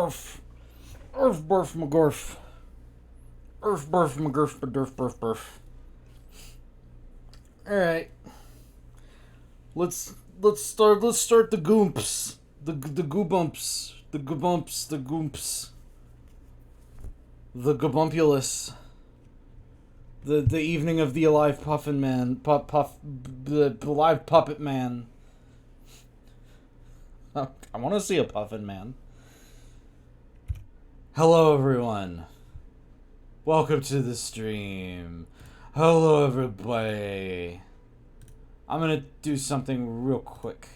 Arf. Arf, barf, McGurf. Arf, barf, McGurf, badurf, barf, barf. Alright. Let's start the goomps. The goobumps. The goobumps. The goomps. The gobumpulous. The evening of the alive puffin man. The alive puppet man. I want to see a puffin man. Hello, everyone. Welcome to the stream. Hello, everybody. I'm gonna do something real quick.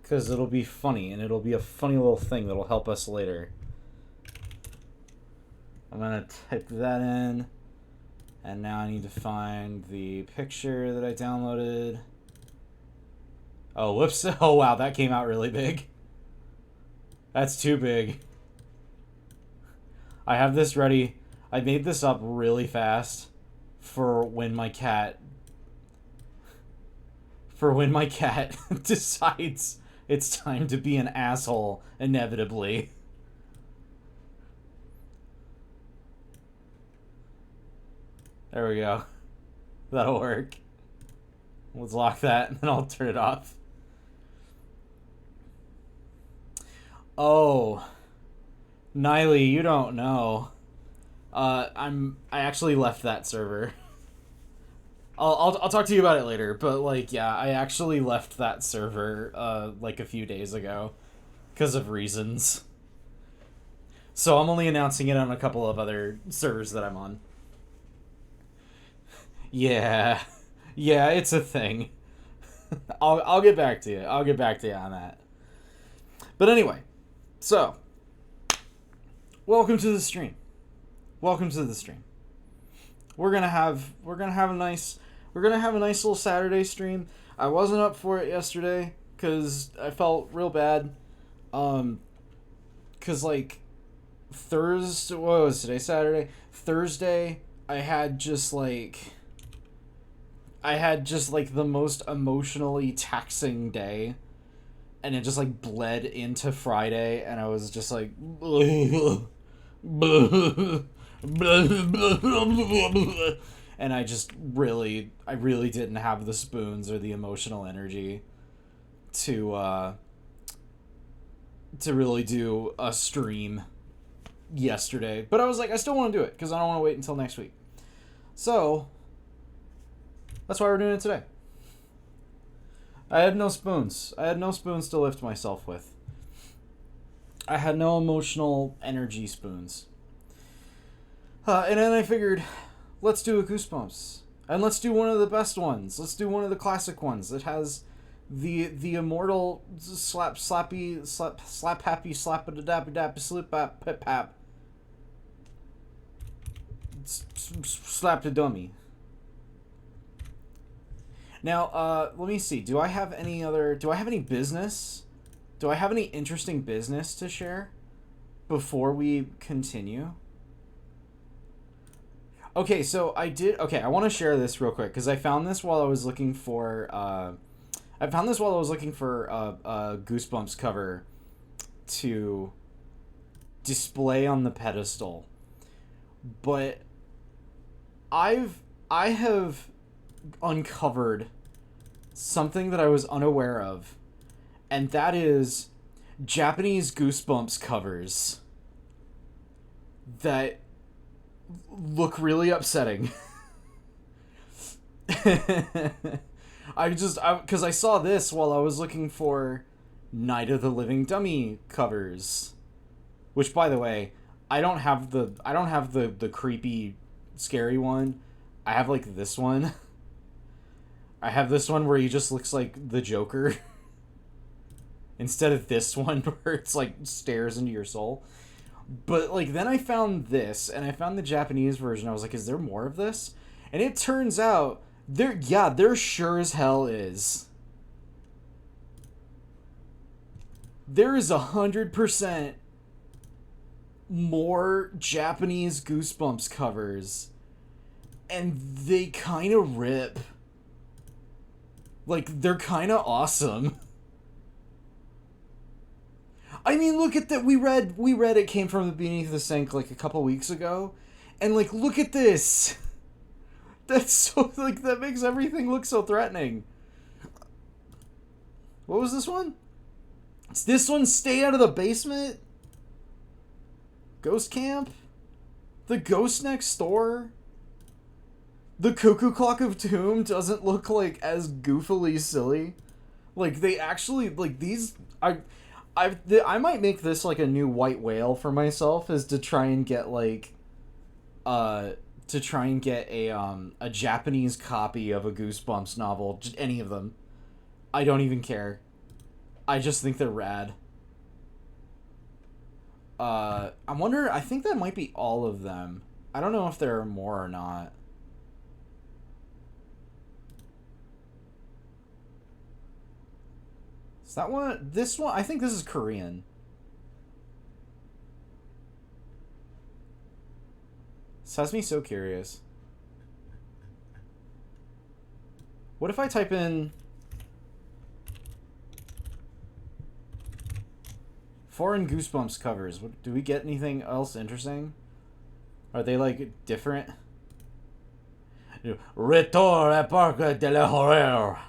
Because it'll be funny, and it'll be a funny little thing that'll help us later. I'm gonna type that in. And now I need to find the picture that I downloaded. Oh, whoops. Oh, wow, that came out really big. That's too big. I have this ready. I made this up really fast for when my cat decides it's time to be an asshole inevitably. There we go. That'll work. Let's lock that and then I'll turn it off. Oh, Niley, you don't know. I actually left that server. I'll talk to you about it later, but like, yeah, I actually left that server like a few days ago because of reasons. So I'm only announcing it on a couple of other servers that I'm on. Yeah, it's a thing. I'll get back to you. I'll get back to you on that. But anyway, so welcome to the stream. Welcome to the stream. We're gonna have a nice little Saturday stream. I wasn't up for it yesterday because I felt real bad. Cause like Thursday, what was today? Saturday. Thursday, I had just like the most emotionally taxing day, and it just like bled into Friday, and I was just like, and I really didn't have the spoons or the emotional energy to really do a stream yesterday. But I was like, I still want to do it because I don't want to wait until next week. So that's why we're doing it today. I had no spoons. I had no spoons to lift myself with. I had no emotional energy spoons. And then I figured, let's do a Goosebumps. And let's do one of the best ones. Let's do one of the classic ones that has the immortal slap happy slap a dappy dappy slip pap pip pap slap the dummy. Now, let me see. Do I have any business? Do I have any interesting business to share before we continue? Okay, so I want to share this real quick because I found this while I was looking for a Goosebumps cover to display on the pedestal. But I have uncovered something that I was unaware of, and that is Japanese Goosebumps covers that look really upsetting. Because I saw this while I was looking for Night of the Living Dummy covers, which, by the way, I don't have the creepy scary one. I have like this one. I have this one where he just looks like the Joker. Instead of this one where it's like stares into your soul. But like then I found this, and I found the Japanese version. I was like, is there more of this? And it turns out there sure as hell is. There is 100% more Japanese Goosebumps covers, and they kind of rip. Like, they're kind of awesome. I mean, look at that. We read it came from the Beneath the Sink like a couple weeks ago, and like look at this. That's so like that makes everything look so threatening. What was this one? It's this one. Stay out of the basement. Ghost camp. The ghost next door. The Cuckoo Clock of Doom doesn't look like as goofily silly. Like they actually like these. I might make this like a new white whale for myself, is to try and get like a Japanese copy of a Goosebumps novel, just any of them. I don't even care. I just think they're rad. I wonder, I think that might be all of them. I don't know if there are more or not. Is that one? This one? I think this is Korean. This has me so curious. What if I type in foreign Goosebumps covers? Do we get anything else interesting? Are they like different? Retour à Parc de la Horreur.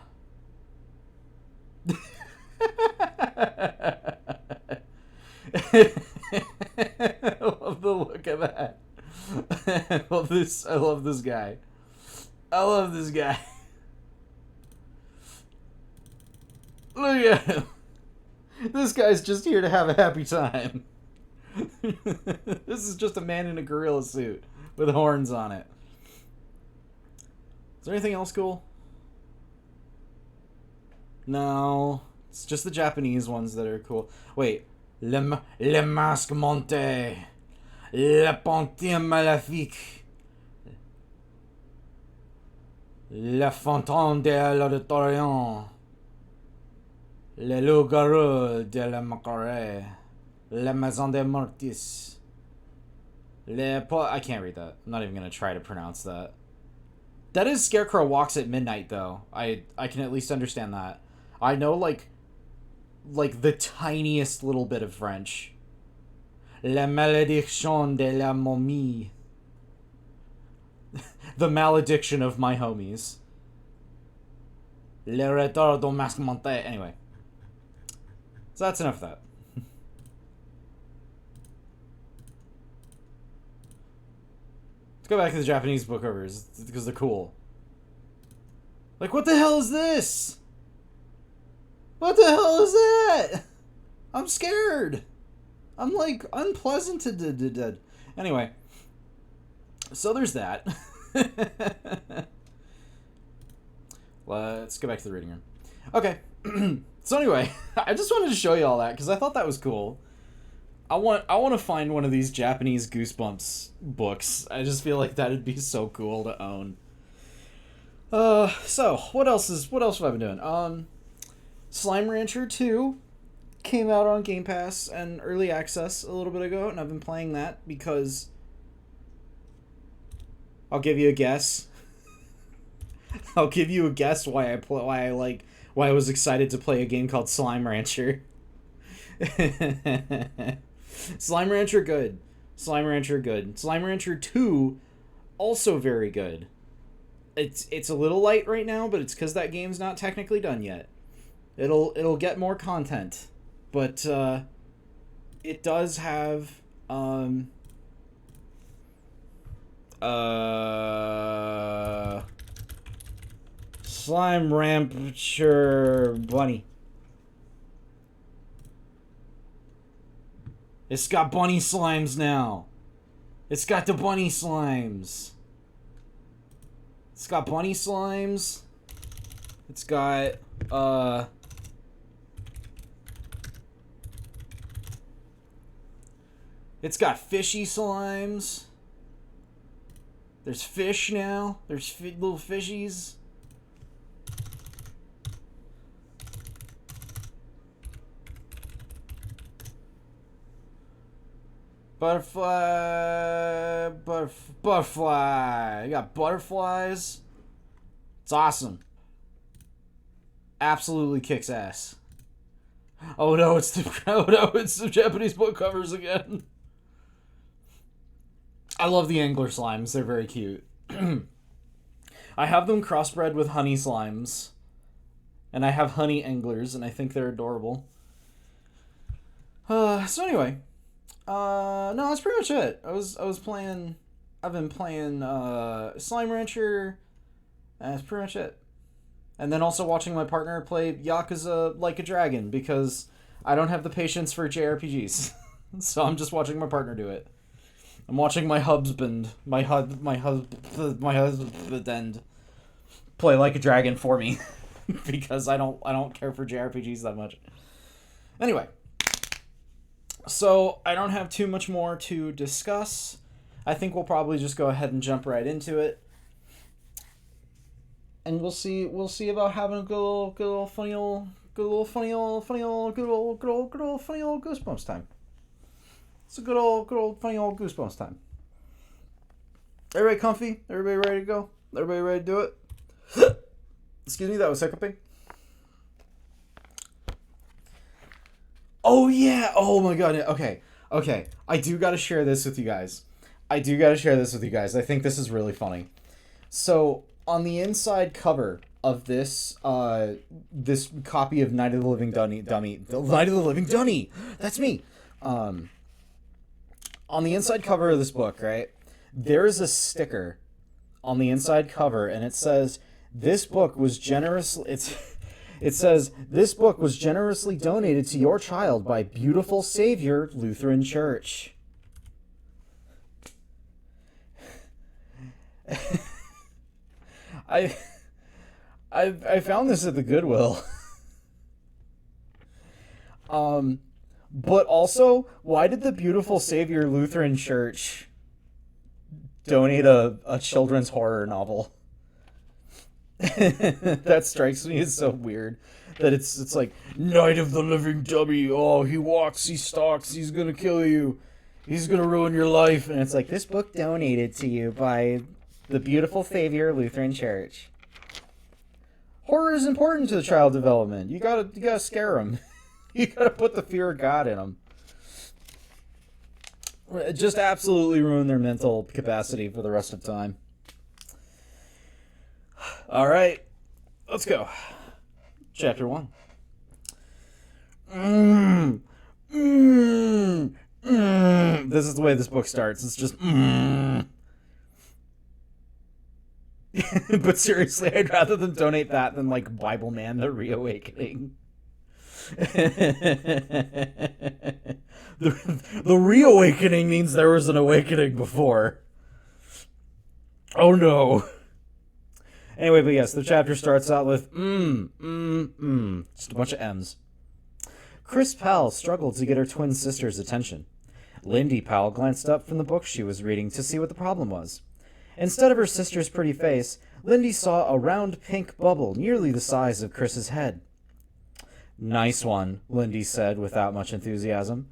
I love the look of that. I love this. I love this guy. I love this guy. Look at him. This guy's just here to have a happy time. This is just a man in a gorilla suit with horns on it. Is there anything else cool? No. It's just the Japanese ones that are cool. Wait. Le Masque Monté. La Panthère Maléfique. La Fontaine de l'Auditorium. Le Loup-garou de la Macaré. La Maison des Mortis. I can't read that. I'm not even going to try to pronounce that. That is Scarecrow Walks at Midnight, though. I can at least understand that. I know, like the tiniest little bit of French. La Malédiction de la Momie. The malediction of my homies. Le Retour du Masque Monté. Anyway. So that's enough of that. Let's go back to the Japanese book covers, because they're cool. Like, what the hell is this? What the hell is that? I'm scared. I'm, like, unpleasant to dead. Anyway. So there's that. Let's go back to the reading room. Okay. So anyway, I just wanted to show you all that, because I thought that was cool. I want to find one of these Japanese Goosebumps books. I just feel like that'd be so cool to own. So what else have I been doing? Slime Rancher 2 came out on Game Pass and Early Access a little bit ago, and I've been playing that because I'll give you a guess. I'll give you a guess why I was excited to play a game called Slime Rancher. Slime Rancher good. Slime Rancher good. Slime Rancher 2 also very good. It's a little light right now, but it's because that game's not technically done yet. It'll get more content, but it does have Slime Rancher Bunny. It's got bunny slimes now. It's got the bunny slimes. It's got bunny slimes. It's got, it's got fishy slimes. There's fish now. There's little fishies. Butterfly. You got butterflies. It's awesome. Absolutely kicks ass. Oh no, it's the oh no, it's the Japanese book covers again. I love the angler slimes. They're very cute. I have them crossbred with honey slimes. And I have honey anglers, and I think they're adorable. So anyway. No, that's pretty much it. I've been playing Slime Rancher, and that's pretty much it. And then also watching my partner play Yakuza Like a Dragon, because I don't have the patience for JRPGs. So I'm just watching my partner do it. I'm watching my husband play Like a Dragon for me. Because I don't care for JRPGs that much. Anyway. So I don't have too much more to discuss. I think we'll probably just go ahead and jump right into it. And we'll see about having a good old funny old Goosebumps time. It's a good old funny old Goosebumps time. Everybody comfy? Everybody ready to go? Everybody ready to do it? Excuse me, that was hiccuping. Oh yeah! Oh my god, okay. I do gotta share this with you guys. I think this is really funny. So, on the inside cover of this this copy of Night of the Living Dunny, that's me. On the inside cover of this book, right, there's a sticker on the inside cover, and it says, this book was generously donated to your child by Beautiful Savior Lutheran Church. I found this at the Goodwill. But also, why did the Beautiful Savior Lutheran Church donate a children's horror novel? That strikes me as so weird. That it's like, Night of the Living Dummy. Oh, he walks, he stalks, he's gonna kill you. He's gonna ruin your life. And it's like, this book donated to you by the Beautiful Savior Lutheran Church. Horror is important to the child development. You gotta scare them. You gotta put the fear of God in them. Just absolutely ruin their mental capacity for the rest of time. All right, let's go. Chapter 1. This is the way this book starts. It's just But seriously, I'd rather them donate that than like Bible Man, The Reawakening. The reawakening means there was an awakening before. Oh no. Anyway, but yes, the chapter starts out with just a bunch of M's. Chris Powell struggled to get her twin sister's attention. Lindy Powell glanced up from the book she was reading to see what the problem was. Instead of her sister's pretty face, Lindy saw a round pink bubble nearly the size of Chris's head. Nice one, Lindy said without much enthusiasm.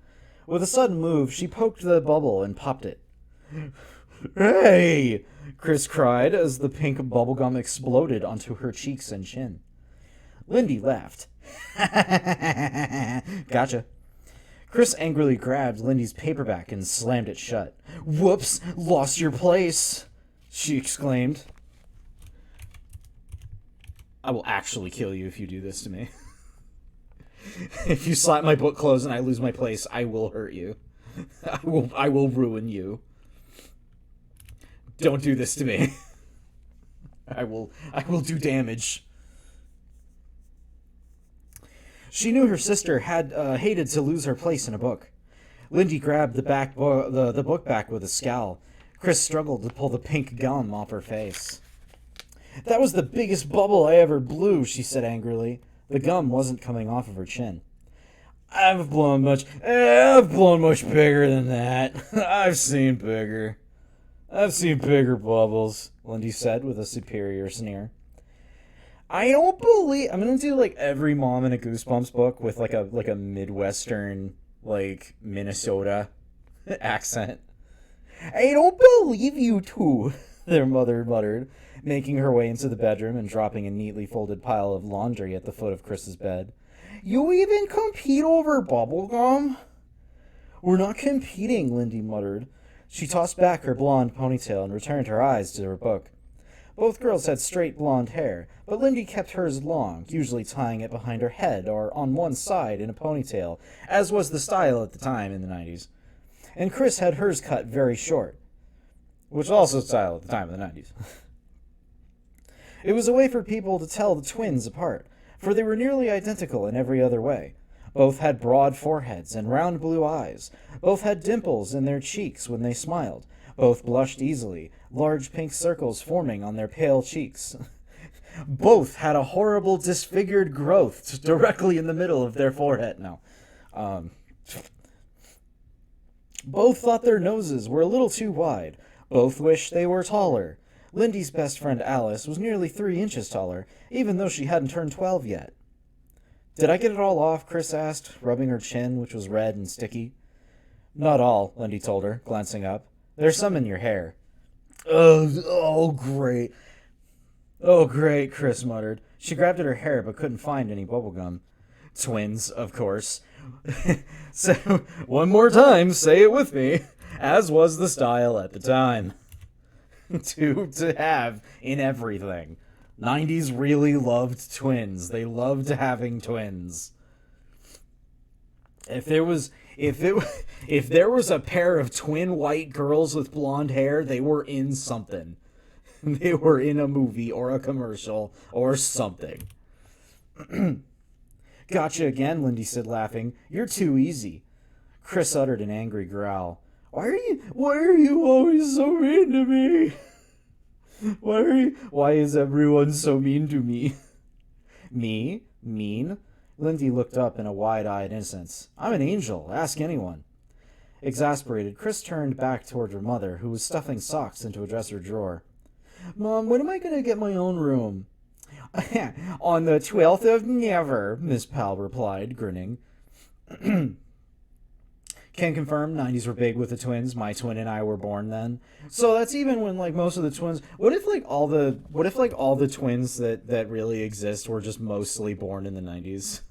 With a sudden move, she poked the bubble and popped it. Hey! Chris cried as the pink bubblegum exploded onto her cheeks and chin. Lindy laughed. Gotcha. Chris angrily grabbed Lindy's paperback and slammed it shut. Whoops! Lost your place! She exclaimed. I will actually kill you if you do this to me. If you slap my book closed and I lose my place, I will hurt you. I will ruin you. Don't do this to me. I will do damage. She knew her sister had hated to lose her place in a book. Lindy grabbed the book back with a scowl. Chris struggled to pull the pink gum off her face. That was the biggest bubble I ever blew, she said angrily. The gum wasn't coming off of her chin. I've blown much bigger than that. I've seen bigger bubbles, Lindy said with a superior sneer. I'm gonna do like every mom in a Goosebumps book with like a Midwestern, like Minnesota accent. I don't believe you two. their mother muttered, making her way into the bedroom and dropping a neatly folded pile of laundry at the foot of Chris's bed. You even compete over bubblegum? We're not competing, Lindy muttered. She tossed back her blonde ponytail and returned her eyes to her book. Both girls had straight blonde hair, but Lindy kept hers long, usually tying it behind her head or on one side in a ponytail, as was the style at the time in the 90s. And Chris had hers cut very short, which was also the style at the time in the 90s. It was a way for people to tell the twins apart, for they were nearly identical in every other way. Both had broad foreheads and round blue eyes. Both had dimples in their cheeks when they smiled. Both blushed easily, large pink circles forming on their pale cheeks. Both had a horrible disfigured growth directly in the middle of their forehead. No. Both thought their noses were a little too wide. Both wished they were taller. Lindy's best friend Alice was nearly 3 inches taller, even though she hadn't turned 12 yet. Did I get it all off? Chris asked, rubbing her chin, which was red and sticky. Not all, Lindy told her, glancing up. There's some in your hair. Oh, great. Oh, great, Chris muttered. She grabbed at her hair but couldn't find any bubblegum. Twins, of course. So, one more time, say it with me, as was the style at the time. to have in everything. 90s really loved twins. They loved having twins. If there was a pair of twin white girls with blonde hair, they were in something. They were in a movie or a commercial or something. Gotcha again, Lindy said, laughing. You're too easy. Chris uttered an angry growl. Why are you always so mean to me? Why is everyone so mean to me? Me? Mean? Lindy looked up in a wide-eyed innocence. I'm an angel. Ask anyone. Exasperated, Chris turned back toward her mother, who was stuffing socks into a dresser drawer. Mom, when am I going to get my own room? On the 12th of never, Miss Powell replied, grinning. Can confirm 90s were big with the twins. My twin and I were born then. So that's even when most of the twins. What if all the twins that really exist were just mostly born in the 90s?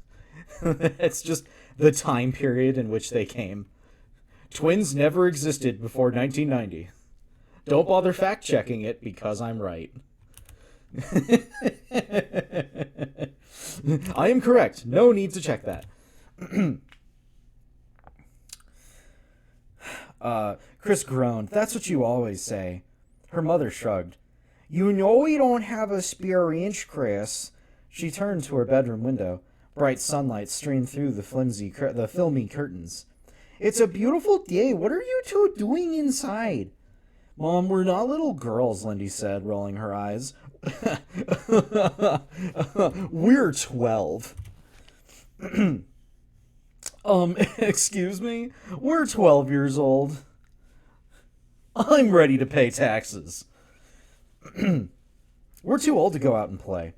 It's just the time period in which they came. Twins never existed before 1990. Don't bother fact checking it because I'm right. I am correct. No need to check that. Chris groaned. That's what you always say. Her mother shrugged. You know we don't have a spare inch, Chris. She turned to her bedroom window. Bright sunlight streamed through the filmy curtains. It's a beautiful day. What are you two doing inside? Mom, we're not little girls, Lindy said, rolling her eyes. We're 12. Excuse me? We're 12 years old. I'm ready to pay taxes. We're too old to go out and play.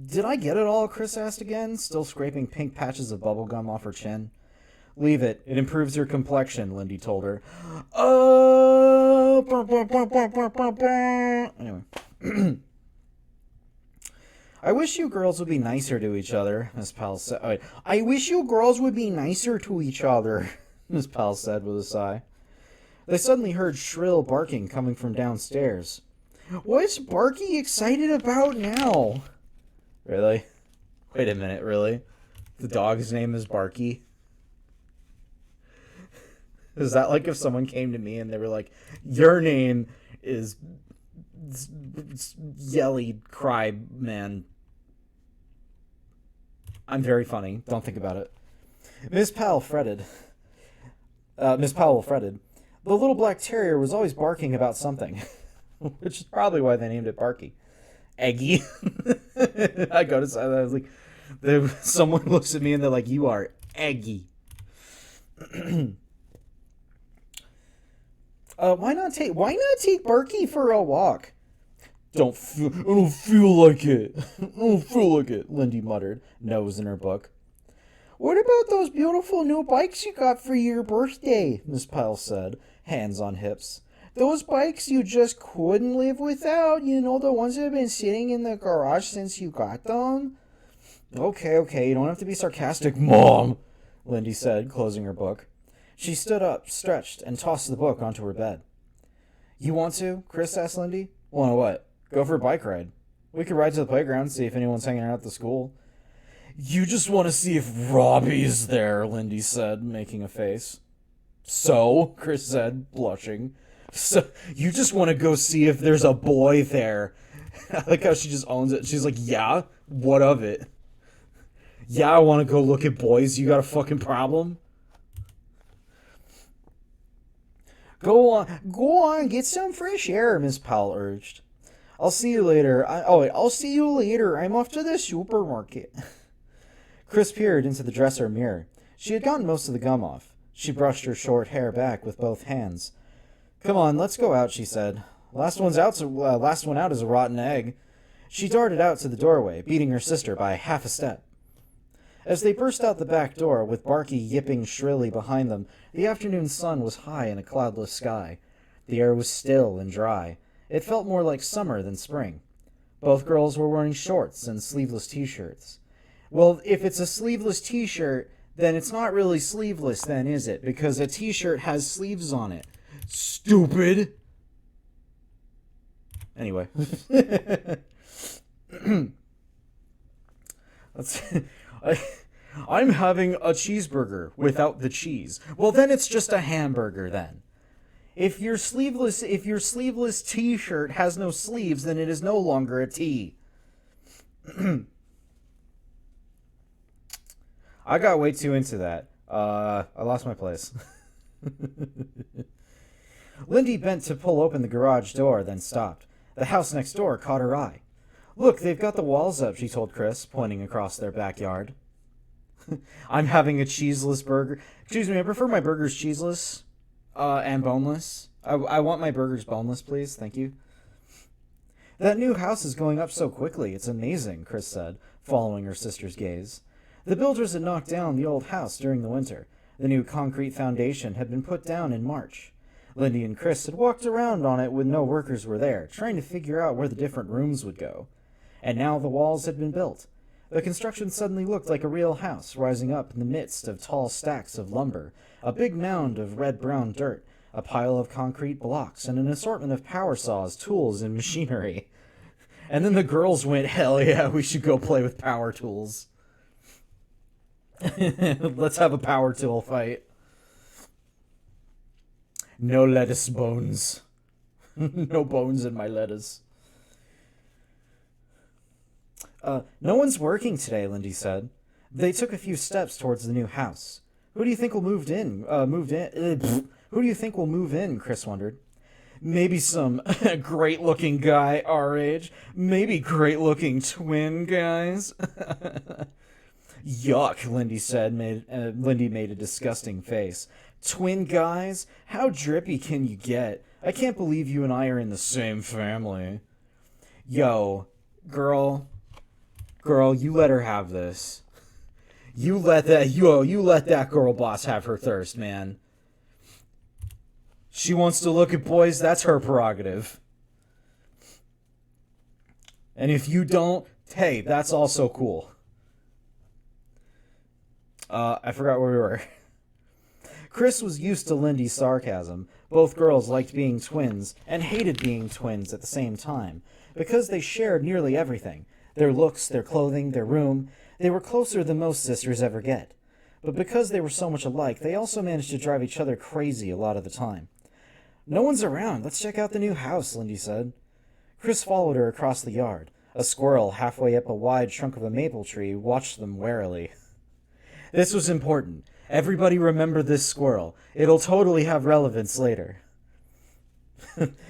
Did I get it all? Chris asked again, still scraping pink patches of bubblegum off her chin. Leave it. It improves your complexion, Lindy told her. Anyway. I wish you girls would be nicer to each other, Miss Powell said. Oh, wait. I wish you girls would be nicer to each other, Miss Powell said with a sigh. They suddenly heard shrill barking coming from downstairs. What's Barky excited about now? Really? Wait a minute, really? The dog's name is Barky? Is that like if someone came to me and they were like, your name is Yelly Cry Man. I'm very funny. Don't think about it. Miss Powell fretted. The little black terrier was always barking about something, which is probably why they named it Barky. Eggy. I go to I was like, someone looks at me and they're like, "You are eggy." Why not take Barky for a walk? I don't feel like it, Lindy muttered, nose in her book. What about those beautiful new bikes you got for your birthday? Miss Powell said, hands on hips. Those bikes you just couldn't live without? You know, the ones that have been sitting in the garage since you got them? Okay, you don't have to be sarcastic, Mom, Lindy said, closing her book. She stood up, stretched, and tossed the book onto her bed. You want to? Chris asked Lindy. Want to what? Go for a bike ride. We could ride to the playground, see if anyone's hanging out at the school. You just want to see if Robbie's there, Lindy said, making a face. So, Chris said, blushing. So, you just want to go see if there's a boy there. I like how she just owns it. She's like, yeah? What of it? Yeah, I want to go look at boys. You got a fucking problem? Go on, get some fresh air, Miss Powell urged. I'll see you later. I'll see you later. I'm off to the supermarket. Chris peered into the dresser mirror. She had gotten most of the gum off. She brushed her short hair back with both hands. Come on, let's go out, she said. Last one out is a rotten egg. She darted out to the doorway, beating her sister by half a step. As they burst out the back door, with Barky yipping shrilly behind them, the afternoon sun was high in a cloudless sky. The air was still and dry. It felt more like summer than spring. Both girls were wearing shorts and sleeveless t-shirts. Well, if it's a sleeveless t-shirt, then it's not really sleeveless then, is it? Because a t-shirt has sleeves on it. Stupid! Anyway. I'm having a cheeseburger without the cheese. Well, then it's just a hamburger then. If your sleeveless t-shirt has no sleeves, then it is no longer a tee. I got way too into that. I lost my place. Lindy bent to pull open the garage door, then stopped. The house next door caught her eye. Look, they've got the walls up, she told Chris, pointing across their backyard. I'm having a cheeseless burger. Excuse me, I prefer my burgers cheeseless and boneless. I want my burgers boneless, please. Thank you. That new house is going up so quickly. It's amazing, Chris said, following her sister's gaze. The builders had knocked down the old house during the winter. The new concrete foundation had been put down in March. Lindy and Chris had walked around on it when no workers were there, trying to figure out where the different rooms would go. And now the walls had been built. The construction suddenly looked like a real house, rising up in the midst of tall stacks of lumber, a big mound of red-brown dirt, a pile of concrete blocks, and an assortment of power saws, tools, and machinery. And then the girls went, hell yeah, we should go play with power tools. Let's have a power tool fight. No lettuce bones. No bones in my lettuce. No one's working today, Lindy said. They took a few steps towards the new house. Who do you think will move in? Who do you think will move in? Chris wondered. Maybe some great-looking guy our age. Maybe great-looking twin guys. Yuck, Lindy said. Lindy made a disgusting face. Twin guys? How drippy can you get? I can't believe you and I are in the same family. Yo, girl, you let her have this. You let that girl boss have her thirst, man. She wants to look at boys, that's her prerogative. And if you don't, hey, that's also cool. I forgot where we were. Chris was used to Lindy's sarcasm. Both girls liked being twins and hated being twins at the same time, because they shared nearly everything. Their looks, their clothing, their room. They were closer than most sisters ever get. But because they were so much alike, they also managed to drive each other crazy a lot of the time. No one's around. Let's check out the new house, Lindy said. Chris followed her across the yard. A squirrel halfway up a wide trunk of a maple tree watched them warily. This was important. Everybody remember this squirrel. It'll totally have relevance later.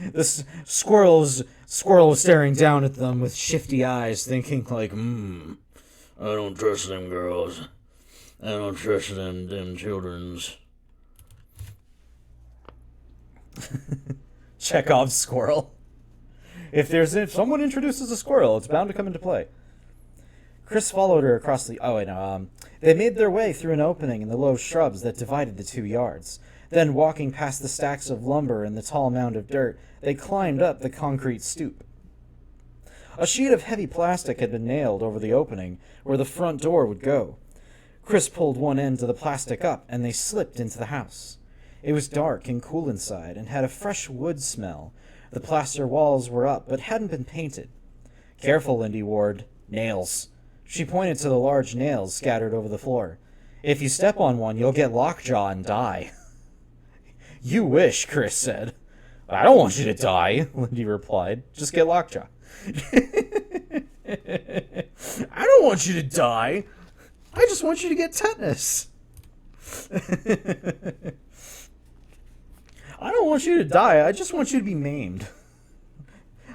This squirrel was staring down at them with shifty eyes, thinking like, I don't trust them girls. I don't trust them childrens. Chekhov's squirrel. If someone introduces a squirrel, it's bound to come into play. Chris followed her across the... they made their way through an opening in the low shrubs that divided the two yards. Then, walking past the stacks of lumber and the tall mound of dirt, they climbed up the concrete stoop. A sheet of heavy plastic had been nailed over the opening where the front door would go. Chris pulled one end of the plastic up, and they slipped into the house. It was dark and cool inside, and had a fresh wood smell. The plaster walls were up, but hadn't been painted. "Careful," Lindy warned. "Nails." She pointed to the large nails scattered over the floor. "If you step on one, you'll get lockjaw and die." "You wish," Chris said. "I don't want you to die," Lindy replied. "Just get lockjaw." "I don't want you to die. I just want you to get tetanus." "I don't want you to die. I just want you to be maimed."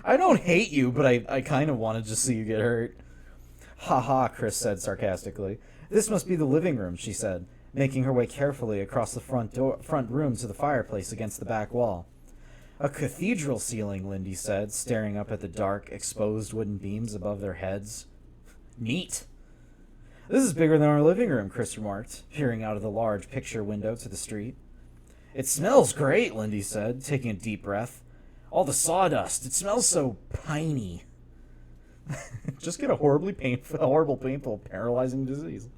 "I don't hate you, but I kind of wanted to see you get hurt." "Ha ha," Chris said sarcastically. "This must be the living room," she said, making her way carefully across the front room to the fireplace against the back wall. "A cathedral ceiling," Lindy said, staring up at the dark, exposed wooden beams above their heads. "Neat." "This is bigger than our living room," Chris remarked, peering out of the large picture window to the street. "It smells great," Lindy said, taking a deep breath. "All the sawdust. It smells so piney." Just get a horrible, painful, paralyzing disease.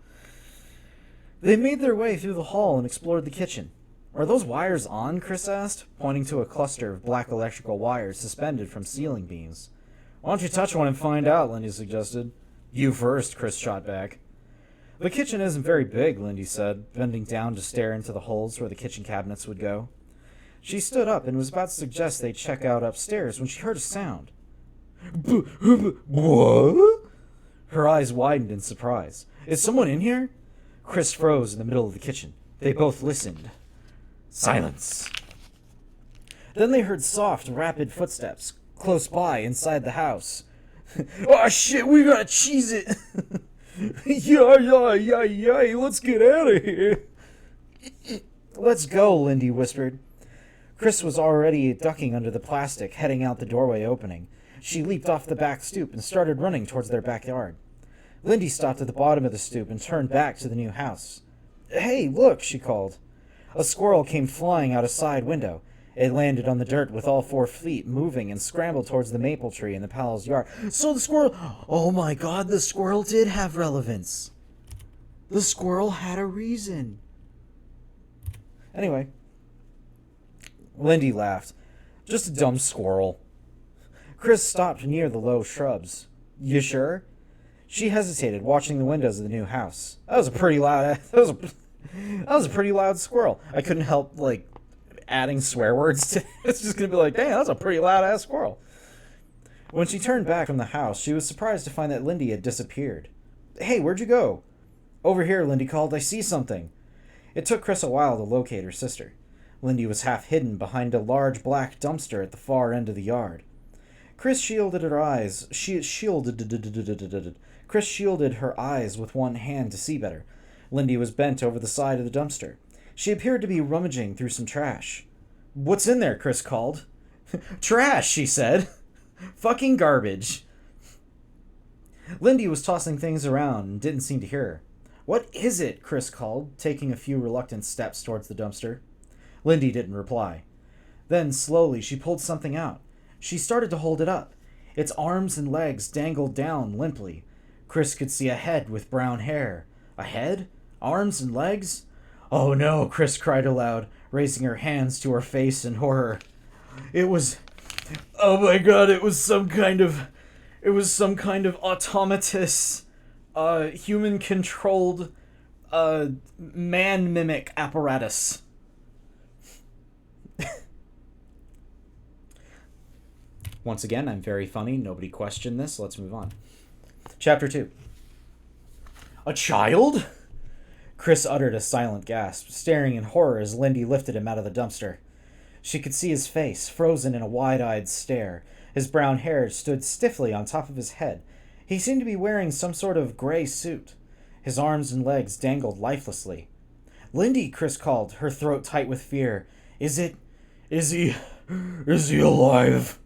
They made their way through the hall and explored the kitchen. "Are those wires on?" Chris asked, pointing to a cluster of black electrical wires suspended from ceiling beams. "Why don't you touch one and find out?" Lindy suggested. "You first," Chris shot back. "The kitchen isn't very big," Lindy said, bending down to stare into the holes where the kitchen cabinets would go. She stood up and was about to suggest they check out upstairs when she heard a sound. What? Her eyes widened in surprise. "Is someone in here?" Chris froze in the middle of the kitchen. They both listened. Silence. Then they heard soft, rapid footsteps close by inside the house. "Oh shit, we gotta cheese it!" Yeah, let's get out of here. "Let's go," Lindy whispered. Chris was already ducking under the plastic, heading out the doorway opening. She leaped off the back stoop and started running towards their backyard. Lindy stopped at the bottom of the stoop and turned back to the new house. "Hey, look," she called. A squirrel came flying out a side window. It landed on the dirt with all 4 feet moving and scrambled towards the maple tree in the Powell's yard. So the squirrel... Oh my god, the squirrel did have relevance. The squirrel had a reason. Anyway, Lindy laughed. "Just a dumb squirrel." Chris stopped near the low shrubs. "You sure?" She hesitated, watching the windows of the new house. That was a pretty loud squirrel. I couldn't help, adding swear words to it. It's just going to be like, "Damn, that's a pretty loud-ass squirrel." When she turned back from the house, she was surprised to find that Lindy had disappeared. "Hey, where'd you go?" "Over here," Lindy called. "I see something." It took Chris a while to locate her sister. Lindy was half hidden behind a large black dumpster at the far end of the yard. Chris shielded her eyes. Chris shielded her eyes with one hand to see better. Lindy was bent over the side of the dumpster. She appeared to be rummaging through some trash. "What's in there?" Chris called. "Trash," she said. "Fucking garbage." Lindy was tossing things around and didn't seem to hear her. "What is it?" Chris called, taking a few reluctant steps towards the dumpster. Lindy didn't reply. Then, slowly, she pulled something out. She started to hold it up. Its arms and legs dangled down limply. Chris could see a head with brown hair. A head? Arms and legs? "Oh no," Chris cried aloud, raising her hands to her face in horror. It was... Oh my god, it was some kind of automatous, human-controlled, man-mimic apparatus. Once again, I'm very funny. Nobody questioned this. Let's move on. Chapter 2. "A child?" Chris uttered a silent gasp, staring in horror as Lindy lifted him out of the dumpster. She could see his face, frozen in a wide-eyed stare. His brown hair stood stiffly on top of his head. He seemed to be wearing some sort of gray suit. His arms and legs dangled lifelessly. "Lindy," Chris called, her throat tight with fear. Is he alive?"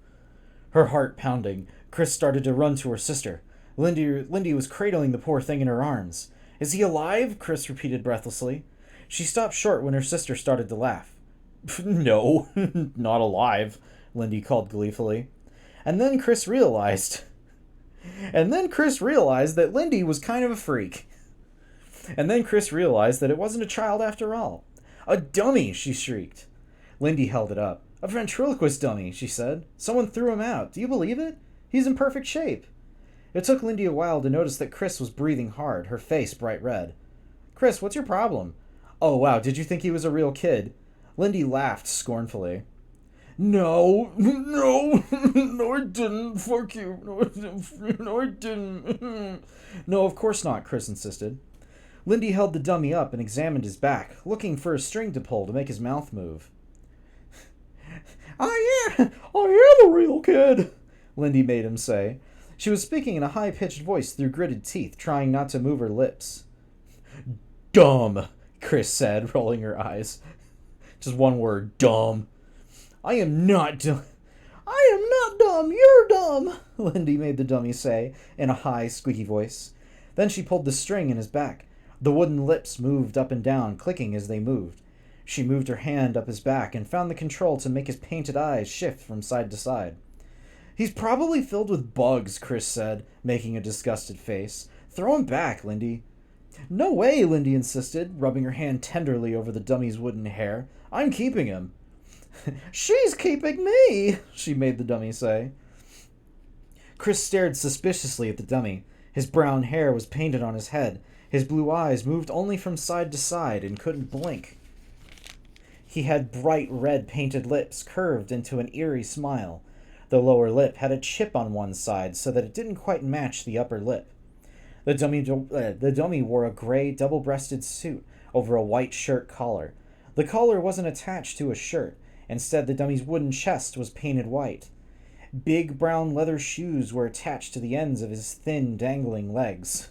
Her heart pounding, Chris started to run to her sister. Lindy was cradling the poor thing in her arms. "Is he alive?" Chris repeated breathlessly. She stopped short when her sister started to laugh. No, not alive, Lindy called gleefully. And then Chris realized. And then Chris realized that Lindy was kind of a freak. And then Chris realized that it wasn't a child after all. A dummy, she shrieked. Lindy held it up. A ventriloquist dummy, she said. Someone threw him out. Do you believe it? He's in perfect shape. It took Lindy a while to notice that Chris was breathing hard, her face bright red. Chris, what's your problem? Oh, wow, did you think he was a real kid? Lindy laughed scornfully. No, no, no, I didn't. Fuck you. No, I didn't. No, of course not, Chris insisted. Lindy held the dummy up and examined his back, looking for a string to pull to make his mouth move. I am the real kid, Lindy made him say. She was speaking in a high-pitched voice through gritted teeth, trying not to move her lips. Dumb, Chris said, rolling her eyes. Just one word, dumb. I am not dumb. I am not dumb. You're dumb, Lindy made the dummy say in a high, squeaky voice. Then she pulled the string in his back. The wooden lips moved up and down, clicking as they moved. She moved her hand up his back and found the control to make his painted eyes shift from side to side. He's probably filled with bugs, Chris said, making a disgusted face. Throw him back, Lindy. No way, Lindy insisted, rubbing her hand tenderly over the dummy's wooden hair. I'm keeping him. She's keeping me, she made the dummy say. Chris stared suspiciously at the dummy. His brown hair was painted on his head. His blue eyes moved only from side to side and couldn't blink. He had bright red painted lips curved into an eerie smile. The lower lip had a chip on one side so that it didn't quite match the upper lip. The dummy wore a gray double-breasted suit over a white shirt collar. The collar wasn't attached to a shirt. Instead, the dummy's wooden chest was painted white. Big brown leather shoes were attached to the ends of his thin, dangling legs.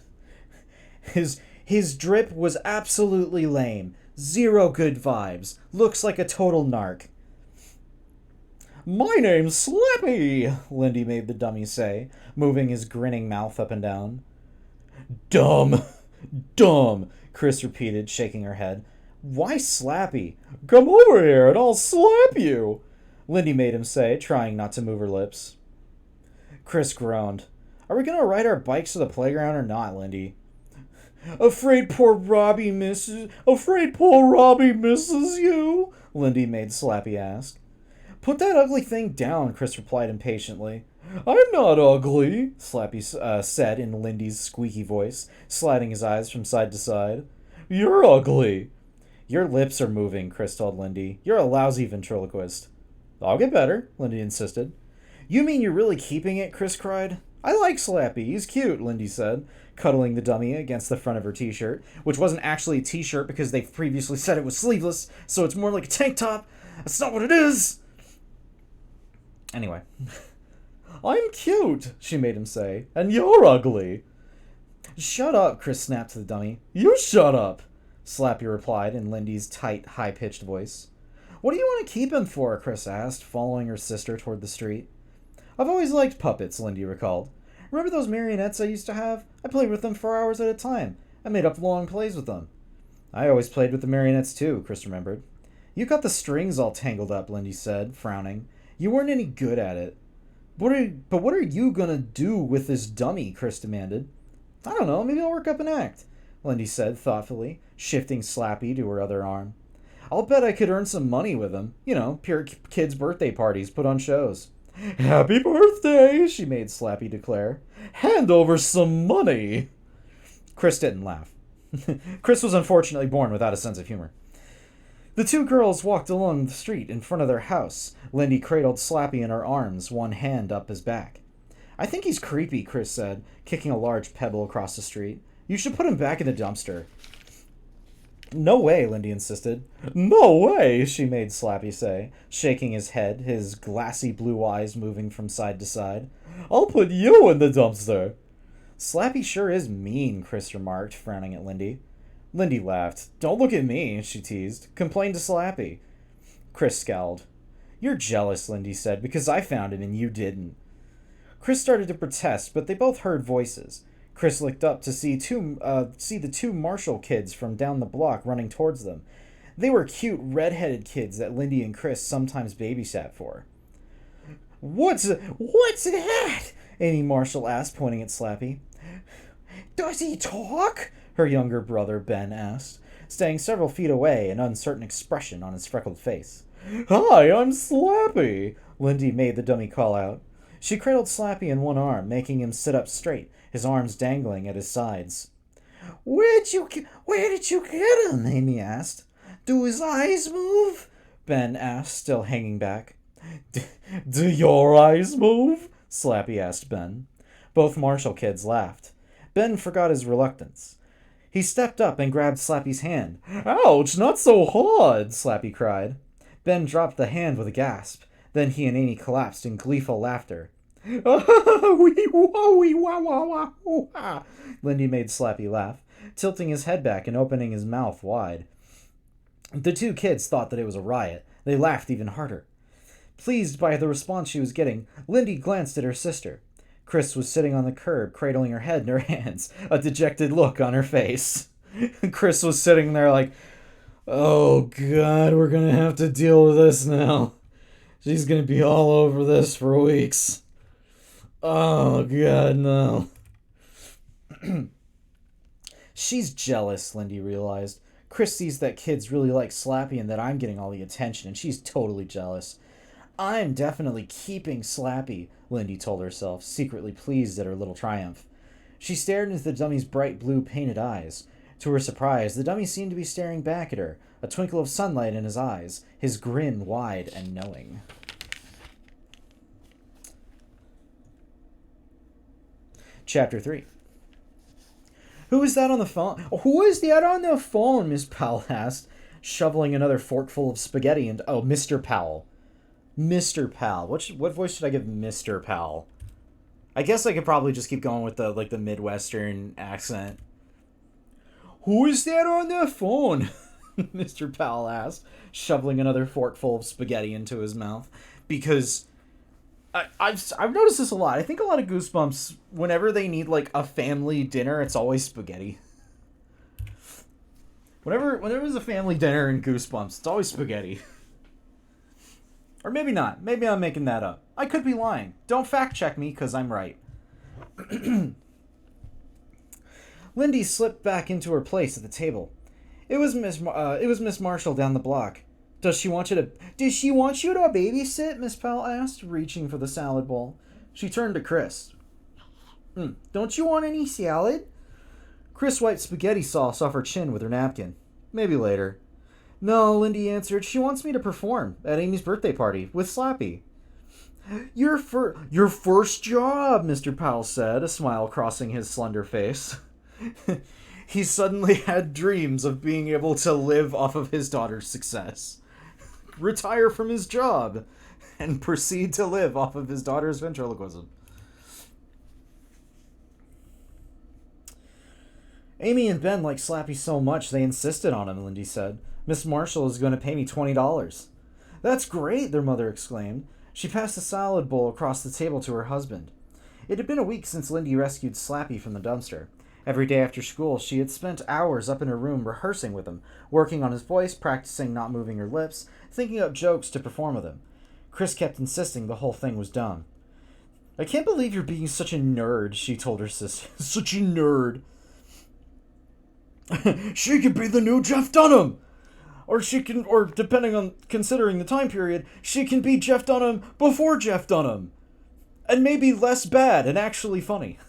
His drip was absolutely lame. Zero good vibes. Looks like a total narc. My name's Slappy, Lindy made the dummy say, moving his grinning mouth up and down. Dumb, Chris repeated, shaking her head. Why Slappy? Come over here and I'll slap you, Lindy made him say, trying not to move her lips. Chris groaned. Are we going to ride our bikes to the playground or not, Lindy? Afraid poor Robbie misses you, Lindy made Slappy ask. Put that ugly thing down, Chris replied impatiently. I'm not ugly, Slappy said in Lindy's squeaky voice, sliding his eyes from side to side. You're ugly. Your lips are moving, Chris told Lindy. You're a lousy ventriloquist. I'll get better, Lindy insisted. You mean you're really keeping it? Chris cried. I like Slappy. He's cute, Lindy said, cuddling the dummy against the front of her t-shirt, which wasn't actually a t-shirt because they previously said it was sleeveless, so it's more like a tank top. That's not what it is. Anyway. I'm cute, she made him say, and you're ugly. Shut up, Chris snapped to the dummy. You shut up, Slappy replied in Lindy's tight, high-pitched voice. What do you want to keep him for? Chris asked, following her sister toward the street. I've always liked puppets, Lindy recalled. Remember those marionettes I used to have? I played with them for hours at a time. I made up long plays with them. I always played with the marionettes too, Chris remembered. You got the strings all tangled up, Lindy said, frowning. You weren't any good at it. But what are you gonna do with this dummy? Chris demanded. I don't know, maybe I'll work up an act, Lindy said thoughtfully, shifting Slappy to her other arm. I'll bet I could earn some money with him. You know, pure kids' birthday parties, put on shows. Happy birthday, she made Slappy declare. Hand over some money. Chris didn't laugh. Chris was unfortunately born without a sense of humor. The two girls walked along the street in front of their house. Lindy cradled Slappy in her arms, one hand up his back. I think he's creepy, Chris said, kicking a large pebble across the street. You should put him back in the dumpster. No way, Lindy insisted. No way, she made Slappy say, shaking his head, his glassy blue eyes moving from side to side. I'll put you in the dumpster. Slappy sure is mean, Chris remarked, frowning at Lindy. Lindy laughed. Don't look at me, she teased. Complain to Slappy. Chris scowled. You're jealous, Lindy said, because I found him and you didn't. Chris started to protest, but they both heard voices. Chris looked up to see the two Marshall kids from down the block running towards them. They were cute red-headed kids that Lindy and Chris sometimes babysat for. What's that? Amy Marshall asked, pointing at Slappy. Does he talk? Her younger brother, Ben, asked, staying several feet away, an uncertain expression on his freckled face. Hi, I'm Slappy, Lindy made the dummy call out. She cradled Slappy in one arm, making him sit up straight, his arms dangling at his sides. Where did you get him? Amy asked. Do his eyes move? Ben asked, still hanging back. Do your eyes move? Slappy asked Ben. Both Marshall kids laughed. Ben forgot his reluctance. He stepped up and grabbed Slappy's hand. Ouch, not so hard, Slappy cried. Ben dropped the hand with a gasp. Then he and Amy collapsed in gleeful laughter. Lindy made Slappy laugh, tilting his head back and opening his mouth wide. The two kids thought that it was a riot. They laughed even harder. Pleased by the response she was getting, Lindy glanced at her sister. Chris was sitting on the curb, cradling her head in her hands, a dejected look on her face. Chris was sitting there like, oh God, we're gonna have to deal with this now. She's gonna be all over this for weeks. Oh God, no. She's jealous, Lindy realized. Chris sees that kids really like Slappy and that I'm getting all the attention, and she's totally jealous. I'm definitely keeping Slappy, Lindy told herself, secretly pleased at her little triumph. She stared into the dummy's bright blue painted eyes. To her surprise, the dummy seemed to be staring back at her, a twinkle of sunlight in his eyes, his grin wide and knowing. Chapter 3. Who is that on the phone? Who is that on the phone? Miss Powell asked, shoveling another forkful of spaghetti into... Oh, Mr. Powell. Mr. Powell. What voice should I give Mr. Powell? I guess I could probably just keep going with the Midwestern accent. Who is that on the phone? Mr. Powell asked, shoveling another forkful of spaghetti into his mouth. Because I've noticed this a lot. I think a lot of Goosebumps, whenever they need like a family dinner, it's always spaghetti. Whenever there's a family dinner in Goosebumps, it's always spaghetti. Or maybe not. Maybe I'm making that up. I could be lying. Don't fact check me, because I'm right. Lindy slipped back into her place at the table. It was Miss Marshall down the block. Does she want you to babysit? Miss Powell asked, reaching for the salad bowl. She turned to Chris. Don't you want any salad? Chris wiped spaghetti sauce off her chin with her napkin. Maybe later. No, Lindy answered. She wants me to perform at Amy's birthday party with Slappy. Your first job, Mr. Powell said, a smile crossing his slender face. He suddenly had dreams of being able to live off of his daughter's success. Retire from his job and proceed to live off of his daughter's ventriloquism. Amy and Ben like Slappy so much they insisted on him, Lindy said. Miss Marshall is going to pay me $20. That's great, their mother exclaimed. She passed the salad bowl across the table to her husband. It had been a week since Lindy rescued Slappy from the dumpster. Every day after school, she had spent hours up in her room rehearsing with him, working on his voice, practicing not moving her lips, thinking up jokes to perform with him. Chris kept insisting the whole thing was dumb. I can't believe you're being such a nerd, she told her sister. Such a nerd. She could be the new Jeff Dunham! Or depending on considering the time period, she can be Jeff Dunham before Jeff Dunham. And maybe less bad and actually funny.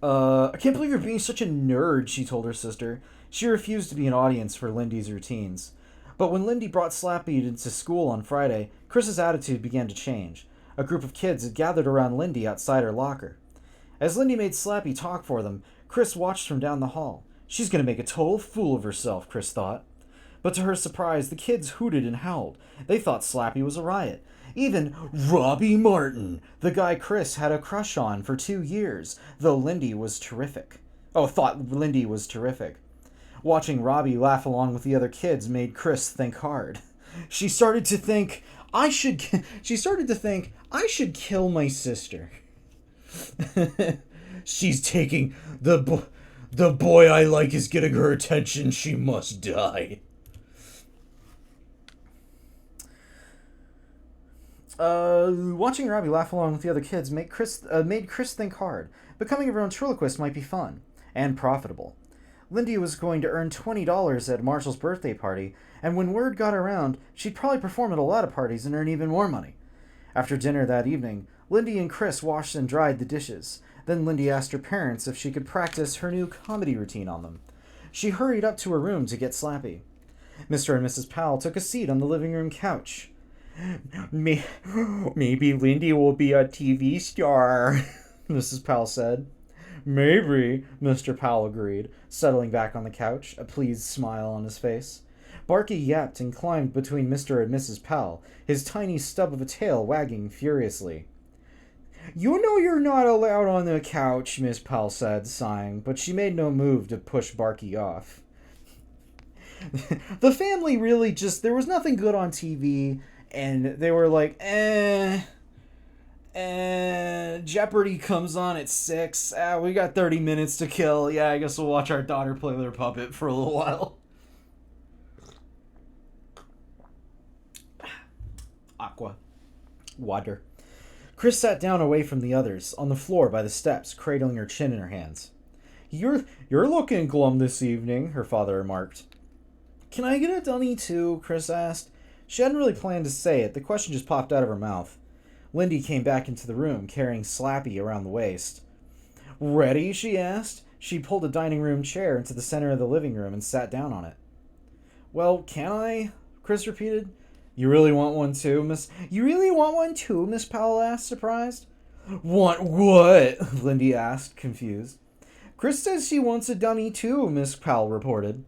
I can't believe you're being such a nerd, she told her sister. She refused to be an audience for Lindy's routines. But when Lindy brought Slappy into school on Friday, Chris's attitude began to change. A group of kids had gathered around Lindy outside her locker. As Lindy made Slappy talk for them, Chris watched from down the hall. She's going to make a total fool of herself, Chris thought. But to her surprise, the kids hooted and howled. They thought Slappy was a riot. Even Robbie Martin, the guy Chris had a crush on for 2 years, thought Lindy was terrific. Watching Robbie laugh along with the other kids made Chris think hard. She started to think, I should kill my sister. She's taking the The boy I like is getting her attention. She must die. Watching Robbie laugh along with the other kids made Chris think hard. Becoming a ventriloquist might be fun and profitable. Lindy was going to earn $20 at Marshall's birthday party, and when word got around, she'd probably perform at a lot of parties and earn even more money. After dinner that evening, Lindy and Chris washed and dried the dishes. Then Lindy asked her parents if she could practice her new comedy routine on them. She hurried up to her room to get slappy. Mr. and Mrs. Powell took a seat on the living room couch. Maybe Lindy will be a TV star, Mrs. Powell said. Maybe, Mr. Powell agreed, settling back on the couch, a pleased smile on his face. Barky yapped and climbed between Mr. and Mrs. Powell, his tiny stub of a tail wagging furiously. You know you're not allowed on the couch, Miss Powell said, sighing, but she made no move to push Barky off. The family really just, there was nothing good on TV, and they were like, Jeopardy comes on at 6. We got 30 minutes to kill. Yeah, I guess we'll watch our daughter play with her puppet for a little while. Aqua. Water. Chris sat down away from the others, on the floor by the steps, cradling her chin in her hands. You're looking glum this evening, her father remarked. Can I get a dummy too? Chris asked. She hadn't really planned to say it. The question just popped out of her mouth. Lindy came back into the room, carrying Slappy around the waist. Ready? She asked. She pulled a dining room chair into the center of the living room and sat down on it. Well, can I? Chris repeated. You really want one too, Miss? You really want one too? Miss Powell asked, surprised. Want what? Lindy asked, confused. Chris says she wants a dummy too, Miss Powell reported.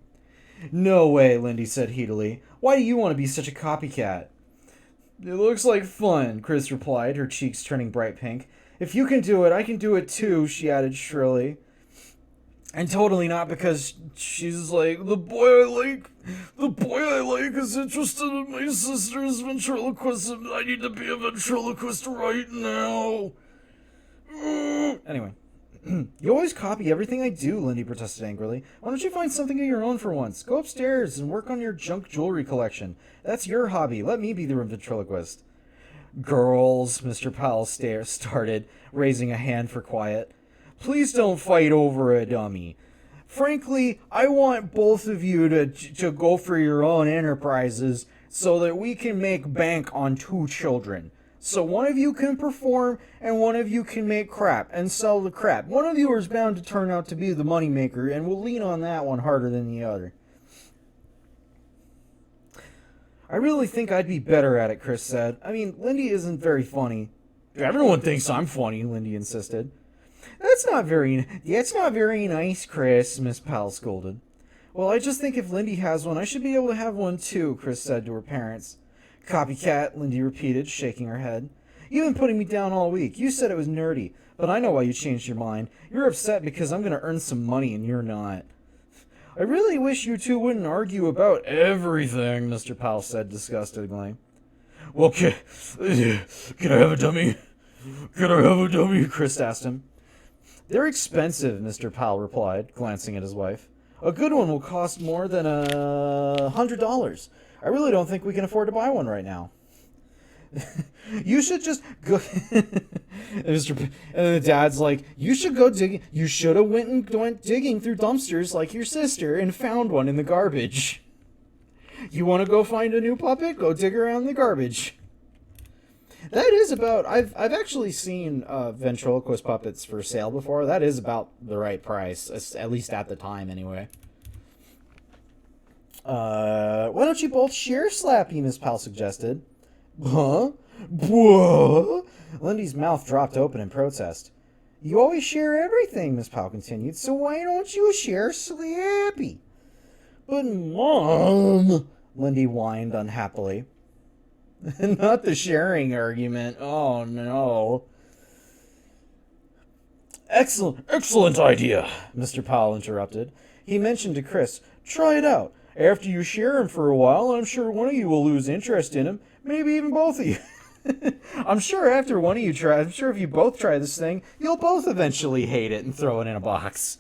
No way, Lindy said heatedly. Why do you want to be such a copycat? It looks like fun, Chris replied, her cheeks turning bright pink. If you can do it, I can do it too, she added shrilly. And totally not because she's like, the boy I like is interested in my sister's ventriloquist and I need to be a ventriloquist right now. Anyway. You always copy everything I do, Lindy protested angrily. Why don't you find something of your own for once? Go upstairs and work on your junk jewelry collection. That's your hobby. Let me be the ventriloquist. Girls, Mr. Powell started, raising a hand for quiet. Please don't fight over a dummy. Frankly, I want both of you to go for your own enterprises so that we can make bank on 2 children. So one of you can perform and one of you can make crap and sell the crap. One of you is bound to turn out to be the moneymaker and we'll lean on that one harder than the other. I really think I'd be better at it, Chris said. I mean, Lindy isn't very funny. Everyone thinks I'm funny, Lindy insisted. That's not very nice, Chris, Miss Powell scolded. Well, I just think if Lindy has one, I should be able to have one too, Chris said to her parents. Copycat, Lindy repeated, shaking her head. You've been putting me down all week. You said it was nerdy, but I know why you changed your mind. You're upset because I'm going to earn some money and you're not. I really wish you two wouldn't argue about everything, Mr. Powell said disgustedly. Well, can I have a dummy? Can I have a dummy? Chris asked him. They're expensive, Mr. Powell replied, glancing at his wife. A good one will cost more than $100. I really don't think we can afford to buy one right now. You should just go... And the dad's like, you should go digging. You should have went digging through dumpsters like your sister and found one in the garbage. You want to go find a new puppet? Go dig around the garbage. That is about... I've actually seen ventriloquist puppets for sale before. That is about the right price, at least at the time anyway. Why don't you both share Slappy, Miss Powell suggested. Huh? What? Lindy's mouth dropped open in protest. You always share everything, Miss Powell continued, so why don't you share Slappy? But Mom, Lindy whined unhappily. Not the sharing argument. Oh, no. Excellent idea, Mr. Powell interrupted. He mentioned to Chris, try it out. After you share him for a while, I'm sure one of you will lose interest in him. Maybe even both of you. I'm sure if you both try this thing, you'll both eventually hate it and throw it in a box.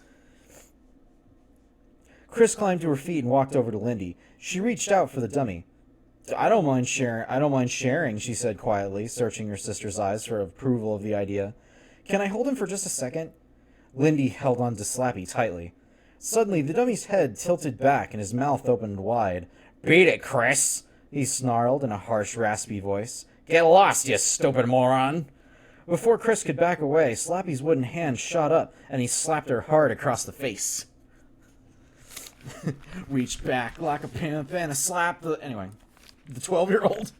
Chris climbed to her feet and walked over to Lindy. She reached out for the dummy. I don't mind sharing, she said quietly, searching her sister's eyes for approval of the idea. Can I hold him for just a second? Lindy held on to Slappy tightly. Suddenly, the dummy's head tilted back and his mouth opened wide. Beat it, Chris, he snarled in a harsh, raspy voice. Get lost, you stupid moron! Before Chris could back away, Slappy's wooden hand shot up and he slapped her hard across the face. Reached back like a pimp and a slap the... Anyway, the 12-year-old.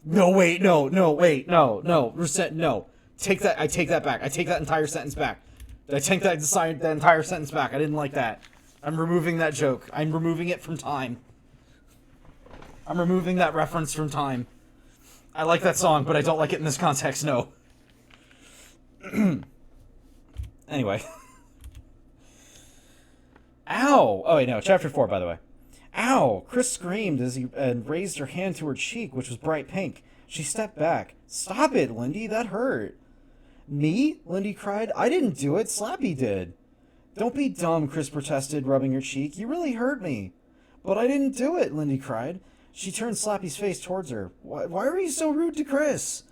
No, wait, no. Reset, no. I take that back. I take that entire sentence back. I take that entire sentence back. I didn't like that. I'm removing that joke. I'm removing it from time. I'm removing that reference from time. I like that song, but I don't like it in this context, no. Anyway. Ow! Oh, wait, no. Chapter 4, by the way. Ow! Chris screamed as he raised her hand to her cheek, which was bright pink. She stepped back. Stop it, Lindy. That hurt. Me? Lindy cried. I didn't do it. Slappy did. Don't be dumb, Chris protested, rubbing her cheek. You really hurt me. But I didn't do it, Lindy cried. She turned Slappy's face towards her. Why are you so rude to Chris?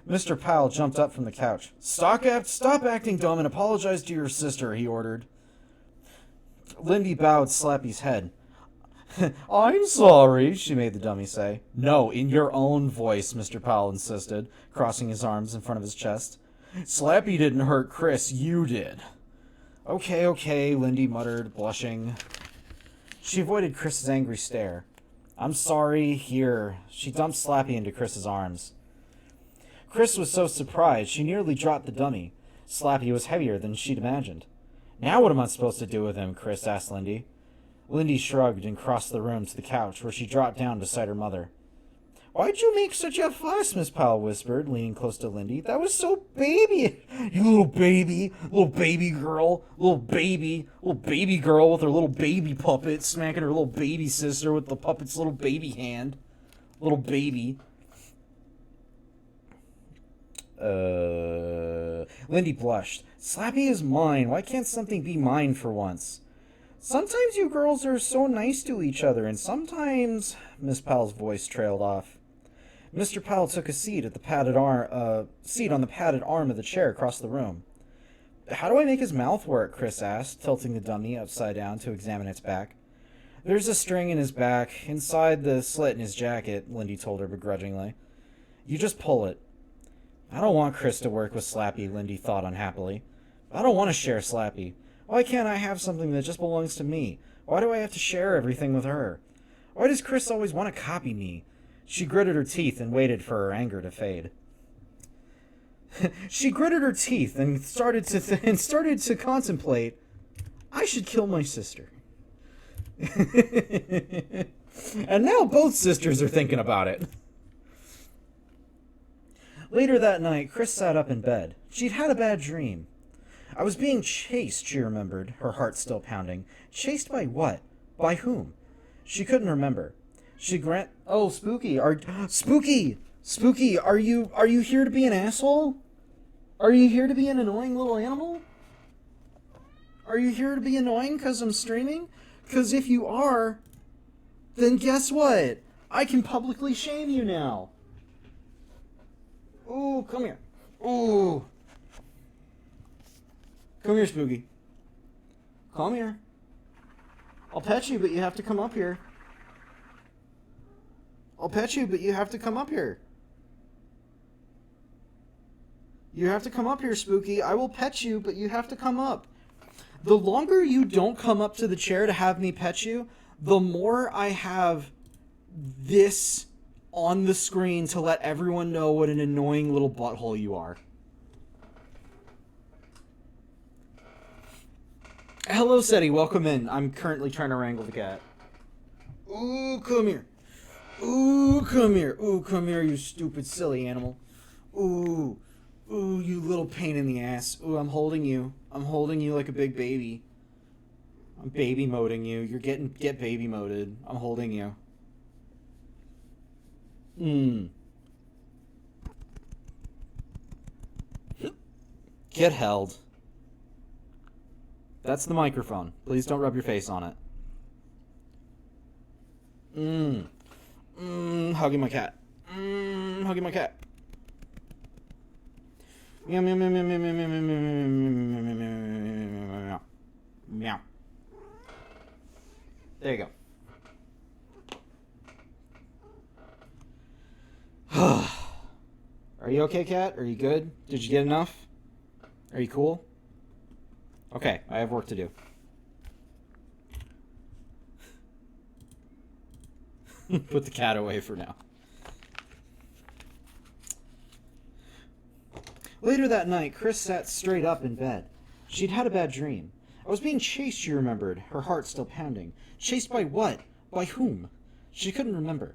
Mr. Powell jumped up from the couch. Stop acting dumb and apologize to your sister, he ordered. Lindy bowed Slappy's head. I'm sorry, she made the dummy say. No, in your own voice, Mr. Powell insisted, crossing his arms in front of his chest. Slappy didn't hurt Chris, you did. Okay, Lindy muttered, blushing. She avoided Chris's angry stare. I'm sorry, here. She dumped Slappy into Chris's arms. Chris was so surprised she nearly dropped the dummy. Slappy was heavier than she'd imagined. Now what am I supposed to do with him? Chris asked Lindy. Lindy shrugged and crossed the room to the couch, where she dropped down beside her mother. Why'd you make such a fuss? Miss Powell whispered, leaning close to Lindy. That was so baby. You little baby girl with her little baby puppet, smacking her little baby sister with the puppet's little baby hand. Little baby. Lindy blushed. Slappy is mine. Why can't something be mine for once? Sometimes you girls are so nice to each other, and sometimes... Miss Powell's voice trailed off. Mr. Powell took a seat on the padded arm of the chair across the room. How do I make his mouth work? Chris asked, tilting the dummy upside down to examine its back. There's a string in his back, inside the slit in his jacket, Lindy told her begrudgingly. You just pull it. I don't want Chris to work with Slappy, Lindy thought unhappily. I don't want to share Slappy. Why can't I have something that just belongs to me? Why do I have to share everything with her? Why does Chris always want to copy me? She gritted her teeth and waited for her anger to fade. She gritted her teeth and started to contemplate, I should kill my sister. And now both sisters are thinking about it. Later that night, Chris sat up in bed. She'd had a bad dream. I was being chased, she remembered, her heart still pounding. Chased by what? By whom? She couldn't remember. Oh, Spooky, Spooky, are you here to be an asshole? Are you here to be an annoying little animal? Are you here to be annoying because I'm streaming? Because if you are, then guess what? I can publicly shame you now. Ooh, come here. Ooh. Come here, Spooky. Come here. I'll pet you, but you have to come up here. I'll pet you, but you have to come up here. You have to come up here, Spooky. I will pet you, but you have to come up. The longer you don't come up to the chair to have me pet you, the more I have this on the screen to let everyone know what an annoying little butthole you are. Hello, Seti. Welcome in. I'm currently trying to wrangle the cat. Ooh, come here. Ooh, come here. Ooh, come here, you stupid, silly animal. Ooh. Ooh, you little pain in the ass. Ooh, I'm holding you. I'm holding you like a big baby. I'm baby moding you. You're get baby moded. I'm holding you. Get held. That's the microphone. Please don't rub your face on it. Hugging my cat. Hugging my cat. Meow, meow, meow, meow, meow, meow, meow, meow, meow, meow, meow. There you go. Are you okay, cat? Are you good? Did you get enough? Are you cool? Okay, I have work to do. Put the cat away for now. Later that night, Chris sat straight up in bed. She'd had a bad dream. I was being chased, she remembered, her heart still pounding. Chased by what? By whom? She couldn't remember.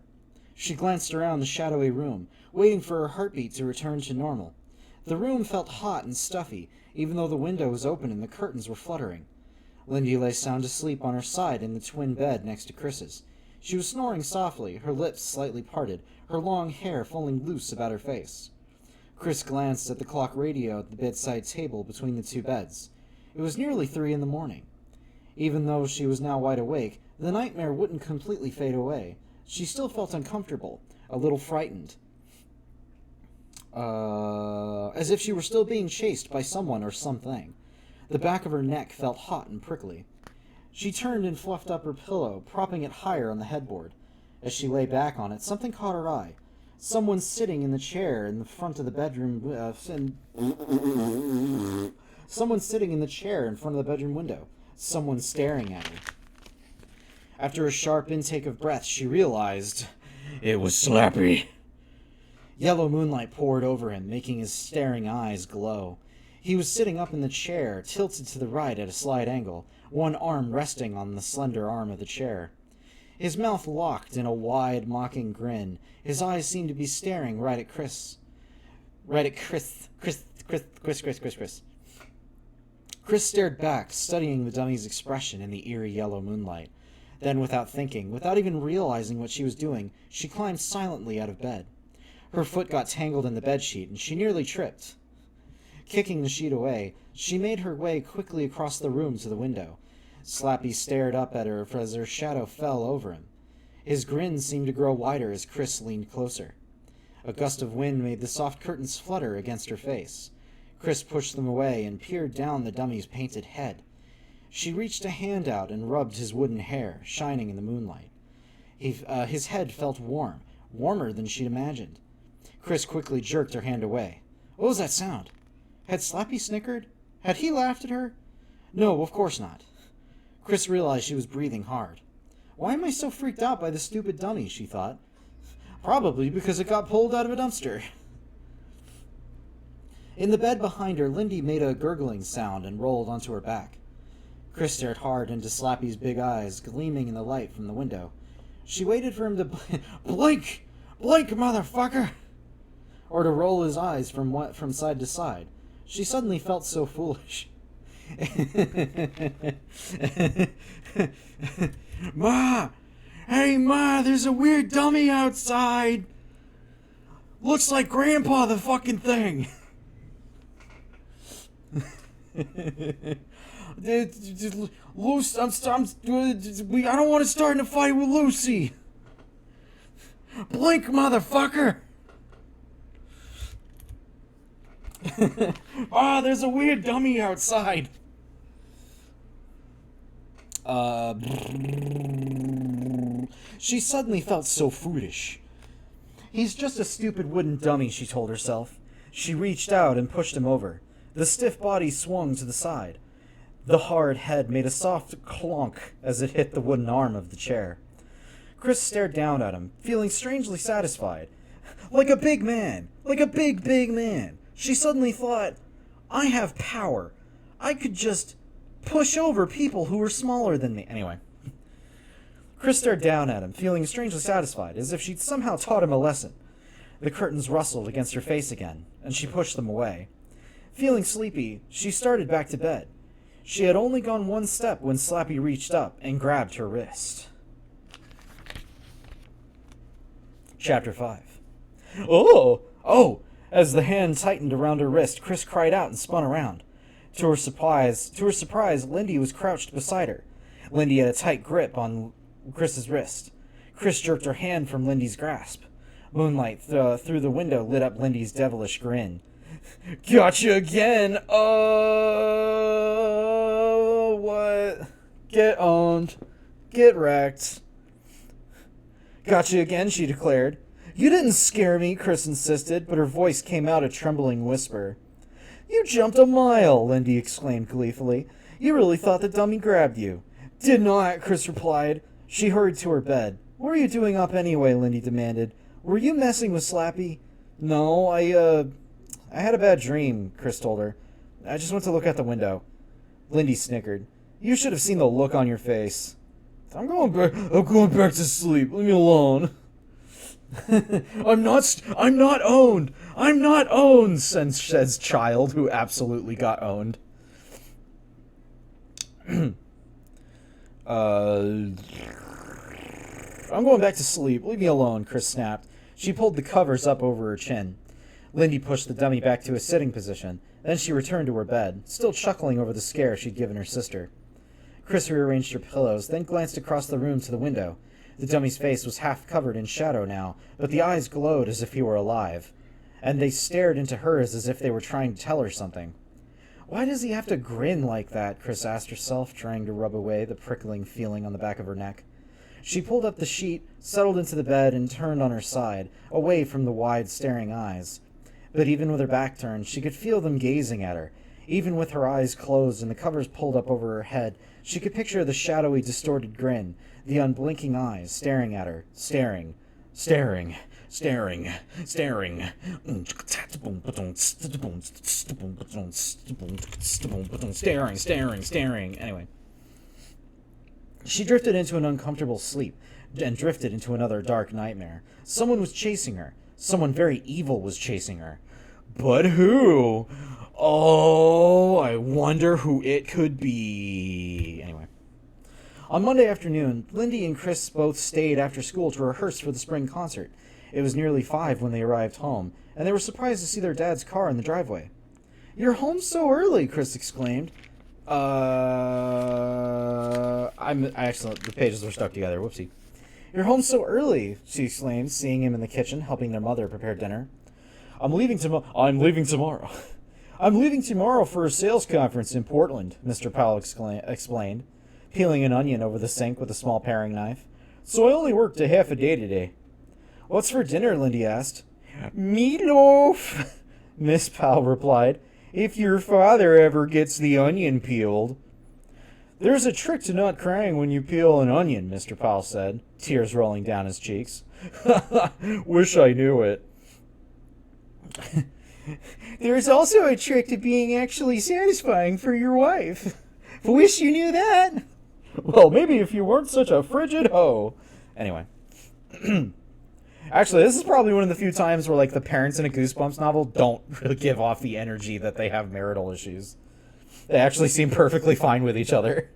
She glanced around the shadowy room, waiting for her heartbeat to return to normal. The room felt hot and stuffy, even though the window was open and the curtains were fluttering. Lindy lay sound asleep on her side in the twin bed next to Chris's. She was snoring softly, her lips slightly parted, her long hair falling loose about her face. Chris glanced at the clock radio at the bedside table between the two beds. It was nearly 3 a.m. Even though she was now wide awake, the nightmare wouldn't completely fade away. She still felt uncomfortable, a little frightened. As if she were still being chased by someone or something. The back of her neck felt hot and prickly. She turned and fluffed up her pillow, propping it higher on the headboard. As she lay back on it, something caught her eye. Someone sitting in the chair in the front of the bedroom... Someone sitting in the chair in front of the bedroom window. Someone staring at her. After a sharp intake of breath, she realized it was Slappy. Yellow moonlight poured over him, making his staring eyes glow. He was sitting up in the chair, tilted to the right at a slight angle, one arm resting on the slender arm of the chair. His mouth locked in a wide, mocking grin. His eyes seemed to be staring right at Chris. Chris. Chris stared back, studying the dummy's expression in the eerie yellow moonlight. Then, without thinking, without even realizing what she was doing, she climbed silently out of bed. Her foot got tangled in the bedsheet, and she nearly tripped. Kicking the sheet away, she made her way quickly across the room to the window. Slappy stared up at her as her shadow fell over him. His grin seemed to grow wider as Chris leaned closer. A gust of wind made the soft curtains flutter against her face. Chris pushed them away and peered down the dummy's painted head. She reached a hand out and rubbed his wooden hair, shining in the moonlight. His head felt warm, warmer than she'd imagined. Chris quickly jerked her hand away. What was that sound? Had Slappy snickered? Had he laughed at her? No, of course not. Chris realized she was breathing hard. Why am I so freaked out by the stupid dummy, she thought. Probably because it got pulled out of a dumpster. In the bed behind her, Lindy made a gurgling sound and rolled onto her back. Chris stared hard into Slappy's big eyes, gleaming in the light from the window. She waited for him to blink! Blink, motherfucker! Or to roll his eyes from side to side. She suddenly felt so foolish. Ma! Hey, Ma, there's a weird dummy outside! Looks like Grandpa the fucking thing! Lucy, I don't want to start in a fight with Lucy! Blink, motherfucker! There's a weird dummy outside. She suddenly felt so foolish. He's just a stupid wooden dummy, she told herself. She reached out and pushed him over. The stiff body swung to the side. The hard head made a soft clonk as it hit the wooden arm of the chair. Chris stared down at him, feeling strangely satisfied. Like a big man. Like a big, big man. She suddenly thought, I have power. I could just push over people who were smaller than me. Anyway. Chris stared down at him, feeling strangely satisfied, as if she'd somehow taught him a lesson. The curtains rustled against her face again, and she pushed them away. Feeling sleepy, she started back to bed. She had only gone one step when Slappy reached up and grabbed her wrist. Chapter 5. Oh! As the hand tightened around her wrist, Chris cried out and spun around. To her surprise, Lindy was crouched beside her. Lindy had a tight grip on Chris's wrist. Chris jerked her hand from Lindy's grasp. Moonlight through the window lit up Lindy's devilish grin. Gotcha again! Oh, what? Get owned. Get wrecked. Gotcha again, she declared. You didn't scare me, Chris insisted, but her voice came out a trembling whisper. You jumped a mile, Lindy exclaimed gleefully. You really thought the dummy grabbed you. Did not, Chris replied. She hurried to her bed. What were you doing up anyway, Lindy demanded. Were you messing with Slappy? No, I had a bad dream, Chris told her. I just went to look out the window. Lindy snickered. You should have seen the look on your face. I'm going back to sleep. Leave me alone. I'm not owned. I'm not owned, says child who absolutely got owned. I'm going back to sleep. Leave me alone, Chris snapped. She pulled the covers up over her chin. Lindy pushed the dummy back to a sitting position. Then she returned to her bed, still chuckling over the scare she'd given her sister. Chris rearranged her pillows, then glanced across the room to the window. The dummy's face was half covered in shadow now, but the eyes glowed as if he were alive. And they stared into hers as if they were trying to tell her something. Why does he have to grin like that? Chris asked herself, trying to rub away the prickling feeling on the back of her neck. She pulled up the sheet, settled into the bed, and turned on her side, away from the wide, staring eyes. But even with her back turned, she could feel them gazing at her. Even with her eyes closed and the covers pulled up over her head, she could picture the shadowy, distorted grin, the unblinking eyes staring at her, staring, staring, staring, staring. Staring. Anyway. She drifted into an uncomfortable sleep, and drifted into another dark nightmare. Someone was chasing her. Someone very evil was chasing her. But who? Oh, I wonder who it could be. Anyway. On Monday afternoon, Lindy and Chris both stayed after school to rehearse for the spring concert. It was nearly 5 when they arrived home, and they were surprised to see their dad's car in the driveway. You're home so early, Chris exclaimed. The pages were stuck together. Whoopsie. You're home so early, she exclaimed, seeing him in the kitchen, helping their mother prepare dinner. I'm leaving tomorrow. I'm leaving tomorrow for a sales conference in Portland, Mr. Powell explained, peeling an onion over the sink with a small paring knife. So I only worked a half a day today. What's for dinner? Lindy asked. Meatloaf, Miss Powell replied. If your father ever gets the onion peeled. There's a trick to not crying when you peel an onion, Mr. Powell said, tears rolling down his cheeks. Wish I knew it. There's also a trick to being actually satisfying for your wife. Wish you knew that. Well, maybe if you weren't such a frigid hoe. Anyway. Actually, this is probably one of the few times where, like, the parents in a Goosebumps novel don't really give off the energy that they have marital issues. They actually seem perfectly fine with each other.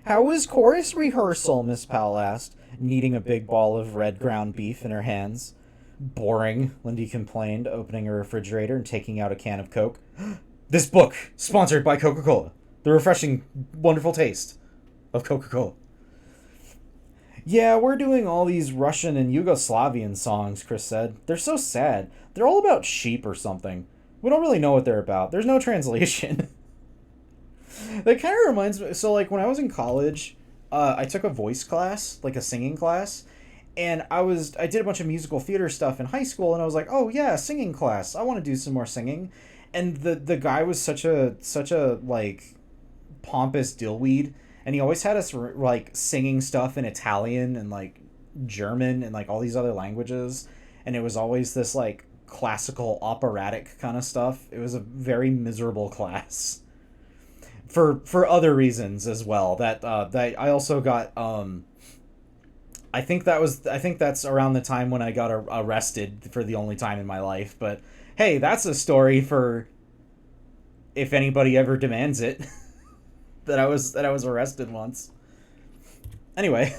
How was chorus rehearsal? Miss Powell asked, kneading a big ball of red ground beef in her hands. Boring, Lindy complained, opening her refrigerator and taking out a can of Coke. This book, sponsored by Coca-Cola. The refreshing, wonderful taste of Coca-Cola. Yeah, we're doing all these Russian and Yugoslavian songs, Chris said. They're so sad. They're all about sheep or something. We don't really know what they're about. There's no translation. That kind of reminds me... So, like, when I was in college, I took a voice class, like a singing class, and I did a bunch of musical theater stuff in high school, and I was like, oh, yeah, singing class. I want to do some more singing. And the guy was such a like, pompous dillweed, and he always had us, like, singing stuff in Italian and, like, German and, like, all these other languages, and it was always this, like, classical operatic kind of stuff. It was a very miserable class. For other reasons as well. That I also got, I think that's around the time when I got arrested for the only time in my life, but hey, that's a story for if anybody ever demands it. that I was arrested once. Anyway.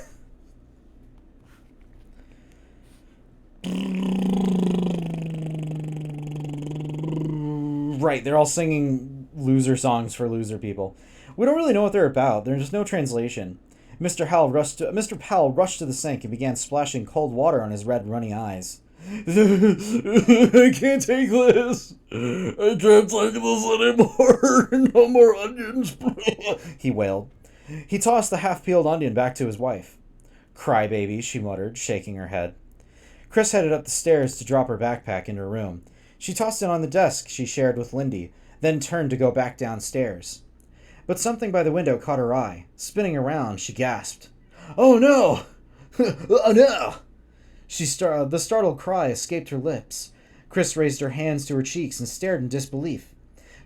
Right, they're all singing loser songs for loser people. We don't really know what they're about. There's just no translation. Mr. Powell rushed to the sink and began splashing cold water on his red, runny eyes. I can't take this. I can't take this anymore. No more onions. He wailed. He tossed the half-peeled onion back to his wife. Crybaby, she muttered, shaking her head. Chris headed up the stairs to drop her backpack into her room. She tossed it on the desk she shared with Lindy, then turned to go back downstairs. But something by the window caught her eye. Spinning around, she gasped. "Oh no! Oh no!" The startled cry escaped her lips. Chris raised her hands to her cheeks and stared in disbelief.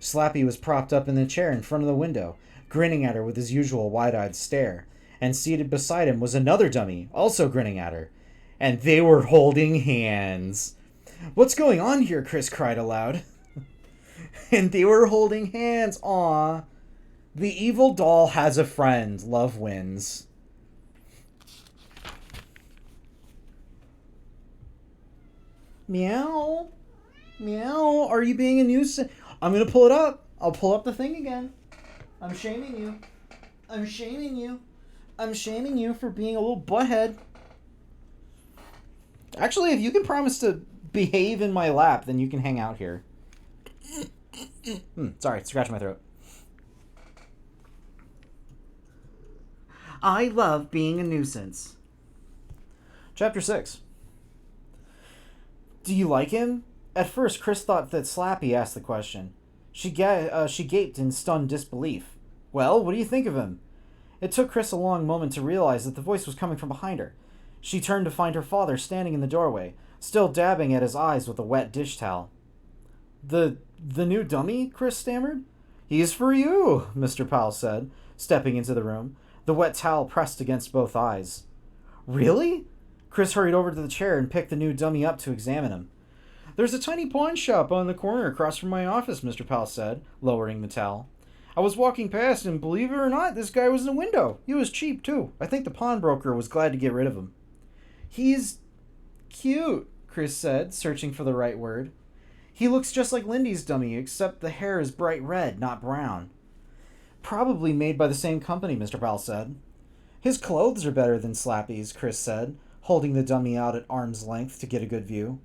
Slappy was propped up in the chair in front of the window, grinning at her with his usual wide-eyed stare. And seated beside him was another dummy, also grinning at her. And they were holding hands. "What's going on here?" Chris cried aloud. And they were holding hands. Aw. The evil doll has a friend. Love wins. Meow. Meow. Are you being a nuisance? I'm going to pull it up. I'll pull up the thing again. I'm shaming you. I'm shaming you. I'm shaming you for being a little butthead. Actually, if you can promise to behave in my lap, then you can hang out here. Sorry, scratch my throat. I love being a nuisance. Chapter 6. Do you like him? At first, Chris thought that Slappy asked the question. She gaped in stunned disbelief. Well, what do you think of him? It took Chris a long moment to realize that the voice was coming from behind her. She turned to find her father standing in the doorway, still dabbing at his eyes with a wet dish towel. The new dummy?" Chris stammered. "He's for you," Mr. Powell said, stepping into the room, the wet towel pressed against both eyes. "Really?" Chris hurried over to the chair and picked the new dummy up to examine him. "There's a tiny pawn shop on the corner across from my office," Mr. Powell said, lowering the towel. "I was walking past, and believe it or not, this guy was in the window. He was cheap, too. I think the pawnbroker was glad to get rid of him." "He's cute," Chris said, searching for the right word. "He looks just like Lindy's dummy, except the hair is bright red, not brown." "Probably made by the same company," Mr. Powell said. "His clothes are better than Slappy's," Chris said, holding the dummy out at arm's length to get a good view.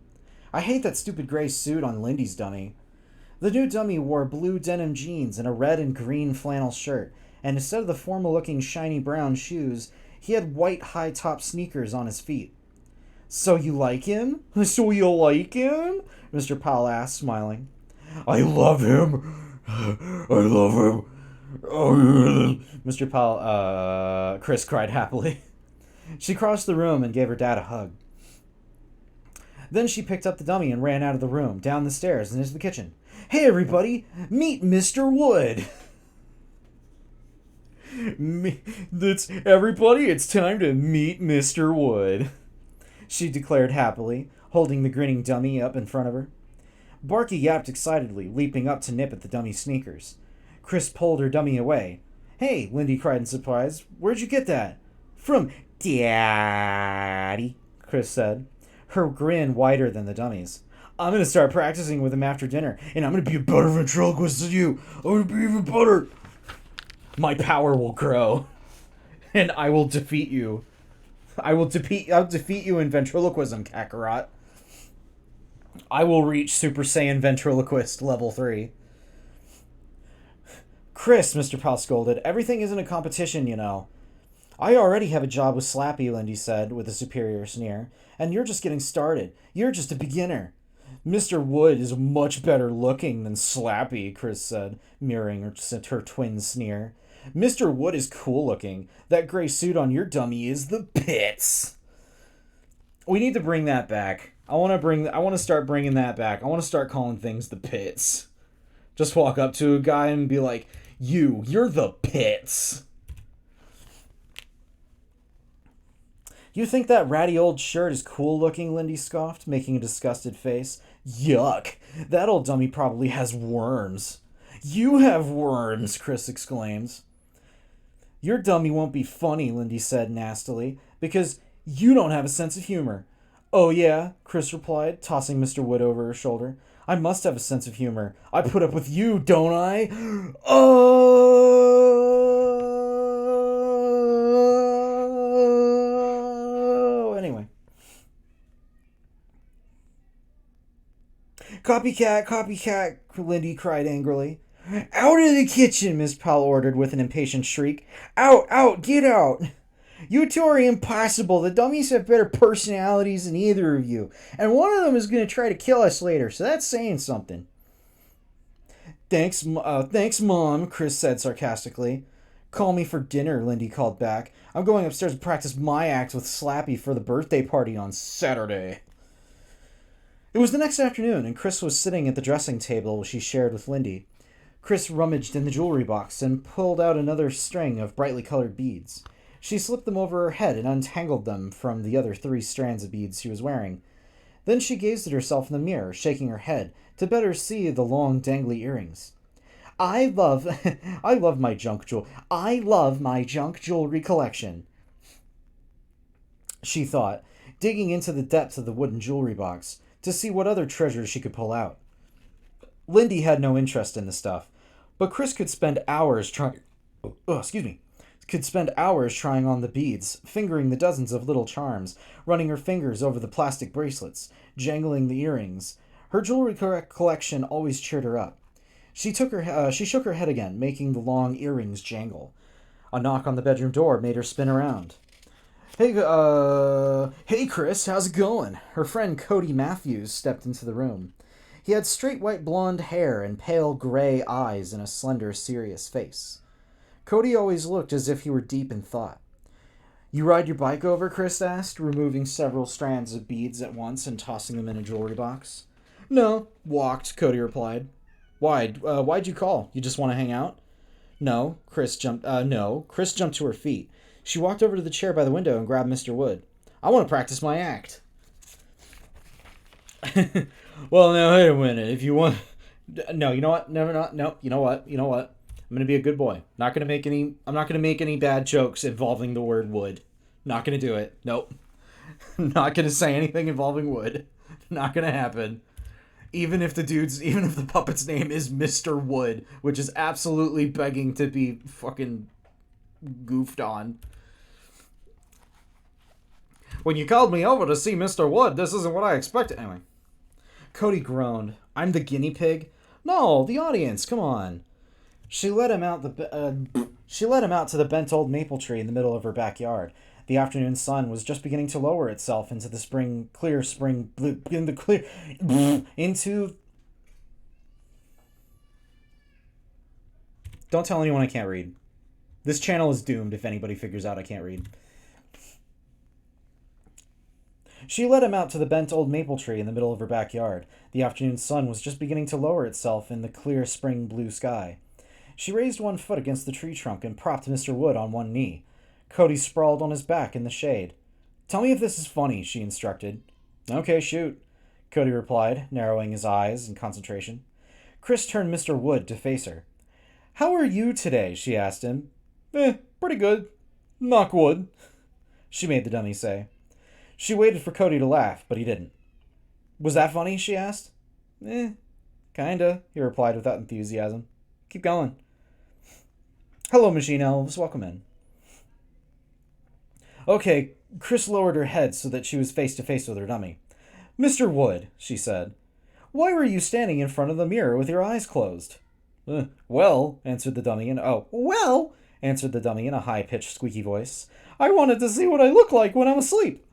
"I hate that stupid gray suit on Lindy's dummy." The new dummy wore blue denim jeans and a red and green flannel shirt, and instead of the formal-looking shiny brown shoes, he had white high-top sneakers on his feet. "So you like him?" "So you like him?" Mr. Powell asked, smiling. "I love him. I love him." "Oh, Mr. Powell, Chris cried happily. She crossed the room and gave her dad a hug. Then she picked up the dummy and ran out of the room, down the stairs, and into the kitchen. "Hey, everybody, meet Mr. Wood." It's time to meet Mr. Wood," she declared happily, holding the grinning dummy up in front of her. Barky yapped excitedly, leaping up to nip at the dummy's sneakers. Chris pulled her dummy away. "Hey," Lindy cried in surprise, "where'd you get that?" "From Daddy," Chris said, her grin wider than the dummy's. "I'm going to start practicing with him after dinner, and I'm going to be a better ventriloquist than you. I'm going to be even better. My power will grow, and I will defeat you. I'll defeat you in ventriloquism, Kakarot. I will reach Super Saiyan Ventriloquist level 3. "Chris," Mr. Powell scolded, "everything isn't a competition, you know." "I already have a job with Slappy," Lindy said, with a superior sneer. "And you're just getting started. You're just a beginner." "Mr. Wood is much better looking than Slappy," Chris said, mirroring her twin sneer. "Mr. Wood is cool looking. That gray suit on your dummy is the pits." We need to bring that back. I want to start bringing that back. I want to start calling things the pits. Just walk up to a guy and be like, You're the pits." "You think that ratty old shirt is cool looking?" Lindy scoffed, making a disgusted face. "Yuck. That old dummy probably has worms." "You have worms," Chris exclaimed. "Your dummy won't be funny," Lindy said nastily, "because you don't have a sense of humor." "Oh, yeah," Chris replied, tossing Mr. Wood over her shoulder. I must have a sense of humor. I put up with you, don't I? Oh! Anyway. Copycat, copycat, Lindy cried angrily. Out of the kitchen, Miss Powell ordered with an impatient shriek. Out, out, get out! You two are impossible. The dummies have better personalities than either of you. And one of them is going to try to kill us later, so that's saying something. Thanks, Mom, Chris said sarcastically. Call me for dinner, Lindy called back. I'm going upstairs to practice my act with Slappy for the birthday party on Saturday. It was the next afternoon, and Chris was sitting at the dressing table she shared with Lindy. Chris rummaged in the jewelry box and pulled out another string of brightly colored beads. She slipped them over her head and untangled them from the other 3 strands of beads she was wearing. Then she gazed at herself in the mirror, shaking her head, to better see the long, dangly earrings. I love my junk jewelry collection, she thought, digging into the depths of the wooden jewelry box to see what other treasures she could pull out. Lindy had no interest in the stuff, but Chris could spend hours trying on the beads, fingering the dozens of little charms, running her fingers over the plastic bracelets, jangling the earrings. Her jewelry collection always cheered her up. She shook her head again, making the long earrings jangle. A knock on the bedroom door made her spin around. Hey, Chris, how's it going? Her friend Cody Matthews stepped into the room. He had straight white blonde hair and pale gray eyes and a slender, serious face. Cody always looked as if he were deep in thought. You ride your bike over? Chris asked, removing several strands of beads at once and tossing them in a jewelry box. No, walked, Cody replied. Why'd you call? You just want to hang out? No, Chris jumped to her feet. She walked over to the chair by the window and grabbed Mr. Wood. I want to practice my act. Well, now, wait a minute. If you want... No, you know what? No, you know what? I'm gonna be a good boy. I'm not gonna make any bad jokes involving the word wood. Not gonna do it. Nope. Not gonna say anything involving wood. Not gonna happen. Even if the puppet's name is Mr. Wood, which is absolutely begging to be fucking goofed on. When you called me over to see Mr. Wood, this isn't what I expected. Anyway. Cody groaned. I'm the guinea pig? No, the audience, come on. She led him out to the bent old maple tree in the middle of her backyard. The afternoon sun was just beginning to lower itself into the clear spring blue. Don't tell anyone I can't read. This channel is doomed if anybody figures out I can't read. She led him out to the bent old maple tree in the middle of her backyard. The afternoon sun was just beginning to lower itself in the clear spring blue sky. She raised one foot against the tree trunk and propped Mr. Wood on one knee. Cody sprawled on his back in the shade. Tell me if this is funny, she instructed. Okay, shoot, Cody replied, narrowing his eyes in concentration. Chris turned Mr. Wood to face her. How are you today? She asked him. Pretty good. Knock wood, she made the dummy say. She waited for Cody to laugh, but he didn't. Was that funny? She asked. Kinda, he replied without enthusiasm. Keep going. Hello, machine elves. Welcome in. Okay, Chris lowered her head so that she was face to face with her dummy. Mr. Wood, she said, why were you standing in front of the mirror with your eyes closed? Well, answered the dummy in a high-pitched, squeaky voice. I wanted to see what I look like when I'm asleep.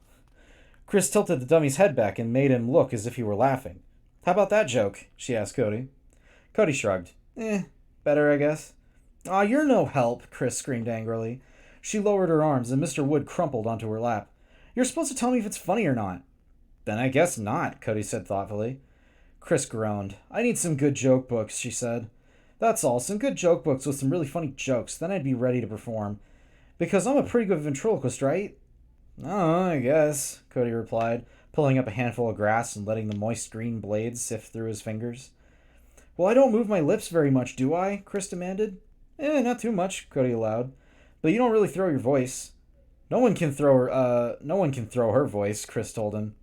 Chris tilted the dummy's head back and made him look as if he were laughing. How about that joke? She asked Cody. Cody shrugged. Better, I guess. Aw, you're no help, Chris screamed angrily. She lowered her arms and Mr. Wood crumpled onto her lap. You're supposed to tell me if it's funny or not. Then I guess not, Cody said thoughtfully. Chris groaned. I need some good joke books, she said. That's all, some good joke books with some really funny jokes, then I'd be ready to perform. Because I'm a pretty good ventriloquist, right? Oh, I guess, Cody replied, pulling up a handful of grass and letting the moist green blades sift through his fingers. Well, I don't move my lips very much, do I? Chris demanded. Not too much, Cody allowed. But you don't really throw your voice. No one can throw her voice, Chris told him.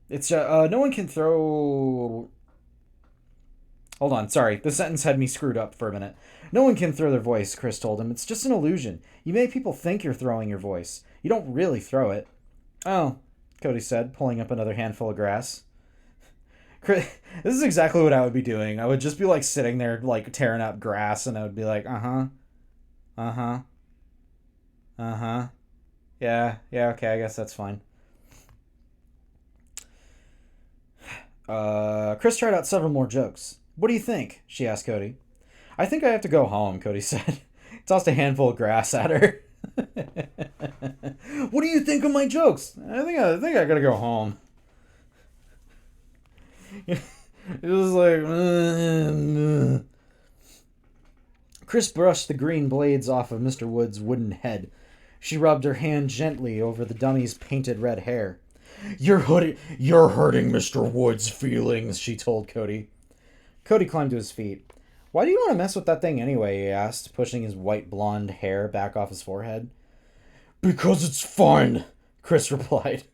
It's no one can throw. Hold on, sorry. The sentence had me screwed up for a minute. No one can throw their voice, Chris told him. It's just an illusion. You make people think you're throwing your voice. You don't really throw it. Oh, Cody said, pulling up another handful of grass. Chris, this is exactly what I would be doing. I would just be like sitting there, like tearing up grass, and I would be like, uh huh, uh huh, uh huh. Yeah, yeah, okay, I guess that's fine. Chris tried out several more jokes. What do you think? She asked Cody. I think I have to go home, Cody said. Tossed a handful of grass at her. What do you think of my jokes? I think I gotta go home. It was like Chris brushed the green blades off of Mr. Wood's wooden head. She rubbed her hand gently over the dummy's painted red hair. You're hurting Mr. Wood's feelings, she told Cody. Cody climbed to his feet. Why do you want to mess with that thing anyway? He asked, pushing his white blonde hair back off his forehead. Because it's fun, Chris replied.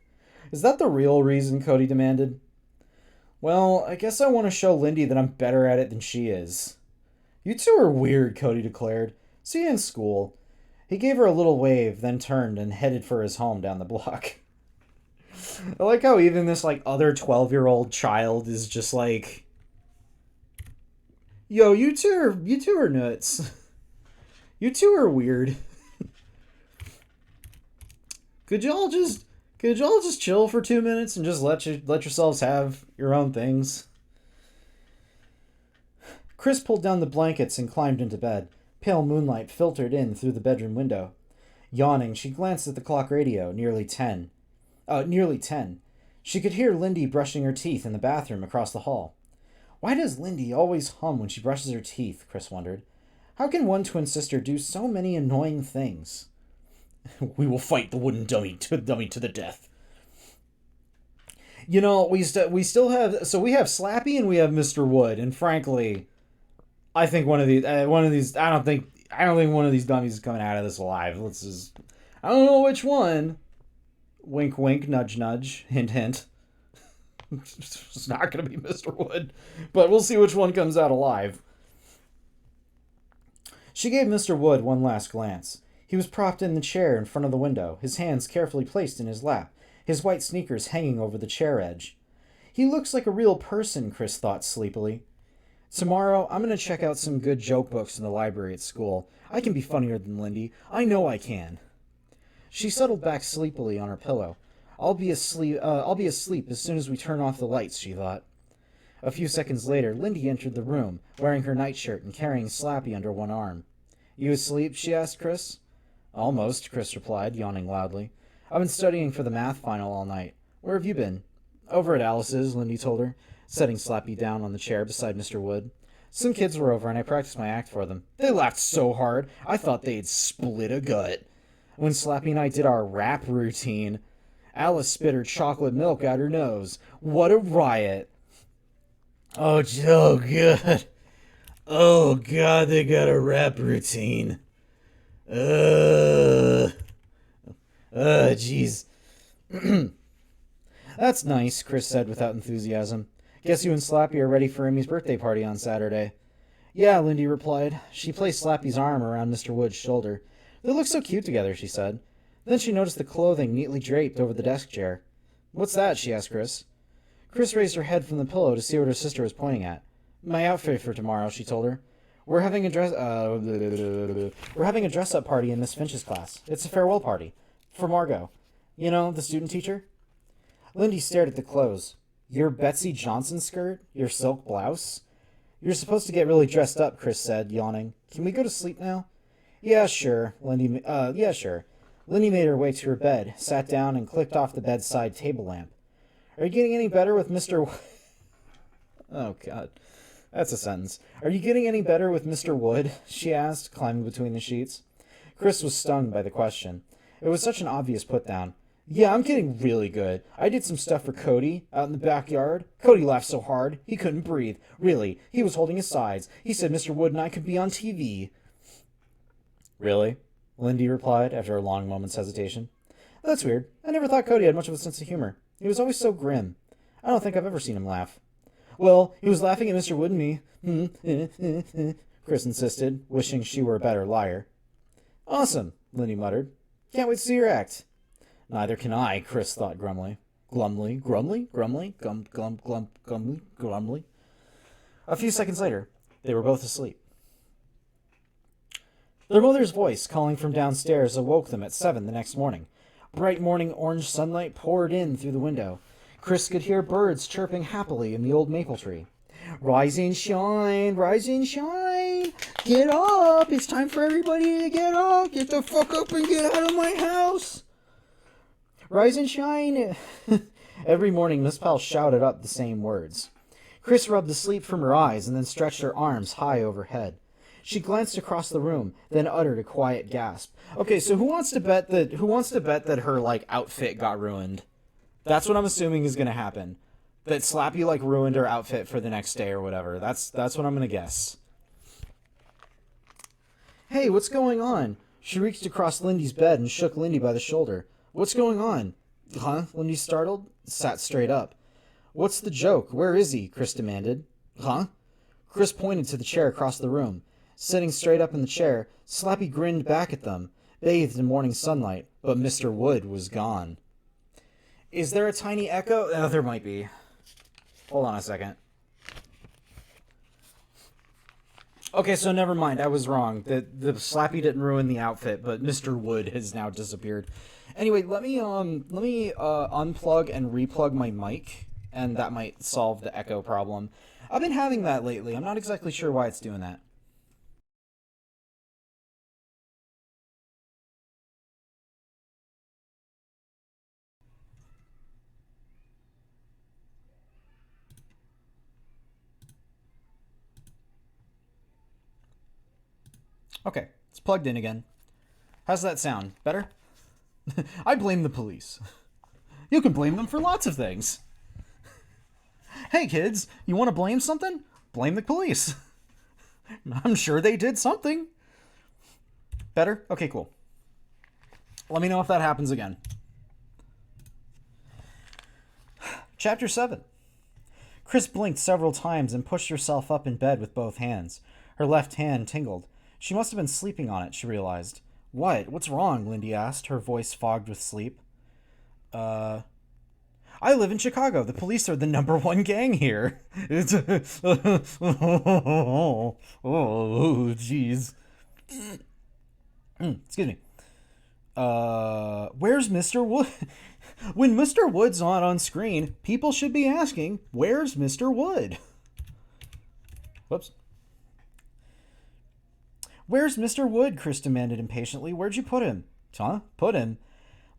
Is that the real reason? Cody demanded. Well, I guess I want to show Lindy that I'm better at it than she is. You two are weird, Cody declared. See you in school. He gave her a little wave, then turned and headed for his home down the block. I like how even this like other 12-year-old child is just like, yo, you two are nuts. You two are weird. Could y'all just chill for 2 minutes and just let yourselves have your own things? Chris pulled down the blankets and climbed into bed. Pale moonlight filtered in through the bedroom window. Yawning, she glanced at the clock radio. Nearly 10. Nearly 10. She could hear Lindy brushing her teeth in the bathroom across the hall. Why does Lindy always hum when she brushes her teeth? Chris wondered. How can one twin sister do so many annoying things? We will fight the wooden dummy to the death. You know, we still have, so we have Slappy and we have Mr. Wood, and frankly, I think one of these I don't think one of these dummies is coming out of this alive. I don't know which one. Wink wink, nudge nudge, hint hint. It's not going to be Mr. Wood, but we'll see which one comes out alive. She gave Mr. Wood one last glance. He was propped in the chair in front of the window, his hands carefully placed in his lap, his white sneakers hanging over the chair edge. He looks like a real person, Chris thought sleepily. Tomorrow, I'm going to check out some good joke books in the library at school. I can be funnier than Lindy. I know I can. She settled back sleepily on her pillow. I'll be asleep as soon as we turn off the lights, she thought. A few seconds later, Lindy entered the room, wearing her nightshirt and carrying Slappy under one arm. You asleep? She asked Chris. Almost, Chris replied, yawning loudly. I've been studying for the math final all night. Where have you been? Over at Alice's, Lindy told her, setting Slappy down on the chair beside Mr. Wood. Some kids were over and I practiced my act for them. They laughed so hard, I thought they'd split a gut. When Slappy and I did our rap routine, Alice spit her chocolate milk out her nose. What a riot. Oh, good. Oh, God, they got a rap routine. Jeez. That's nice, Chris said without enthusiasm. Guess you and Slappy are ready for Amy's birthday party on Saturday. Yeah, Lindy replied. She placed Slappy's arm around Mr. Wood's shoulder. They look so cute together, she said. Then she noticed the clothing neatly draped over the desk chair. What's that? She asked Chris. Chris raised her head from the pillow to see what her sister was pointing at. My outfit for tomorrow, she told her. We're having a dress-up party in Miss Finch's class. It's a farewell party. For Margot. You know, the student teacher? Lindy stared at the clothes. Your Betsy Johnson skirt? Your silk blouse? You're supposed to get really dressed up, Chris said, yawning. Can we go to sleep now? Yeah, sure. Sure. Lindy made her way to her bed, sat down, and clicked off the bedside table lamp. Are you getting any better with Mr. Oh, God. That's a sentence. Are you getting any better with Mr. Wood? She asked, climbing between the sheets. Chris was stung by the question. It was such an obvious put-down. Yeah, I'm getting really good. I did some stuff for Cody out in the backyard. Cody laughed so hard, he couldn't breathe. Really, he was holding his sides. He said Mr. Wood and I could be on TV. Really? Lindy replied after a long moment's hesitation. That's weird. I never thought Cody had much of a sense of humor. He was always so grim. I don't think I've ever seen him laugh. Well, he was laughing at Mr. Wood and me. Chris insisted, wishing she were a better liar. Awesome, Lindy muttered. Can't wait to see your act. Neither can I, Chris thought glumly. Glumly. A few seconds later, they were both asleep. Their mother's voice, calling from downstairs, awoke them at 7 the next morning. Bright morning orange sunlight poured in through the window. Chris could hear birds chirping happily in the old maple tree. Rise and shine, rise and shine. Get up, it's time for everybody to get up. Get the fuck up and get out of my house. Rise and shine. Every morning, Miss Powell shouted up the same words. Chris rubbed the sleep from her eyes and then stretched her arms high overhead. She glanced across the room, then uttered a quiet gasp. Okay, so who wants to bet that her outfit got ruined? That's what I'm assuming is gonna happen. That Slappy ruined her outfit for the next day or whatever. That's what I'm gonna guess. Hey, what's going on? She reached across Lindy's bed and shook Lindy by the shoulder. What's going on? Huh? Lindy startled, sat straight up. What's the joke? Where is he? Chris demanded. Huh? Chris pointed to the chair across the room. Sitting straight up in the chair, Slappy grinned back at them, bathed in morning sunlight, but Mr. Wood was gone. Is there a tiny echo? Oh, there might be. Hold on a second. Okay, so never mind. I was wrong. The Slappy didn't ruin the outfit, but Mr. Wood has now disappeared. Anyway, let me unplug and replug my mic, and that might solve the echo problem. I've been having that lately. I'm not exactly sure why it's doing that. Okay, it's plugged in again. How's that sound? Better? I blame the police. You can blame them for lots of things. Hey kids, you want to blame something? Blame the police. I'm sure they did something. Better? Okay, cool. Let me know if that happens again. Chapter 7. Chris blinked several times and pushed herself up in bed with both hands. Her left hand tingled. She must have been sleeping on it, she realized. What? What's wrong? Lindy asked, her voice fogged with sleep. I live in Chicago. The police are the #1 gang here. It's oh, jeez. Excuse me. Where's Mr. Wood? When Mr. Wood's not on screen, people should be asking, where's Mr. Wood? Whoops. Where's Mr. Wood? Chris demanded impatiently. Where'd you put him? Huh? Put him?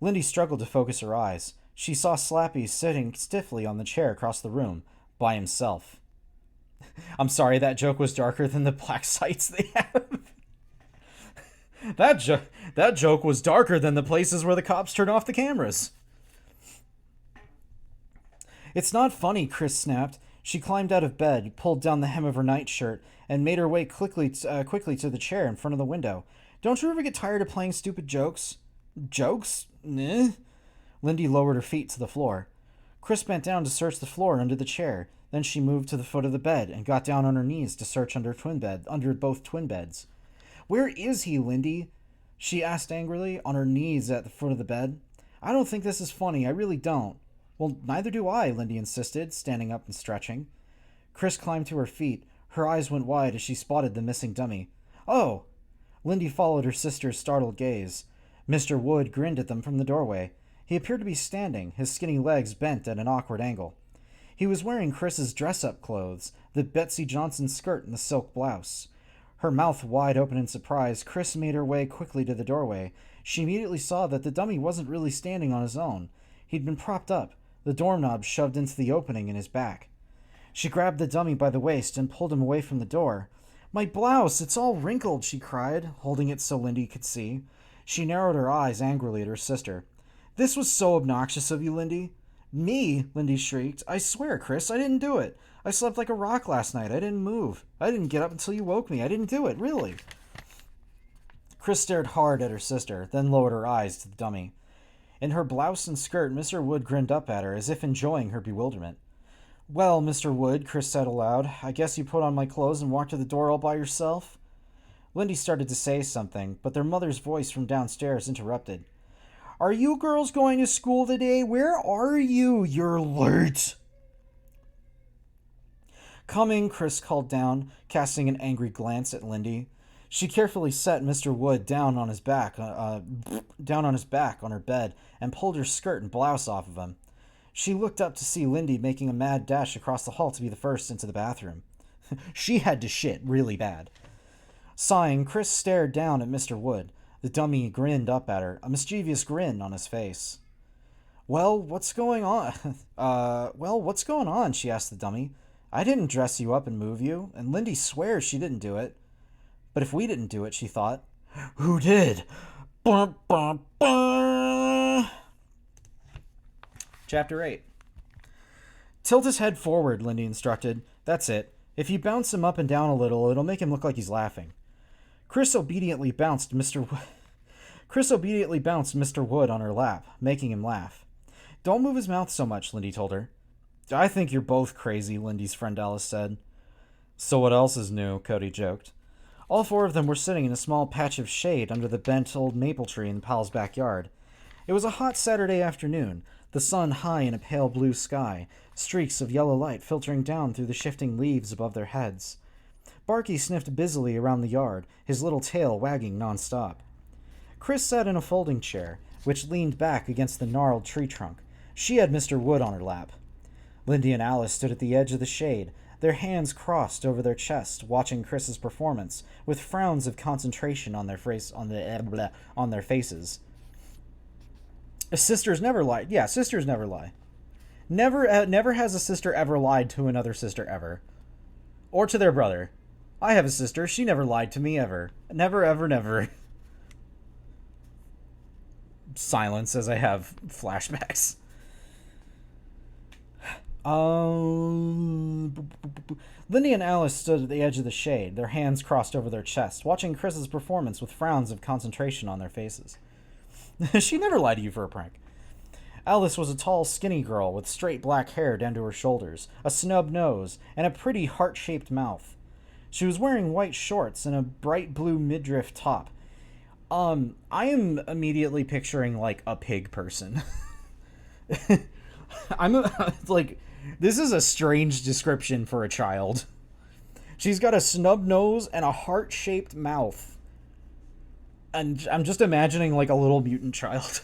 Lindy struggled to focus her eyes. She saw Slappy sitting stiffly on the chair across the room, by himself. I'm sorry, that joke was darker than the black sites they have. That joke was darker than the places where the cops turn off the cameras. It's not funny, Chris snapped. She climbed out of bed, pulled down the hem of her nightshirt, and made her way quickly to the chair in front of the window. Don't you ever get tired of playing stupid jokes? Jokes? Nah. Lindy lowered her feet to the floor. Chris bent down to search the floor under the chair. Then she moved to the foot of the bed and got down on her knees to search under both twin beds. Where is he, Lindy? She asked angrily, on her knees at the foot of the bed. I don't think this is funny. I really don't. Well, neither do I, Lindy insisted, standing up and stretching. Chris climbed to her feet. Her eyes went wide as she spotted the missing dummy. Oh! Lindy followed her sister's startled gaze. Mr. Wood grinned at them from the doorway. He appeared to be standing, his skinny legs bent at an awkward angle. He was wearing Chris's dress-up clothes, the Betsy Johnson skirt and the silk blouse. Her mouth wide open in surprise, Chris made her way quickly to the doorway. She immediately saw that the dummy wasn't really standing on his own. He'd been propped up, the doorknob shoved into the opening in his back. She grabbed the dummy by the waist and pulled him away from the door. My blouse, it's all wrinkled, she cried, holding it so Lindy could see. She narrowed her eyes angrily at her sister. This was so obnoxious of you, Lindy. Me? Lindy shrieked. I swear, Chris, I didn't do it. I slept like a rock last night. I didn't move. I didn't get up until you woke me. I didn't do it, really. Chris stared hard at her sister, then lowered her eyes to the dummy. In her blouse and skirt, Mr. Wood grinned up at her, as if enjoying her bewilderment. Well, Mr. Wood, Chris said aloud, I guess you put on my clothes and walked to the door all by yourself? Lindy started to say something, but their mother's voice from downstairs interrupted. Are you girls going to school today? Where are you? You're late. Coming, Chris called down, casting an angry glance at Lindy. She carefully set Mr. Wood down on his back on her bed and pulled her skirt and blouse off of him. She looked up to see Lindy making a mad dash across the hall to be the first into the bathroom. She had to shit really bad. Sighing, Chris stared down at Mr. Wood. The dummy grinned up at her, a mischievous grin on his face. Well, what's going on? What's going on? She asked the dummy. I didn't dress you up and move you, and Lindy swears she didn't do it. But if we didn't do it, she thought. Who did? Bah, bah, bah. Chapter 8. Tilt his head forward, Lindy instructed. That's it. If you bounce him up and down a little, it'll make him look like he's laughing. Chris obediently bounced Mr. Wood on her lap, making him laugh. Don't move his mouth so much, Lindy told her. I think you're both crazy, Lindy's friend Alice said. So what else is new? Cody joked. All four of them were sitting in a small patch of shade under the bent old maple tree in Pal's backyard. It was a hot Saturday afternoon, the sun high in a pale blue sky, streaks of yellow light filtering down through the shifting leaves above their heads. Barky sniffed busily around the yard, his little tail wagging nonstop. Chris sat in a folding chair, which leaned back against the gnarled tree trunk. She had Mr. Wood on her lap. Lindy and Alice stood at the edge of the shade, their hands crossed over their chests, watching Chris's performance, with frowns of concentration on their faces. Sisters never lie. Yeah, sisters never lie. Never has a sister ever lied to another sister ever. Or to their brother. I have a sister. She never lied to me ever. Never, ever, never. Silence as I have flashbacks. Lindy and Alice stood at the edge of the shade, their hands crossed over their chests, watching Chris's performance with frowns of concentration on their faces. She never lied to you for a prank. Alice was a tall, skinny girl with straight black hair down to her shoulders, a snub nose, and a pretty heart-shaped mouth. She was wearing white shorts and a bright blue midriff top. I am immediately picturing, like, a pig person. This is a strange description for a child. She's got a snub nose and a heart-shaped mouth. And I'm just imagining, like, a little mutant child.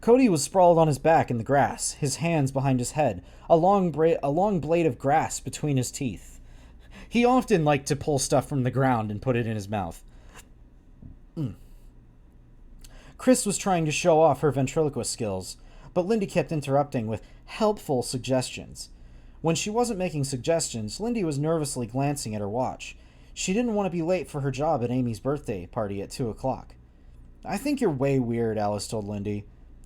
Cody was sprawled on his back in the grass, his hands behind his head, a long blade of grass between his teeth. He often liked to pull stuff from the ground and put it in his mouth. Chris was trying to show off her ventriloquist skills, but Lindy kept interrupting with helpful suggestions. When she wasn't making suggestions, Lindy was nervously glancing at her watch. She didn't want to be late for her job at Amy's birthday party at 2 o'clock. I think you're way weird, Alice told Lindy.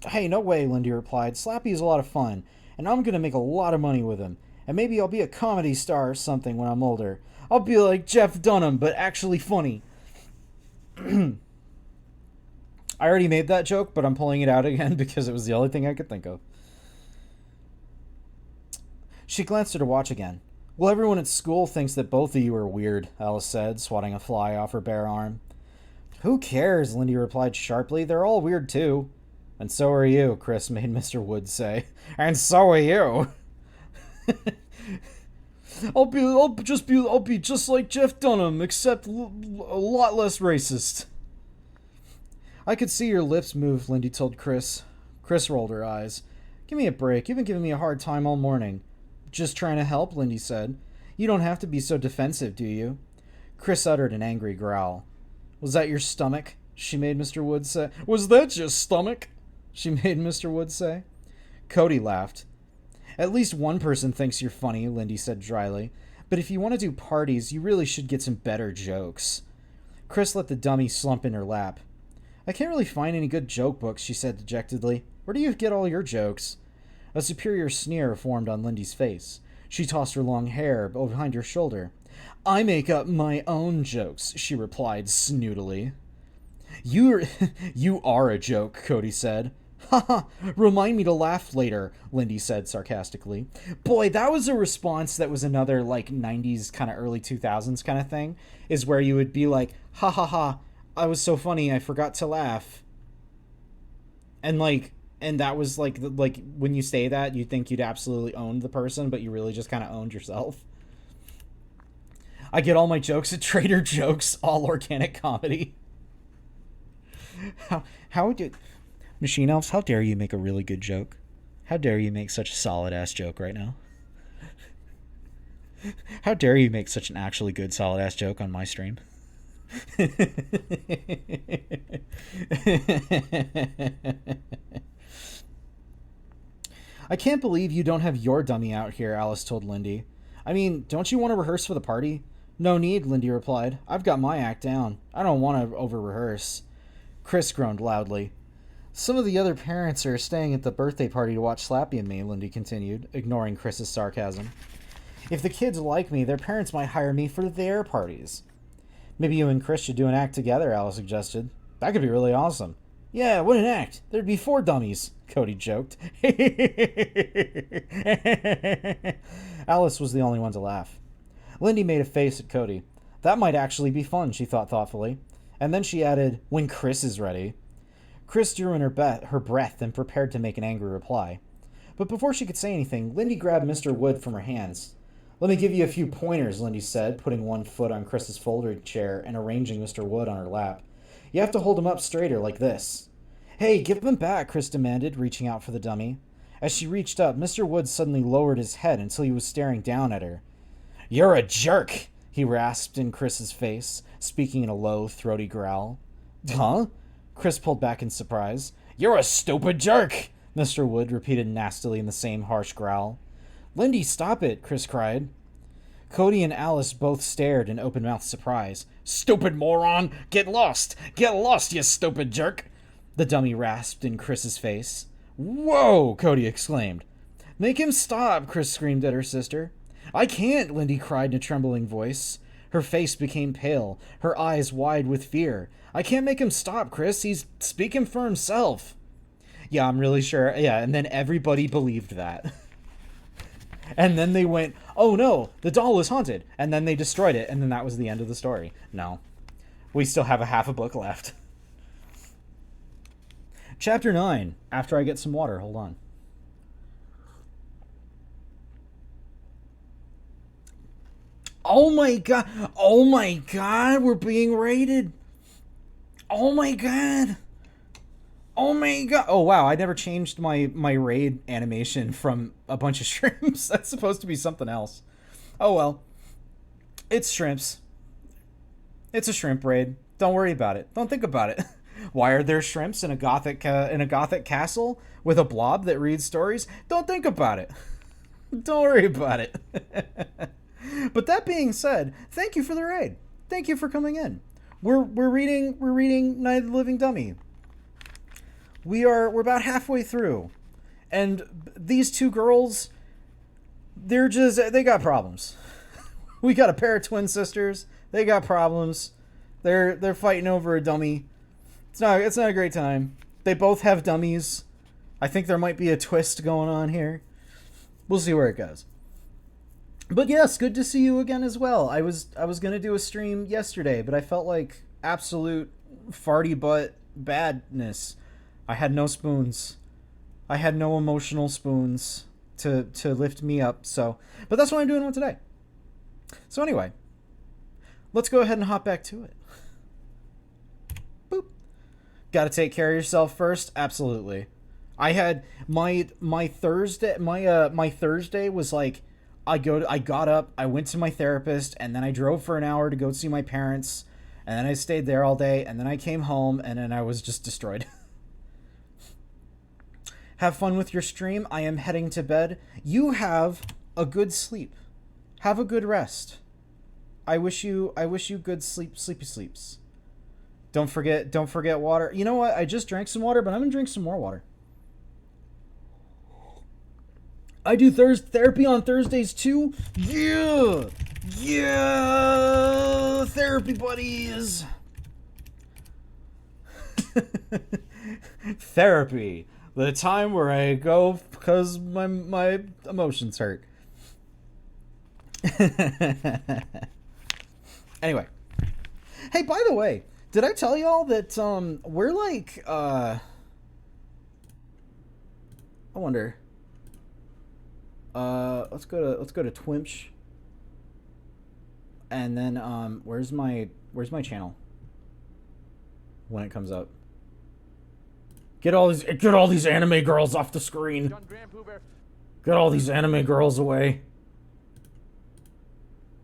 Hey, no way, Lindy replied. Slappy is a lot of fun, and I'm going to make a lot of money with him. And maybe I'll be a comedy star or something when I'm older. I'll be like Jeff Dunham, but actually funny. I already made that joke, but I'm pulling it out again because it was the only thing I could think of. She glanced at her watch again. Well, everyone at school thinks that both of you are weird, Alice said, swatting a fly off her bare arm. Who cares, Lindy replied sharply. They're all weird, too. And so are you, Chris made Mr. Wood say. And so are you. I'll be just like Jeff Dunham, except a lot less racist. I could see your lips move, Lindy told Chris. Chris rolled her eyes. Give me a break. You've been giving me a hard time all morning. Just trying to help, Lindy said. You don't have to be so defensive, do you? Chris uttered an angry growl. Was that your stomach? She made Mr. Wood say. Was that just stomach? She made Mr. Wood say. Cody laughed. At least one person thinks you're funny, Lindy said dryly. But if you want to do parties, you really should get some better jokes. Chris let the dummy slump in her lap. I can't really find any good joke books, she said dejectedly. Where do you get all your jokes? A superior sneer formed on Lindy's face. She tossed her long hair behind her shoulder. I make up my own jokes, she replied snootily. You are a joke, Cody said. Haha, remind me to laugh later, Lindy said sarcastically. Boy, that was a response that was another, like, 90s kind of early 2000s kind of thing, is where you would be like, ha ha ha, I was so funny, I forgot to laugh. And, like, and that was, like, when you say that, you think you'd absolutely owned the person, but you really just kind of owned yourself. I get all my jokes at Trader Joke's, all organic comedy. How did... Machine Elves, how dare you make a really good joke? How dare you make such a solid-ass joke right now? How dare you make such an actually good solid-ass joke on my stream? I can't believe you don't have your dummy out here, Alice told Lindy. I mean, don't you want to rehearse for the party? No need, Lindy replied. I've got my act down. I don't want to over-rehearse. Chris groaned loudly. Some of the other parents are staying at the birthday party to watch Slappy and me, Lindy continued, ignoring Chris's sarcasm. If the kids like me, their parents might hire me for their parties. Maybe you and Chris should do an act together, Alice suggested. That could be really awesome. Yeah, what an act. There'd be 4 dummies, Cody joked. Alice was the only one to laugh. Lindy made a face at Cody. That might actually be fun, she thought thoughtfully. And then she added, when Chris is ready. Chris drew in her breath and prepared to make an angry reply. But before she could say anything, Lindy grabbed Mr. Wood from her hands. Let me give you a few pointers, Lindy said, putting one foot on Chris's folded chair and arranging Mr. Wood on her lap. You have to hold him up straighter, like this. Hey, give him back, Chris demanded, reaching out for the dummy. As she reached up, Mr. Wood suddenly lowered his head until he was staring down at her. You're a jerk, he rasped in Chris's face, speaking in a low, throaty growl. Huh? Chris pulled back in surprise. You're a stupid jerk, Mr. Wood repeated nastily in the same harsh growl. Lindy, stop it, Chris cried. Cody and Alice both stared in open-mouthed surprise. Stupid moron! Get lost! Get lost, you stupid jerk! The dummy rasped in Chris's face. Whoa! Cody exclaimed. Make him stop, Chris screamed at her sister. I can't, Lindy cried in a trembling voice. Her face became pale, her eyes wide with fear. I can't make him stop, Chris. He's speaking for himself. Yeah, I'm really sure. Yeah, and then everybody believed that. And then they went, oh no, the doll is haunted. And then they destroyed it, and then that was the end of the story. No. We still have a half a book left. Chapter 9. After I get some water. Hold on. Oh my god. Oh my god. We're being raided. Oh my god. Oh my god. Oh wow. I never changed my raid animation from a bunch of shrimps. That's supposed to be something else. Oh well. It's shrimps. It's a shrimp raid. Don't worry about it. Don't think about it. Why are there shrimps in a gothic castle with a blob that reads stories? Don't think about it. Don't worry about it. But that being said, thank you for the raid. Thank you for coming in. We're reading Night of the Living Dummy. We're about halfway through, and these two girls, they got problems. We got a pair of twin sisters. They got problems. They're fighting over a dummy. It's not a great time. They both have dummies. I think there might be a twist going on here. We'll see where it goes. But yes, good to see you again as well. I was gonna do a stream yesterday, but I felt like absolute farty butt badness. I had no spoons. I had no emotional spoons to lift me up. So, but that's what I'm doing today. So anyway, let's go ahead and hop back to it. Boop. Got to take care of yourself first. Absolutely. I had my Thursday. My Thursday was like. I got up, I went to my therapist, and then I drove for an hour to go see my parents, and then I stayed there all day, and then I came home, and then I was just destroyed. Have fun with your stream. I am heading to bed. You have a good sleep. Have a good rest. I wish you good sleepy sleeps. Don't forget water. You know what? I just drank some water, but I'm gonna drink some more water. I do therapy on Thursdays too. Yeah, therapy buddies. Therapy, The time where I go because my emotions hurt. Anyway. Hey, by the way, did I tell y'all that we're like I wonder. Let's go to Twitch. And then where's my channel? When it comes up. Get all these anime girls off the screen. Get all these anime girls away.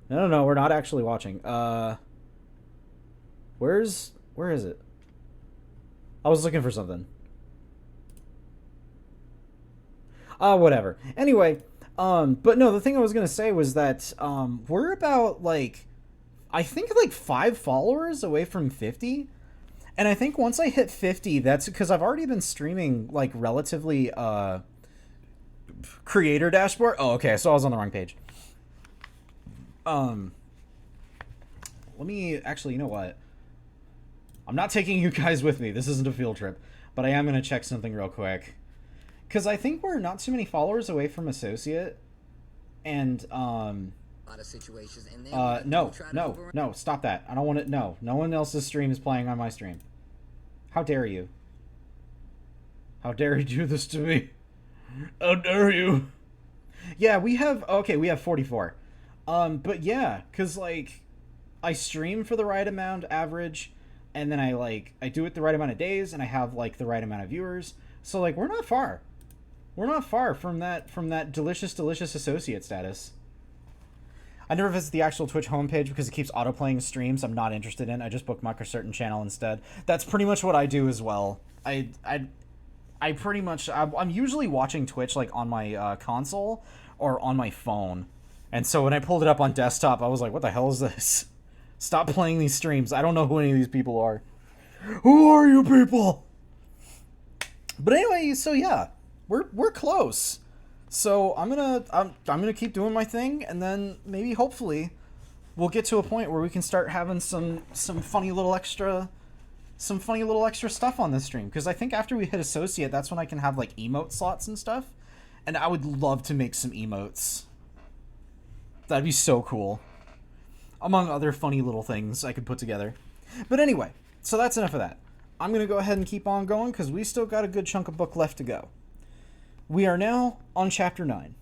No, we're not actually watching. Where is it? I was looking for something. Whatever. Anyway, but no, the thing I was gonna say was that we're about like, I think like 5 followers away from 50. And I think once I hit 50, that's because I've already been streaming like relatively creator dashboard. Oh, okay, so I was on the wrong page. Let me actually, you know what? I'm not taking you guys with me. This isn't a field trip, but I am gonna check something real quick. Because I think we're not too many followers away from associate. And, no, stop that. I don't want it. No one else's stream is playing on my stream. How dare you? How dare you do this to me? How dare you? Yeah, we have 44. But yeah, because, like, I stream for the right amount average, and then I do it the right amount of days, and I have, like, the right amount of viewers. So, like, we're not far. We're not far from that delicious associate status. I never visit the actual Twitch homepage because it keeps autoplaying streams I'm not interested in. I just bookmark a certain channel instead. That's pretty much what I do as well. I'm usually watching Twitch like on my console or on my phone. And so when I pulled it up on desktop, I was like, what the hell is this? Stop playing these streams. I don't know who any of these people are. Who are you people? But anyway, so yeah, we're close. So I'm gonna keep doing my thing, and then maybe hopefully we'll get to a point where we can start having some funny little extra stuff on this stream. Because I think after we hit associate, that's when I can have like emote slots and stuff, and I would love to make some emotes. That'd be so cool. Among other funny little things I could put together. But anyway, so that's enough of that. I'm gonna go ahead and keep on going because we still got a good chunk of book left to go. We are now on chapter 9.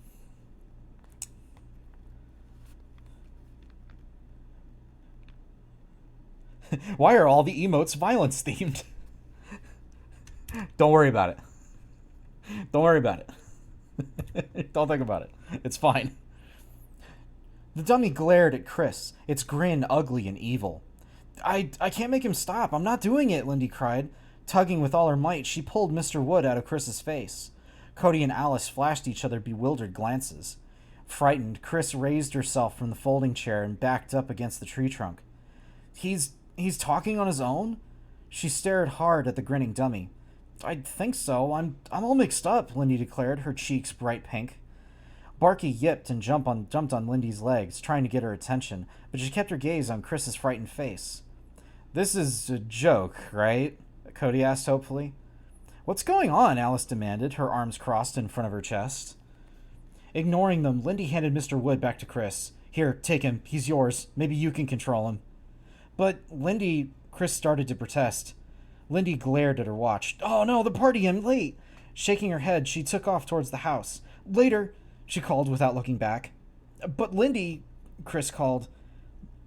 Why are all the emotes violence themed? Don't worry about it. Don't worry about it. Don't think about it. It's fine. The dummy glared at Chris, its grin ugly and evil. I can't make him stop. I'm not doing it, Lindy cried. Tugging with all her might, she pulled Mr. Wood out of Chris's face. Cody and Alice flashed each other bewildered glances. Frightened, Chris raised herself from the folding chair and backed up against the tree trunk. He's talking on his own? She stared hard at the grinning dummy. I think so. I'm all mixed up, Lindy declared, her cheeks bright pink. Barky yipped and jumped on Lindy's legs, trying to get her attention, but she kept her gaze on Chris's frightened face. This is a joke, right? Cody asked hopefully. What's going on? Alice demanded, her arms crossed in front of her chest. Ignoring them, Lindy handed Mr. Wood back to Chris. Here, take him. He's yours. Maybe you can control him. But Lindy... Chris started to protest. Lindy glared at her watch. Oh no, the party, I'm late. Shaking her head, she took off towards the house. Later, she called without looking back. But Lindy, Chris called.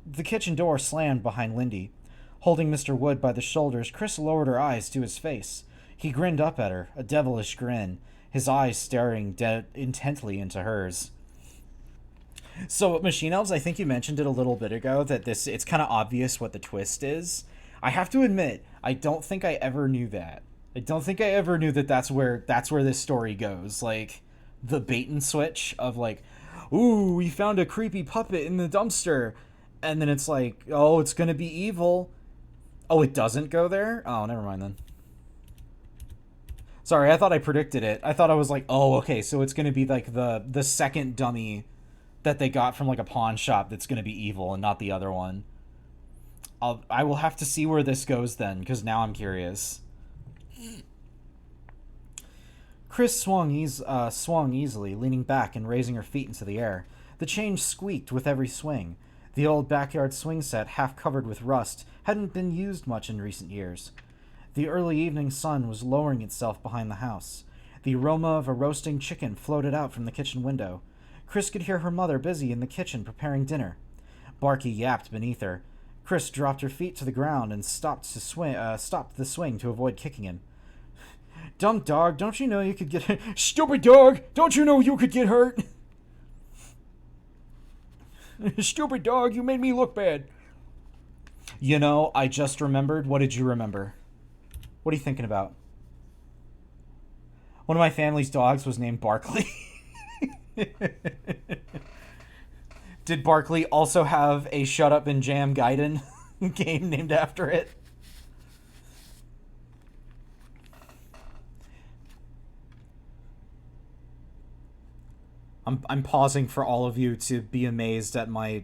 The kitchen door slammed behind Lindy. Holding Mr. Wood by the shoulders, Chris lowered her eyes to his face. He grinned up at her, a devilish grin, his eyes staring intently into hers. So, Machine Elves, I think you mentioned it a little bit ago, that it's kind of obvious what the twist is. I have to admit, I don't think I ever knew that. I don't think I ever knew that that's where this story goes. Like, the bait and switch of like, ooh, we found a creepy puppet in the dumpster. And then it's like, oh, it's gonna be evil. Oh, it doesn't go there? Oh, never mind then. Sorry, I thought I predicted it. I thought I was like, oh, okay, so it's going to be like the second dummy that they got from like a pawn shop that's going to be evil and not the other one. I will have to see where this goes then, because now I'm curious. Chris swung easily, leaning back and raising her feet into the air. The chain squeaked with every swing. The old backyard swing set, half covered with rust, hadn't been used much in recent years. The early evening sun was lowering itself behind the house. The aroma of a roasting chicken floated out from the kitchen window. Chris could hear her mother busy in the kitchen preparing dinner. Barky yapped beneath her. Chris dropped her feet to the ground and stopped the swing to avoid kicking him. Dumb dog, don't you know you could get hurt? Stupid dog, don't you know you could get hurt? Stupid dog, you made me look bad. You know, I just remembered. What did you remember? What are you thinking about? One of my family's dogs was named Barkley. Did Barkley also have a Shut Up and Jam Gaiden game named after it? I'm pausing for all of you to be amazed at my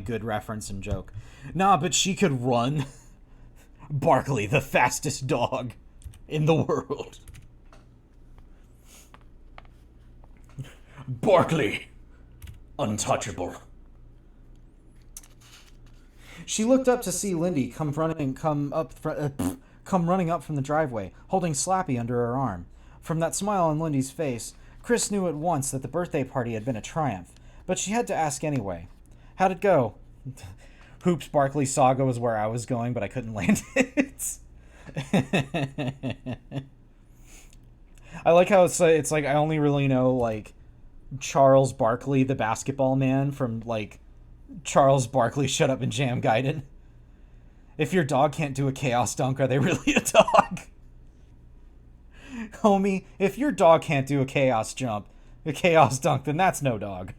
good reference and joke. Nah, but she could run. Barkley, the fastest dog in the world. Barkley, untouchable. She looked up to see Lindy come running up from the driveway, holding Slappy under her arm. From that smile on Lindy's face, Chris knew at once that the birthday party had been a triumph, but she had to ask anyway. How'd it go? Hoops Barkley Saga was where I was going, but I couldn't land it. I like how it's like I only really know, like, Charles Barkley, the basketball man, from, like, Charles Barkley, Shut Up and Jam Gaiden. If your dog can't do a chaos dunk, are they really a dog? Homie, if your dog can't do a chaos dunk, then that's no dog.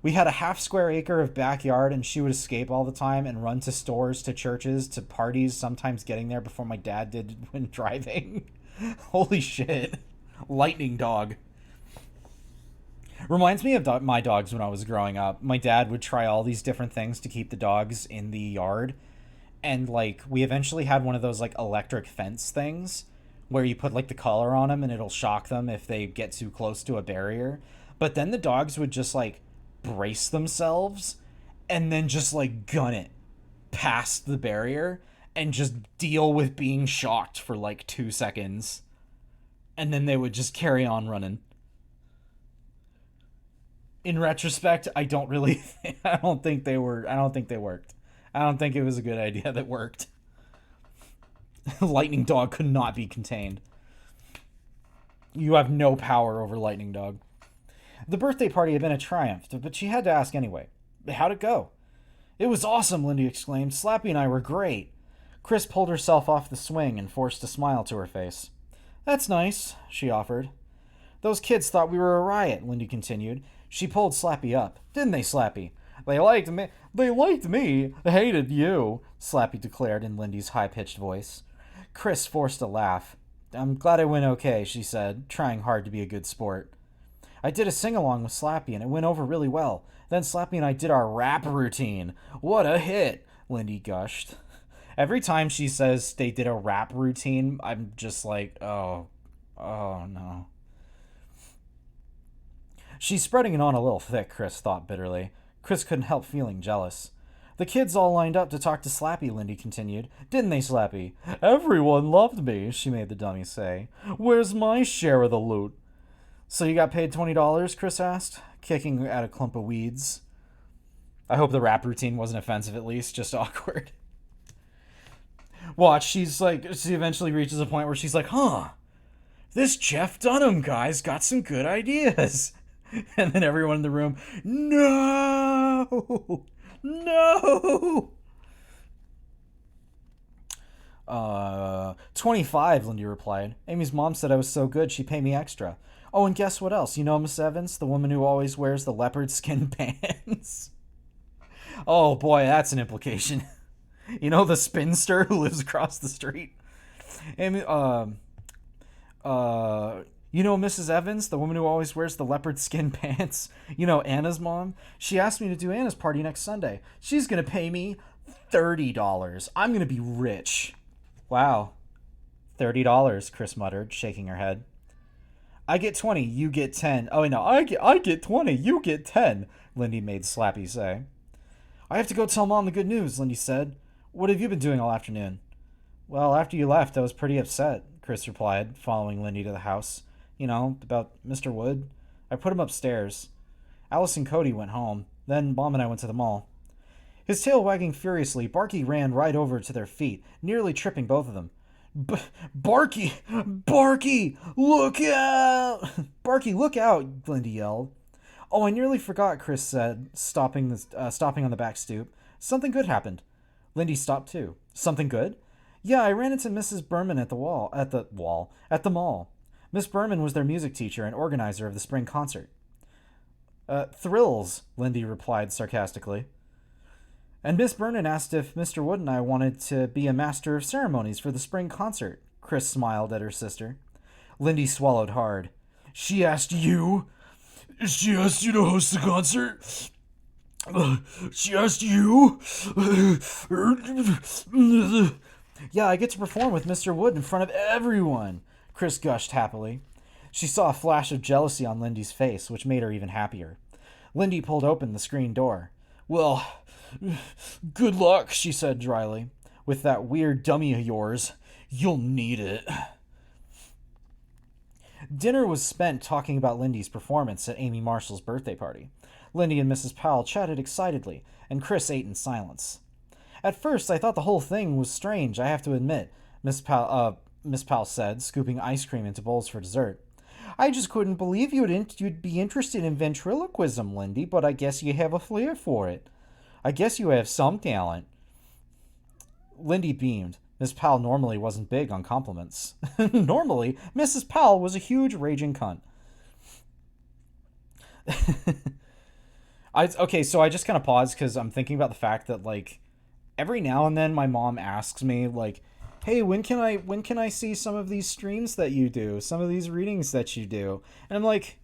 We had a half-square acre of backyard, and she would escape all the time and run to stores, to churches, to parties, sometimes getting there before my dad did when driving. Holy shit. Lightning dog. Reminds me of my dogs when I was growing up. My dad would try all these different things to keep the dogs in the yard. And, like, we eventually had one of those, like, electric fence things where you put, like, the collar on them and it'll shock them if they get too close to a barrier. But then the dogs would just, like, brace themselves and then just, like, gun it past the barrier and just deal with being shocked for, like, 2 seconds. And then they would just carry on running. In retrospect, I don't think they worked. I don't think it was a good idea that worked. Lightning dog could not be contained. You have no power over Lightning dog. The birthday party had been a triumph, but she had to ask anyway. How'd it go? It was awesome, Lindy exclaimed. Slappy and I were great. Chris pulled herself off the swing and forced a smile to her face. That's nice, she offered. Those kids thought we were a riot, Lindy continued. She pulled Slappy up. Didn't they, Slappy? They liked me. They hated you, Slappy declared in Lindy's high-pitched voice. Chris forced a laugh. I'm glad it went okay, she said, trying hard to be a good sport. I did a sing-along with Slappy, and it went over really well. Then Slappy and I did our rap routine. What a hit, Lindy gushed. Every time she says they did a rap routine, I'm just like, oh no. She's spreading it on a little thick, Chris thought bitterly. Chris couldn't help feeling jealous. The kids all lined up to talk to Slappy, Lindy continued. Didn't they, Slappy? Everyone loved me, she made the dummy say. Where's my share of the loot? So you got paid $20, Chris asked, kicking at a clump of weeds. I hope the rap routine wasn't offensive at least, just awkward. Watch, she eventually reaches a point where she's like, this Jeff Dunham guy's got some good ideas. And then everyone in the room, no! 25, Lindy replied. Amy's mom said I was so good she'd pay me extra. Oh, and guess what else? You know Miss Evans, the woman who always wears the leopard skin pants? Oh boy, that's an implication. You know the spinster who lives across the street? Amy, you know Mrs. Evans, the woman who always wears the leopard skin pants? You know Anna's mom? She asked me to do Anna's party next Sunday. She's going to pay me $30. I'm going to be rich. Wow. $30, Chris muttered, shaking her head. I get 20, you get 10. Oh, no, I get 20, you get 10, Lindy made Slappy say. I have to go tell Mom the good news, Lindy said. What have you been doing all afternoon? Well, after you left, I was pretty upset, Chris replied, following Lindy to the house. You know, about Mr. Wood. I put him upstairs. Alice and Cody went home. Then Mom and I went to the mall. His tail wagging furiously, Barky ran right over to their feet, nearly tripping both of them. Barky! Barky! Look out! Barky, look out! Lindy yelled. Oh, I nearly forgot, Chris said, stopping on the back stoop. Something good happened. Lindy stopped too. Something good? Yeah, I ran into Mrs. Berman at the mall. Miss Berman was their music teacher and organizer of the spring concert. Thrills, Lindy replied sarcastically. And Miss Berman asked if Mr. Wood and I wanted to be a master of ceremonies for the spring concert. Chris smiled at her sister. Lindy swallowed hard. She asked you? She asked you to host the concert? She asked you? Yeah, I get to perform with Mr. Wood in front of everyone, Chris gushed happily. She saw a flash of jealousy on Lindy's face, which made her even happier. Lindy pulled open the screen door. Well, good luck, she said dryly. With that weird dummy of yours, you'll need it. Dinner was spent talking about Lindy's performance at Amy Marshall's birthday party. Lindy and Mrs. Powell chatted excitedly, and Chris ate in silence. At first, I thought the whole thing was strange, I have to admit, Miss Powell said, scooping ice cream into bowls for dessert. I just couldn't believe you'd be interested in ventriloquism, Lindy, but I guess you have a flair for it. I guess you have some talent. Lindy beamed. Miss Powell normally wasn't big on compliments. Normally, Mrs. Powell was a huge raging cunt. So I just kind of paused because I'm thinking about the fact that, like, every now and then my mom asks me, like, hey, when can I see some of these streams that you do, some of these readings that you do? And I'm like,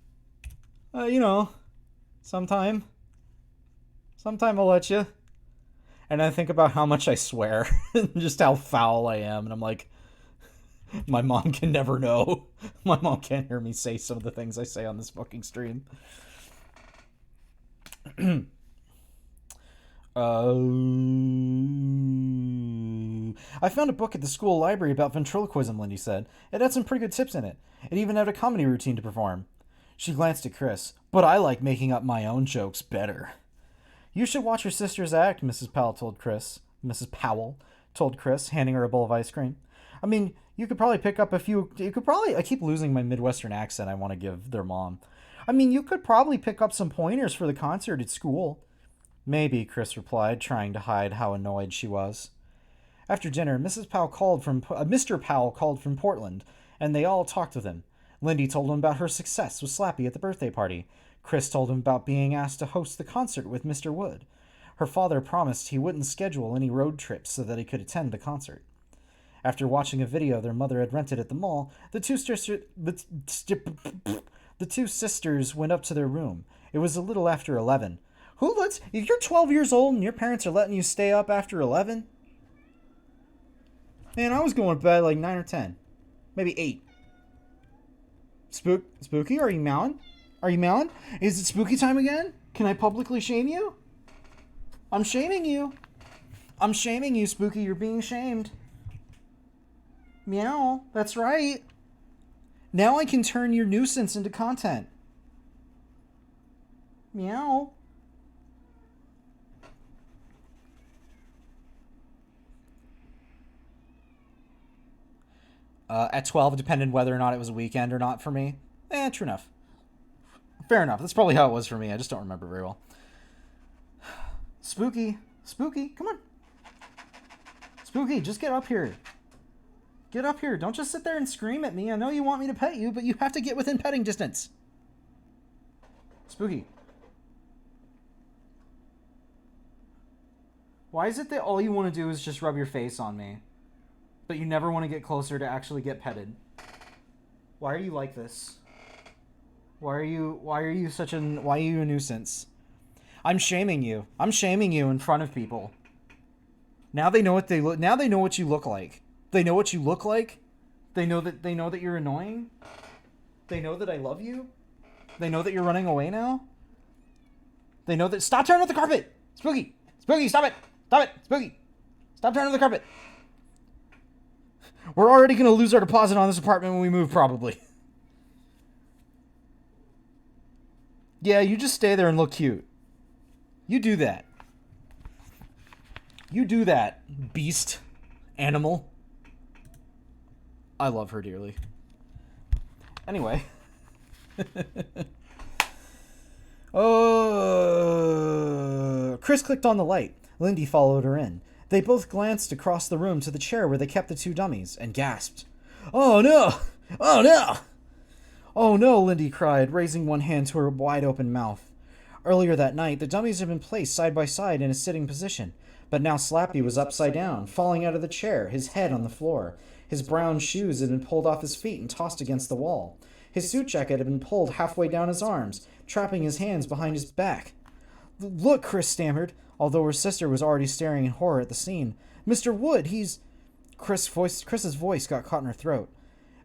sometime I'll let you. And I think about how much I swear and just how foul I am. And I'm like, my mom can never know. My mom can't hear me say some of the things I say on this fucking stream. I found a book at the school library about ventriloquism, Lindy said. It had some pretty good tips in it. It even had a comedy routine to perform. She glanced at Chris. But I like making up my own jokes better. You should watch your sister's act, Mrs. Powell told Chris. Mrs. Powell told Chris, handing her a bowl of ice cream. I mean, you could probably pick up a few... I keep losing my Midwestern accent I want to give their mom. I mean, you could probably pick up some pointers for the concert at school. Maybe, Chris replied, trying to hide how annoyed she was. After dinner, Mr. Powell called from Portland, and they all talked with him. Lindy told him about her success with Slappy at the birthday party. Chris told him about being asked to host the concert with Mr. Wood. Her father promised he wouldn't schedule any road trips so that he could attend the concert. After watching a video their mother had rented at the mall, the two sisters went up to their room. It was a little after 11. If you're 12 years old and your parents are letting you stay up after 11? Man, I was going to bed like 9 or 10. Maybe 8. Spooky? Are you meowing? Is it spooky time again? Can I publicly shame you? I'm shaming you. Spooky. You're being shamed. Meow. That's right. Now I can turn your nuisance into content. Meow. At 12, it depended whether or not it was a weekend or not for me. True enough. Fair enough. That's probably how it was for me. I just don't remember very well. Spooky, come on. Spooky, just get up here. Get up here. Don't just sit there and scream at me. I know you want me to pet you, but you have to get within petting distance. Spooky. Why is it that all you want to do is just rub your face on me, but you never want to get closer to actually get petted? Why are you like this? Why are you a nuisance? I'm shaming you. In front of people. Now they know what you look like. They know what you look like. They know that you're annoying. They know that I love you? They know that you're running away now? They know that... Stop tearing up the carpet! Spooky! Spooky, stop it! Stop it! Spooky! Stop tearing up the carpet! We're already going to lose our deposit on this apartment when we move, probably. Yeah, you just stay there and look cute. You do that. You do that, beast. Animal. I love her dearly. Anyway. Chris clicked on the light. Lindy followed her in. They both glanced across the room to the chair where they kept the two dummies and gasped. Oh no! Oh no! Oh no, Lindy cried, raising one hand to her wide-open mouth. Earlier that night, the dummies had been placed side by side in a sitting position, but now Slappy was upside down, falling out of the chair, his head on the floor. His brown shoes had been pulled off his feet and tossed against the wall. His suit jacket had been pulled halfway down his arms, trapping his hands behind his back. Look, Chris stammered, although her sister was already staring in horror at the scene. Mr. Wood, he's... Chris's voice got caught in her throat.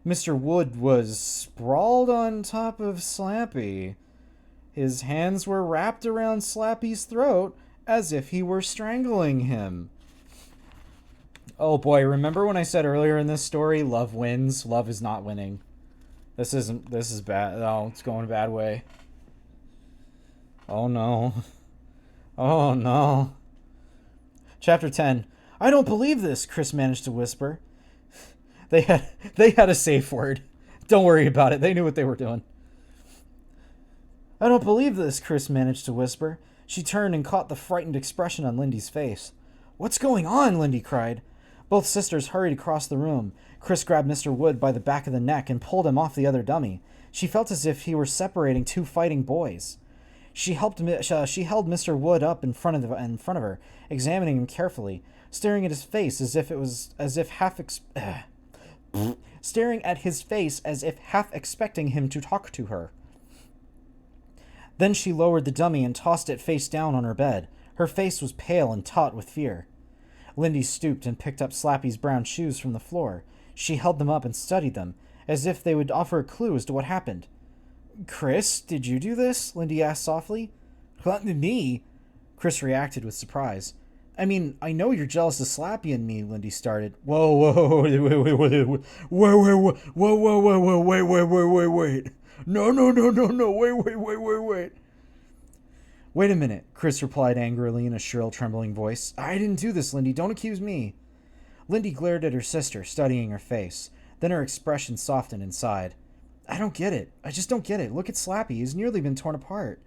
Mr. Wood was sprawled on top of Slappy. His hands were wrapped around Slappy's throat as if he were strangling him. Oh boy, remember when I said earlier in this story, love wins? Love is not winning. This is bad. Oh, it's going a bad way. Oh no. Oh no. Chapter 10. I don't believe this, Chris managed to whisper. They had a safe word. Don't worry about it. They knew what they were doing. I don't believe this, Chris managed to whisper. She turned and caught the frightened expression on Lindy's face. What's going on? Lindy cried. Both sisters hurried across the room. Chris grabbed Mr. Wood by the back of the neck and pulled him off the other dummy. She felt as if he were separating two fighting boys. She held Mr. Wood up in front of her, examining him carefully, staring at his face as if half expecting him to talk to her. Then she lowered the dummy and tossed it face down on her bed. Her face was pale and taut with fear. Lindy stooped and picked up Slappy's brown shoes from the floor. She held them up and studied them, as if they would offer a clue as to what happened. Chris, did you do this? Lindy asked softly. What, me? Chris reacted with surprise. I mean, I know you're jealous of Slappy and me, Lindy started. Whoa, wait. No, wait. Wait a minute, Chris replied angrily in a shrill, trembling voice. I didn't do this, Lindy. Don't accuse me. Lindy glared at her sister, studying her face. Then her expression softened and sighed. I don't get it. I just don't get it. Look at Slappy. He's nearly been torn apart.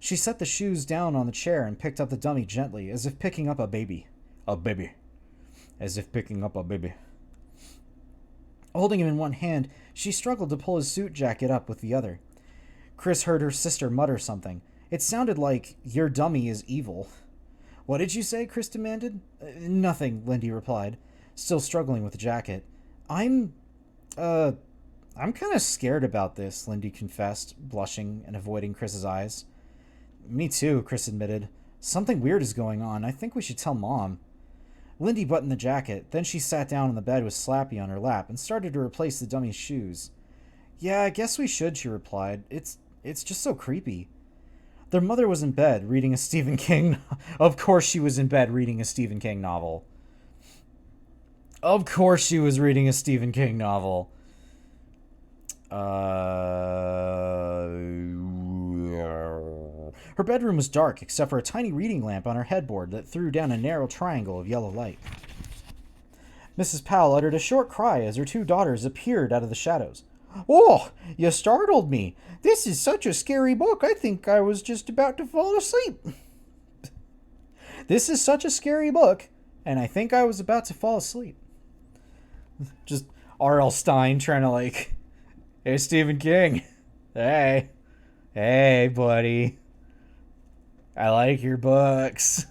She set the shoes down on the chair and picked up the dummy gently, as if picking up a baby. As if picking up a baby. Holding him in one hand, she struggled to pull his suit jacket up with the other. Chris heard her sister mutter something. It sounded like, your dummy is evil. What did you say? Chris demanded. Nothing, Lindy replied, still struggling with the jacket. I'm kind of scared about this, Lindy confessed, blushing and avoiding Chris's eyes. Me too, Chris admitted. Something weird is going on. I think we should tell Mom. Lindy buttoned the jacket. Then she sat down on the bed with Slappy on her lap and started to replace the dummy's shoes. Yeah, I guess we should, she replied. It's just so creepy. Their mother was in bed, reading a Stephen King... Of course she was in bed reading a Stephen King novel. Of course she was reading a Stephen King novel. Her bedroom was dark, except for a tiny reading lamp on her headboard that threw down a narrow triangle of yellow light. Mrs. Powell uttered a short cry as her two daughters appeared out of the shadows. Oh, you startled me. This is such a scary book. I think I was just about to fall asleep. This is such a scary book, and I think I was about to fall asleep. Just R.L. Stine trying to hey, Stephen King. Hey, buddy. I like your books.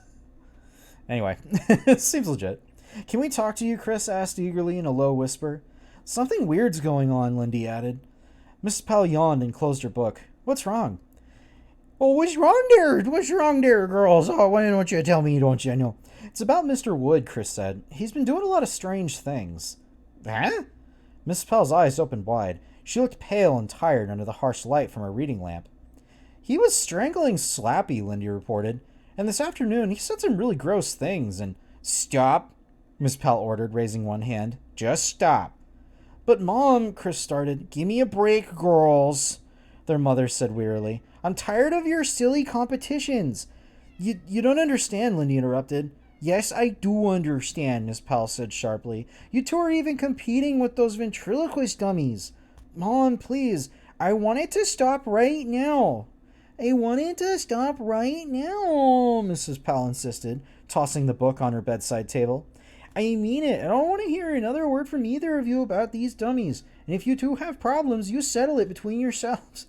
Anyway, it seems legit. Can we talk to you? Chris asked eagerly in a low whisper. Something weird's going on, Lindy added. Mrs. Powell yawned and closed her book. What's wrong? Oh, what's wrong there? What's wrong there, girls? Oh, why don't you tell me, don't you? No. It's about Mr. Wood, Chris said. He's been doing a lot of strange things. Huh? Mrs. Powell's eyes opened wide. She looked pale and tired under the harsh light from her reading lamp. He was strangling Slappy, Lindy reported, and this afternoon he said some really gross things and... Stop, Miss Pell ordered, raising one hand. Just stop. But Mom, Chris started. Give me a break, girls, their mother said wearily. I'm tired of your silly competitions. You don't understand, Lindy interrupted. Yes, I do understand, Miss Pell said sharply. You two are even competing with those ventriloquist dummies. Mom, please, I want it to stop right now. I want it to stop right now, Mrs. Pell insisted, tossing the book on her bedside table. I mean it. I don't want to hear another word from either of you about these dummies. And if you two have problems, you settle it between yourselves.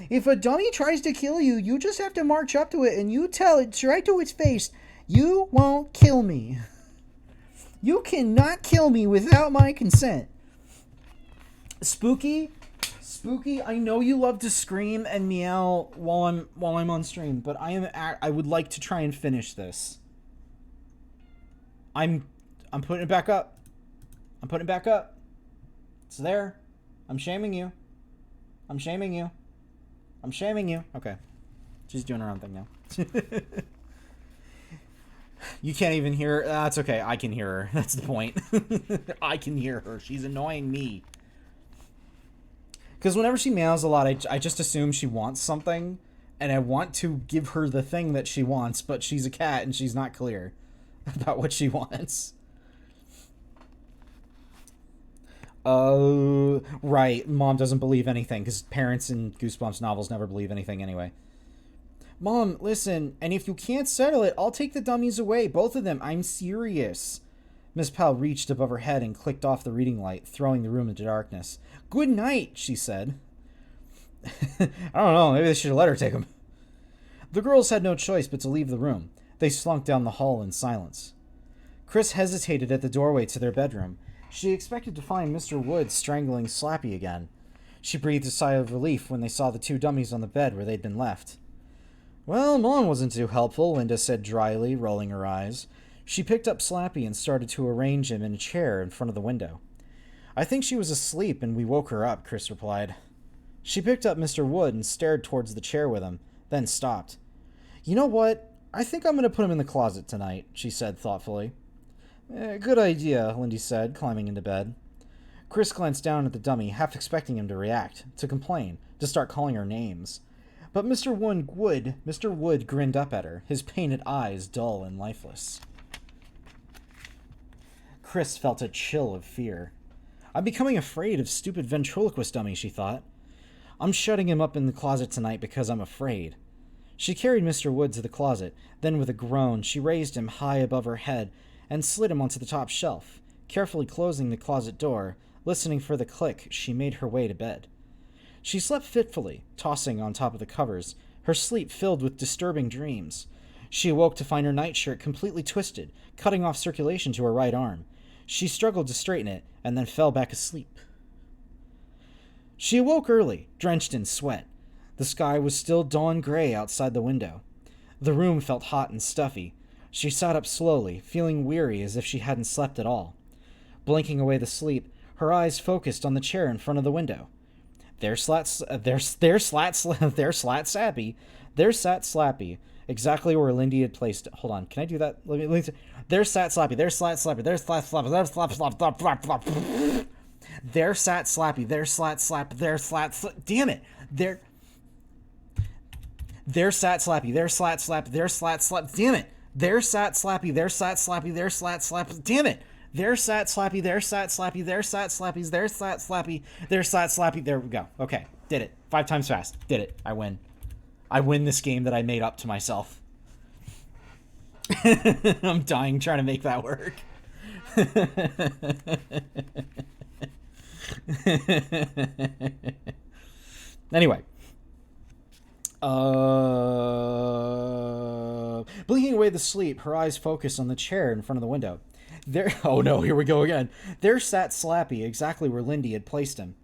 If a dummy tries to kill you, you just have to march up to it and you tell it right to its face, you won't kill me. You cannot kill me without my consent. Spooky, I know you love to scream and meow while I'm on stream, but I would like to try and finish this. I'm putting it back up. I'm putting it back up. It's there. I'm shaming you. I'm shaming you. I'm shaming you. Okay. She's doing her own thing now. You can't even hear her. That's okay. I can hear her. That's the point. I can hear her. She's annoying me. Because whenever she meows a lot, I just assume she wants something. And I want to give her the thing that she wants. But she's a cat and she's not clear about what she wants. Oh, right. Mom doesn't believe anything because parents in Goosebumps novels never believe anything anyway. Mom, listen, and if you can't settle it, I'll take the dummies away, both of them. I'm serious. Miss Powell reached above her head and clicked off the reading light, throwing the room into darkness. Good night, she said. I don't know, maybe they should have let her take them. The girls had no choice but to leave the room. They slunk down the hall in silence. Chris hesitated at the doorway to their bedroom. She expected to find Mr. Wood strangling Slappy again. She breathed a sigh of relief when they saw the two dummies on the bed where they'd been left. Well, Mom wasn't too helpful, Linda said dryly, rolling her eyes. She picked up Slappy and started to arrange him in a chair in front of the window. I think she was asleep and we woke her up, Chris replied. She picked up Mr. Wood and stared towards the chair with him, then stopped. You know what? I think I'm going to put him in the closet tonight, she said thoughtfully. Good idea, Lindy said, climbing into bed. Chris glanced down at the dummy, half expecting him to react, to complain, to start calling her names. But Mr. Wood grinned up at her, his painted eyes dull and lifeless. Chris felt a chill of fear. I'm becoming afraid of stupid ventriloquist dummy, she thought. I'm shutting him up in the closet tonight because I'm afraid. She carried Mr. Wood to the closet, then with a groan she raised him high above her head and slid him onto the top shelf. Carefully closing the closet door, listening for the click, she made her way to bed. She slept fitfully, tossing on top of the covers, her sleep filled with disturbing dreams. She awoke to find her nightshirt completely twisted, cutting off circulation to her right arm. She struggled to straighten it, and then fell back asleep. She awoke early, drenched in sweat. The sky was still dawn gray outside the window. The room felt hot and stuffy. She sat up slowly, feeling weary as if she hadn't slept at all. Blinking away the sleep, her eyes focused on the chair in front of the window. There sat Slappy, exactly where Lindy had placed it. Hold on, can I do that? There sat Slappy, there sat Slappy, there sat Slappy, there sat Slappy, there sat Slappy, there sat Slappy, there sat damn it, there sat Slappy, there sat Slappy, there sat Slappy, damn it, there sat Slappy, there sat Slappy, there sat Slappy, damn it. There sat Slappy, there sat Slappy, there sat Slappy, there sat Slappy, there sat Slappy. There we go. Okay, did it. 5 times fast. Did it. I win. I win this game that I made up to myself. I'm dying trying to make that work. Anyway. Blinking away the sleep, her eyes focused on the chair in front of the window. Oh no, here we go again. There sat Slappy, exactly where Lindy had placed him.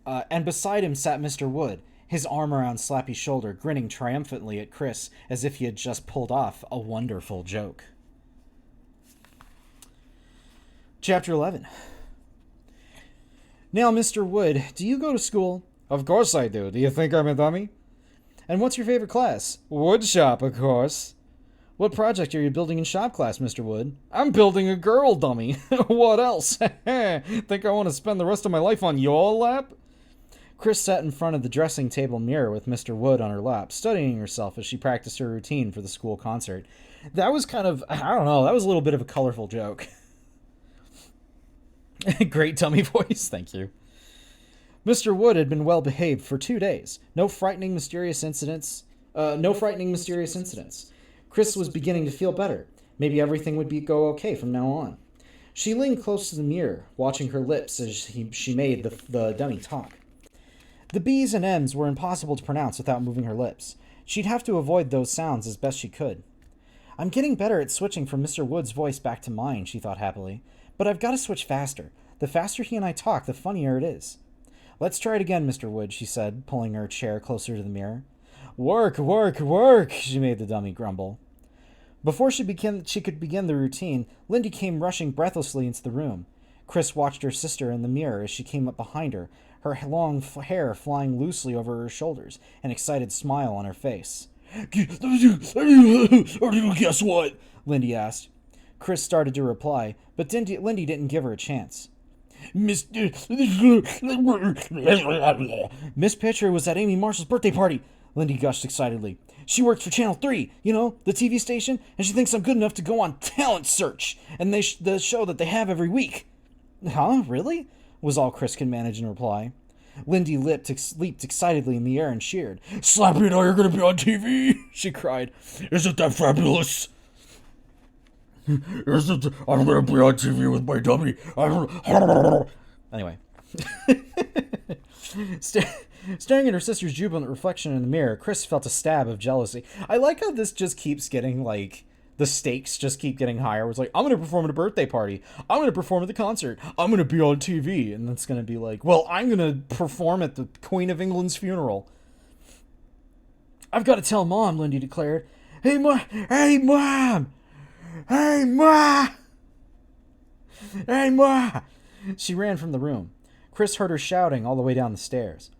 And beside him sat Mr. Wood, his arm around Slappy's shoulder, grinning triumphantly at Chris, as if he had just pulled off a wonderful joke. Chapter 11. Now, Mr. Wood, do you go to school? Of course I do. Do you think I'm a dummy? And what's your favorite class? Wood shop, of course. What project are you building in shop class, Mr. Wood? I'm building a girl dummy. What else? Think I want to spend the rest of my life on your lap? Chris sat in front of the dressing table mirror with Mr. Wood on her lap, studying herself as she practiced her routine for the school concert. That was kind of, I don't know, that was a little bit of a colorful joke. Great dummy voice, thank you. Mr. Wood had been well behaved for 2 days. No frightening, mysterious incidents. Chris was beginning to feel better. Maybe everything would go okay from now on. She leaned close to the mirror, watching her lips as she made the dummy talk. The B's and M's were impossible to pronounce without moving her lips. She'd have to avoid those sounds as best she could. I'm getting better at switching from Mr. Wood's voice back to mine, she thought happily. But I've got to switch faster. The faster he and I talk, the funnier it is. Let's try it again, Mr. Wood, she said, pulling her chair closer to the mirror. Work, work, work, she made the dummy grumble. Before she could begin the routine, Lindy came rushing breathlessly into the room. Chris watched her sister in the mirror as she came up behind her, her long hair flying loosely over her shoulders, an excited smile on her face. Guess what? Lindy asked. Chris started to reply, but Lindy didn't give her a chance. Miss Pitcher was at Amy Marshall's birthday party, Lindy gushed excitedly. She works for Channel 3, you know, the TV station, and she thinks I'm good enough to go on Talent Search, and the show that they have every week. Huh? Really? Was all Chris could manage in reply. Lindy leaped excitedly in the air and cheered. Slappy and I are going to be on TV, she cried. Isn't that fabulous? I'm going to be on TV with my dummy. Anyway. Staring at her sister's jubilant reflection in the mirror, Chris felt a stab of jealousy. I like how this just keeps getting, like, the stakes just keep getting higher. It's like, I'm going to perform at a birthday party. I'm going to perform at the concert. I'm going to be on TV. And it's going to be like, well, I'm going to perform at the Queen of England's funeral. I've got to tell Mom, Lindy declared. Hey, Mom! Hey, Mom! Hey, Ma! Hey, Ma! She ran from the room. Chris heard her shouting all the way down the stairs.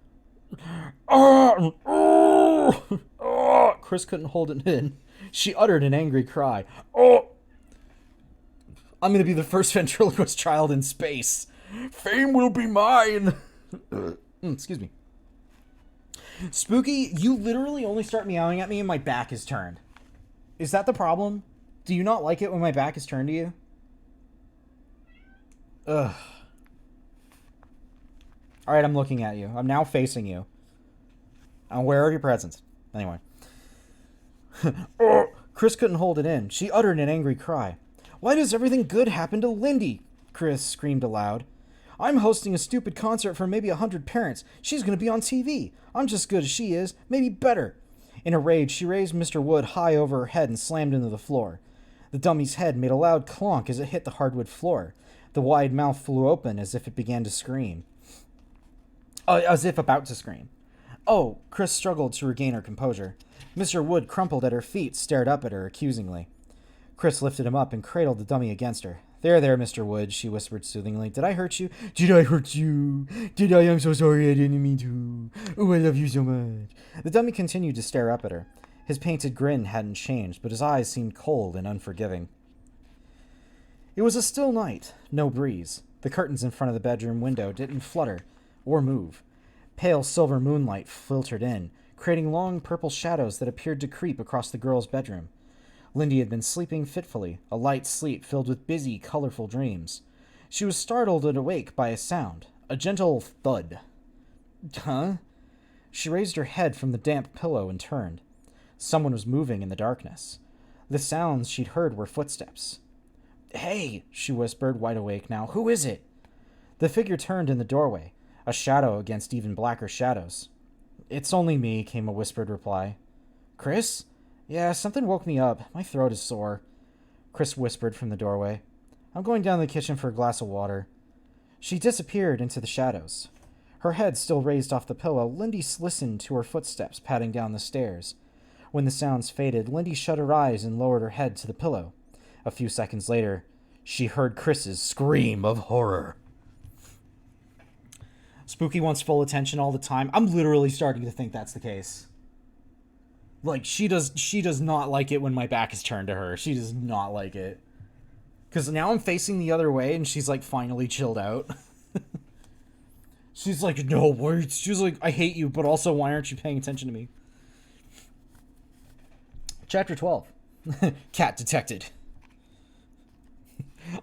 Chris couldn't hold it in. She uttered an angry cry. I'm going to be the first ventriloquist child in space. Fame will be mine. Excuse me. Spooky, you literally only start meowing at me and my back is turned. Is that the problem? Do you not like it when my back is turned to you? Ugh. Alright, I'm looking at you. I'm now facing you. I'm aware of your presence. Anyway. Chris couldn't hold it in. She uttered an angry cry. Why does everything good happen to Lindy? Chris screamed aloud. I'm hosting a stupid concert for maybe 100 parents. She's going to be on TV. I'm just as good as she is, maybe better. In a rage, she raised Mr. Wood high over her head and slammed into the floor. The dummy's head made a loud clonk as it hit the hardwood floor. The wide mouth flew open as if it began to scream. As if about to scream. Oh, Chris struggled to regain her composure. Mr. Wood crumpled at her feet, stared up at her accusingly. Chris lifted him up and cradled the dummy against her. There, Mr. Wood, she whispered soothingly. Did I hurt you? Did I hurt you? Did I? I'm so sorry, I didn't mean to. Oh, I love you so much. The dummy continued to stare up at her. His painted grin hadn't changed, but his eyes seemed cold and unforgiving. It was a still night, no breeze. The curtains in front of the bedroom window didn't flutter or move. Pale silver moonlight filtered in, creating long purple shadows that appeared to creep across the girl's bedroom. Lindy had been sleeping fitfully, a light sleep filled with busy, colorful dreams. She was startled and awake by a sound, a gentle thud. Huh? She raised her head from the damp pillow and turned. Someone was moving in the darkness. The sounds she'd heard were footsteps. Hey, she whispered, wide awake now. Who is it? The figure turned in the doorway, a shadow against even blacker shadows. It's only me, came a whispered reply. Chris? Yeah, something woke me up. My throat is sore. Chris whispered from the doorway. I'm going down to the kitchen for a glass of water. She disappeared into the shadows. Her head still raised off the pillow, Lindy listened to her footsteps padding down the stairs. When the sounds faded, Lindy shut her eyes and lowered her head to the pillow. A few seconds later, she heard Chris's scream of horror. Spooky wants full attention all the time. I'm literally starting to think that's the case. Like, she does not like it when my back is turned to her. She does not like it. Because now I'm facing the other way, and she's, like, finally chilled out. She's like, no, wait. She's like, I hate you, but also, why aren't you paying attention to me? Chapter 12. Cat detected.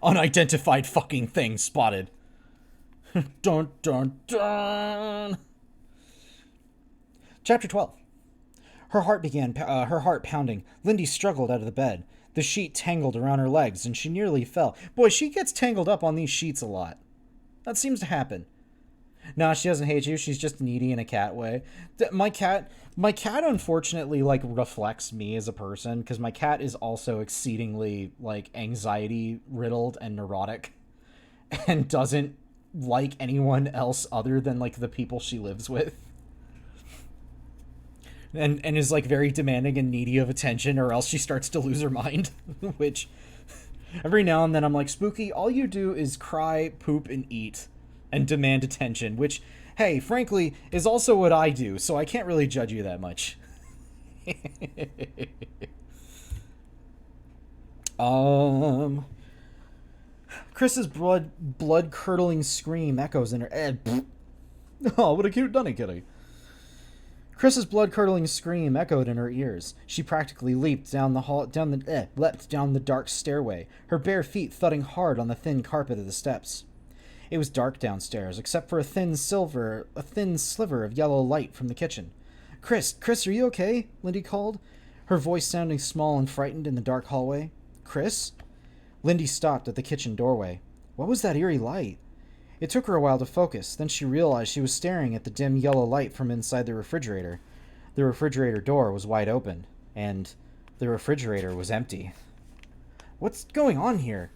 Unidentified fucking thing spotted. Dun, dun, dun. Chapter 12. Her heart pounding. Lindy struggled out of the bed. The sheet tangled around her legs, and she nearly fell. Boy, she gets tangled up on these sheets a lot. That seems to happen. No, she doesn't hate you. She's just needy in a cat way. My cat, unfortunately, like, reflects me as a person, because my cat is also exceedingly, like, anxiety-riddled and neurotic, and doesn't like anyone else other than, like, the people she lives with. And is, like, very demanding and needy of attention, or else she starts to lose her mind. Which, every now and then I'm like, Spooky, all you do is cry, poop, and eat, and demand attention, which, hey, frankly, is also what I do, so I can't really judge you that much. Chris's blood-curdling scream echoes in her head. Oh, what a cute dunny kitty. Chris's blood-curdling scream echoed in her ears. She practically leaped leapt down the dark stairway, her bare feet thudding hard on the thin carpet of the steps. It was dark downstairs, except for a thin sliver of yellow light from the kitchen. Chris, are you okay? Lindy called, her voice sounding small and frightened in the dark hallway. Chris? Lindy stopped at the kitchen doorway. What was that eerie light? It took her a while to focus, then she realized she was staring at the dim yellow light from inside the refrigerator. The refrigerator door was wide open, and the refrigerator was empty. What's going on here?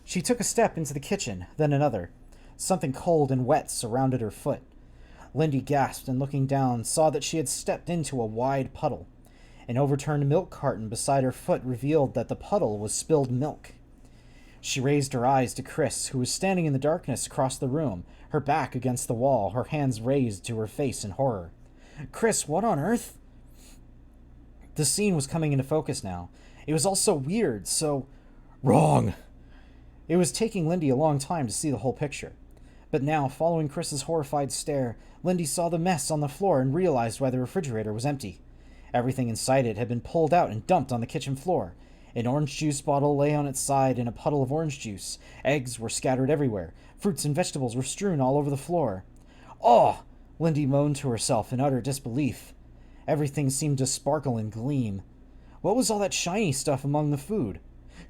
She took a step into the kitchen, then another. Something cold and wet surrounded her foot. Lindy gasped and, looking down, saw that she had stepped into a wide puddle. An overturned milk carton beside her foot revealed that the puddle was spilled milk. She raised her eyes to Chris, who was standing in the darkness across the room, her back against the wall, her hands raised to her face in horror. Chris, what on earth? The scene was coming into focus now. It was all so weird, so wrong. It was taking Lindy a long time to see the whole picture. But now, following Chris's horrified stare, Lindy saw the mess on the floor and realized why the refrigerator was empty. Everything inside it had been pulled out and dumped on the kitchen floor. An orange juice bottle lay on its side in a puddle of orange juice. Eggs were scattered everywhere. Fruits and vegetables were strewn all over the floor. Oh! Lindy moaned to herself in utter disbelief. Everything seemed to sparkle and gleam. What was all that shiny stuff among the food?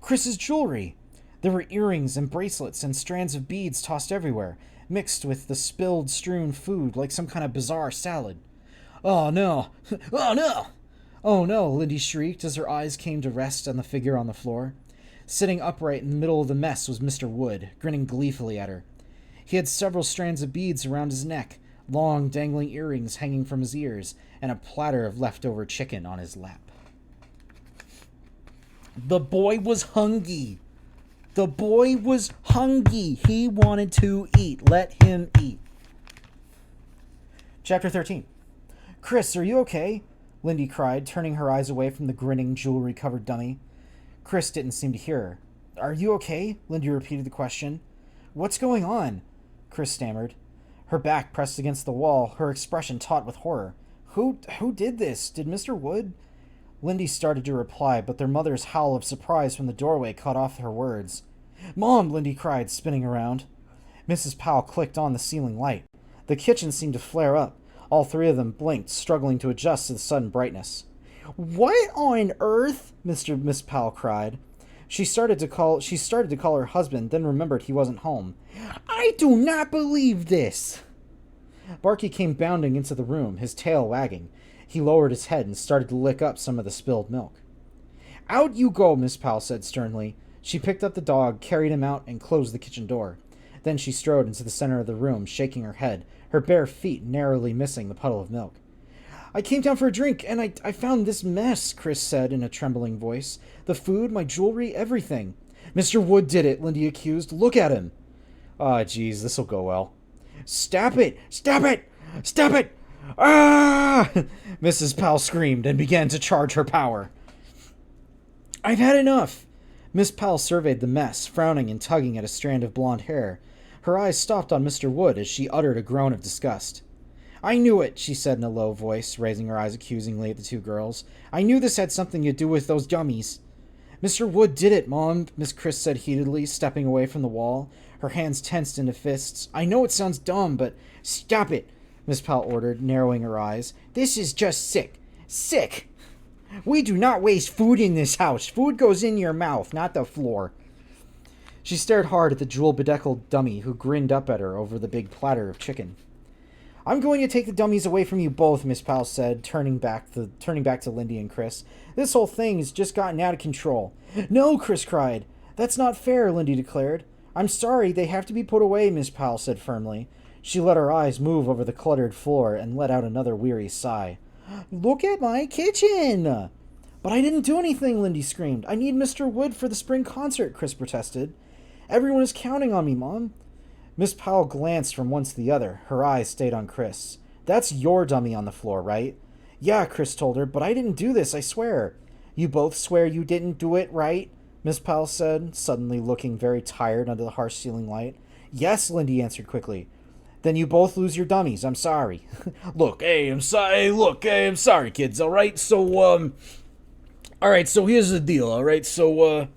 Chris's jewelry! There were earrings and bracelets and strands of beads tossed everywhere, mixed with the spilled, strewn food like some kind of bizarre salad. Oh no! Oh no! Oh no, Lindy shrieked as her eyes came to rest on the figure on the floor. Sitting upright in the middle of the mess was Mr. Wood, grinning gleefully at her. He had several strands of beads around his neck, long dangling earrings hanging from his ears, and a platter of leftover chicken on his lap. The boy was hungry. The boy was hungry. He wanted to eat. Let him eat. Chapter 13. Chris, are you okay? Lindy cried, turning her eyes away from the grinning, jewelry-covered dummy. Chris didn't seem to hear her. Are you okay? Lindy repeated the question. What's going on? Chris stammered. Her back pressed against the wall, her expression taut with horror. Who did this? Did Mr. Wood? Lindy started to reply, but their mother's howl of surprise from the doorway cut off her words. Mom! Lindy cried, spinning around. Mrs. Powell clicked on the ceiling light. The kitchen seemed to flare up. All three of them blinked, struggling to adjust to the sudden brightness. What on earth? Miss Powell cried. She started to call her husband, then remembered he wasn't home. I do not believe this! Barky came bounding into the room, his tail wagging. He lowered his head and started to lick up some of the spilled milk. Out you go, Miss Powell said sternly. She picked up the dog, carried him out, and closed the kitchen door. Then she strode into the center of the room, shaking her head, her bare feet narrowly missing the puddle of milk. I came down for a drink, and I found this mess, Chris said in a trembling voice. The food, my jewelry, everything. Mr. Wood did it, Lindy accused. Look at him. Ah, geez, this'll go well. Stop it! Stop it! Stop it! Ah! Mrs. Powell screamed and began to charge her power. I've had enough! Miss Powell surveyed the mess, frowning and tugging at a strand of blonde hair. Her eyes stopped on Mr. Wood as she uttered a groan of disgust. I knew it, she said in a low voice, raising her eyes accusingly at the two girls. I knew this had something to do with those dummies. Mr. Wood did it, Mom, Miss Chris said heatedly, stepping away from the wall. Her hands tensed into fists. I know it sounds dumb, but stop it, Miss Powell ordered, narrowing her eyes. This is just sick. Sick! We do not waste food in this house. Food goes in your mouth, not the floor. She stared hard at the jewel-bedecked dummy who grinned up at her over the big platter of chicken. I'm going to take the dummies away from you both, Miss Powell said, turning back to Lindy and Chris. This whole thing has just gotten out of control. No, Chris cried. That's not fair, Lindy declared. I'm sorry, they have to be put away, Miss Powell said firmly. She let her eyes move over the cluttered floor and let out another weary sigh. Look at my kitchen! But I didn't do anything, Lindy screamed. I need Mr. Wood for the spring concert, Chris protested. Everyone is counting on me, Mom. Miss Powell glanced from one to the other. Her eyes stayed on Chris. That's your dummy on the floor, right? Yeah, Chris told her, but I didn't do this, I swear. You both swear you didn't do it, right? Miss Powell said, suddenly looking very tired under the harsh ceiling light. Yes, Lindy answered quickly. Then you both lose your dummies. I'm sorry. Look, I'm sorry, kids, alright? So here's the deal, alright? So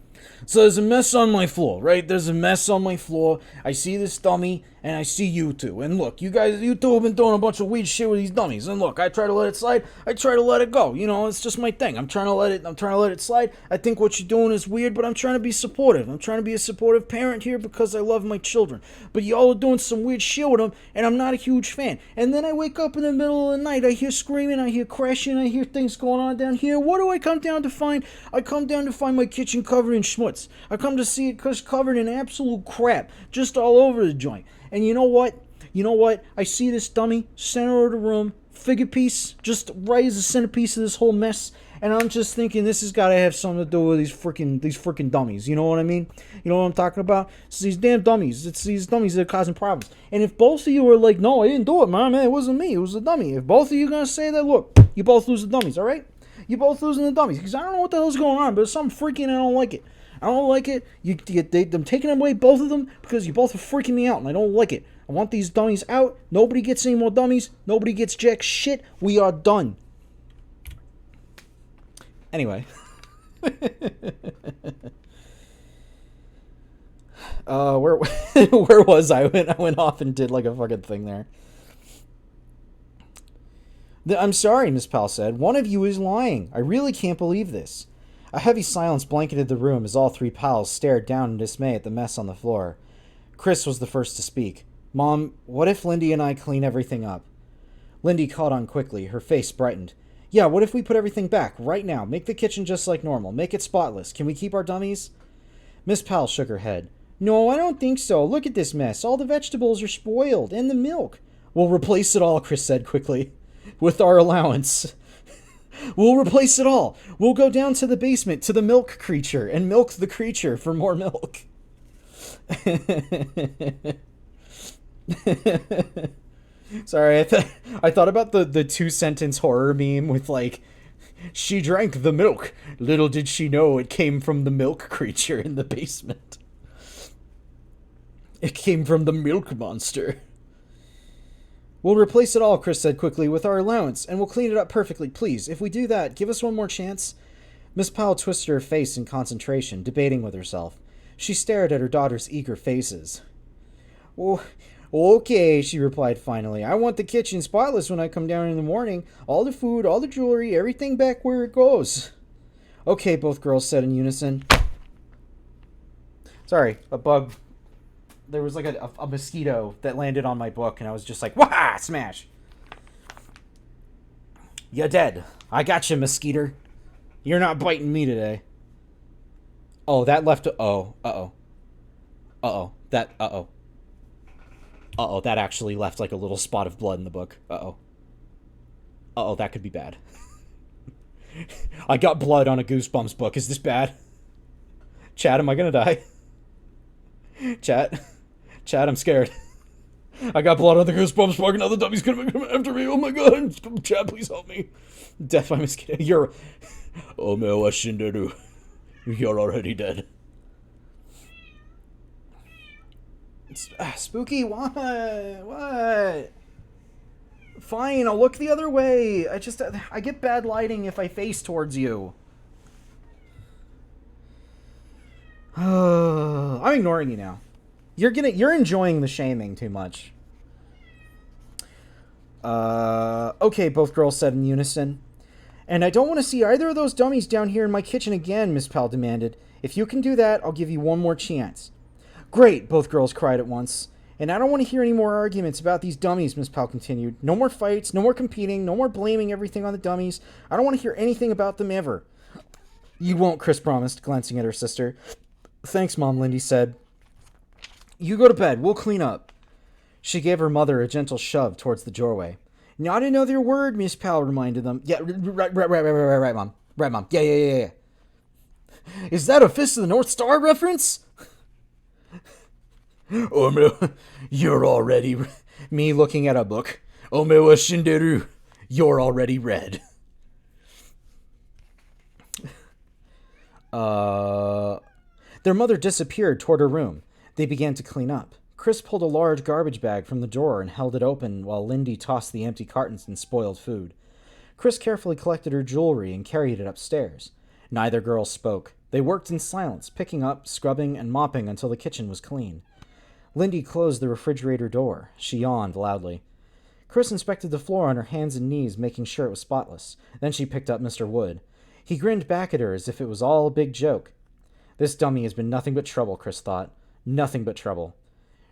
there's a mess on my floor, right? There's a mess on my floor. I see this dummy, and I see you two. And look, you two have been doing a bunch of weird shit with these dummies. And look, I try to let it slide. I try to let it go. You know, it's just my thing. I'm trying to let it slide. I think what you're doing is weird, but I'm trying to be supportive. I'm trying to be a supportive parent here because I love my children. But y'all are doing some weird shit with them, and I'm not a huge fan. And then I wake up in the middle of the night. I hear screaming. I hear crashing. I hear things going on down here. What do I come down to find? I come down to find my kitchen covered in schmutz. I come to see it covered in absolute crap, just all over the joint. And you know what? I see this dummy, center of the room, figure piece, just right as the centerpiece of this whole mess. And I'm just thinking this has got to have something to do with these freaking dummies. You know what I mean? You know what I'm talking about? It's these damn dummies. It's these dummies that are causing problems. And if both of you are like, no, I didn't do it, man, it wasn't me, it was the dummy. If both of you are going to say that, look, you both lose the dummies, all right? You both losing the dummies. Because I don't know what the hell's going on, but it's something freaking I don't like it. I don't like it. I'm taking away both of them because you both are freaking me out, and I don't like it. I want these dummies out. Nobody gets any more dummies. Nobody gets jack shit. We are done. Anyway. Where was I? I went off and did like a fucking thing there. I'm sorry, Miss Powell said. One of you is lying. I really can't believe this. A heavy silence blanketed the room as all three pals stared down in dismay at the mess on the floor. Chris was the first to speak. Mom, what if Lindy and I clean everything up? Lindy caught on quickly. Her face brightened. Yeah, what if we put everything back, right now? Make the kitchen just like normal. Make it spotless. Can we keep our dummies? Miss Powell shook her head. No, I don't think so. Look at this mess. All the vegetables are spoiled, and the milk. We'll replace it all, Chris said quickly. With our allowance. We'll replace it all. We'll go down to the basement to the milk creature and milk the creature for more milk. Sorry, I thought about the 2-sentence horror meme with like, she drank the milk. Little did she know it came from the milk creature in the basement. It came from the milk monster. We'll replace it all, Chris said quickly, with our allowance, and we'll clean it up perfectly, please. If we do that, give us one more chance. Miss Powell twisted her face in concentration, debating with herself. She stared at her daughter's eager faces. Oh, okay, she replied finally. I want the kitchen spotless when I come down in the morning. All the food, all the jewelry, everything back where it goes. Okay, both girls said in unison. Sorry, a bug. There was like a mosquito that landed on my book, and I was just like, wah! Smash! You're dead. I got you, mosquito. You're not biting me today. Oh, that left... Uh-oh. That actually left like a little spot of blood in the book. Uh-oh, that could be bad. I got blood on a Goosebumps book. Is this bad? Chat, am I gonna die? Chat, I'm scared. I got blood on the goosebumps spark. Now the dummy's gonna come after me. Oh my god. Chad, please help me. Death by mosquito. You're... You're already dead. Spooky, what? What? Fine, I'll look the other way. I get bad lighting if I face towards you. I'm ignoring you now. You're enjoying the shaming too much. Okay, both girls said in unison. And I don't want to see either of those dummies down here in my kitchen again, Miss Powell demanded. If you can do that, I'll give you one more chance. Great, both girls cried at once. And I don't want to hear any more arguments about these dummies, Miss Powell continued. No more fights, no more competing, no more blaming everything on the dummies. I don't want to hear anything about them ever. You won't, Chris promised, glancing at her sister. Thanks, Mom, Lindy said. You go to bed, we'll clean up. She gave her mother a gentle shove towards the doorway. Not another word, Miss Powell reminded them. Yeah, right, Mom. Right, Mom. Yeah. Is that a Fist of the North Star reference? You're already... Me looking at a book. Omewa Shinderu, you're already read. Their mother disappeared toward her room. They began to clean up. Chris pulled a large garbage bag from the drawer and held it open while Lindy tossed the empty cartons and spoiled food. Chris carefully collected her jewelry and carried it upstairs. Neither girl spoke. They worked in silence, picking up, scrubbing, and mopping until the kitchen was clean. Lindy closed the refrigerator door. She yawned loudly. Chris inspected the floor on her hands and knees, making sure it was spotless. Then she picked up Mr. Wood. He grinned back at her as if it was all a big joke. This dummy has been nothing but trouble, Chris thought. Nothing but trouble.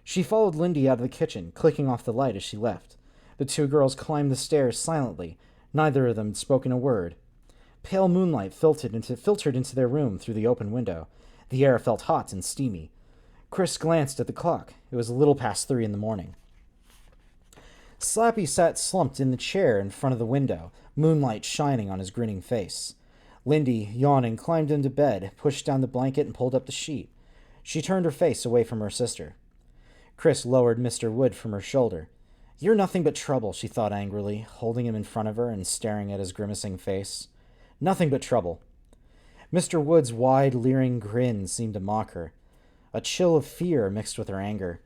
She followed Lindy out of the kitchen, clicking off the light as she left. The two girls climbed the stairs silently. Neither of them had spoken a word. Pale moonlight filtered into their room through the open window. The air felt hot and steamy. Chris glanced at the clock. It was a little past 3 in the morning. Slappy sat slumped in the chair in front of the window, moonlight shining on his grinning face. Lindy, yawning, climbed into bed, pushed down the blanket, and pulled up the sheet. She turned her face away from her sister. Chris lowered Mr. Wood from her shoulder. You're nothing but trouble, she thought angrily, holding him in front of her and staring at his grimacing face. Nothing but trouble. Mr. Wood's wide, leering grin seemed to mock her. A chill of fear mixed with her anger.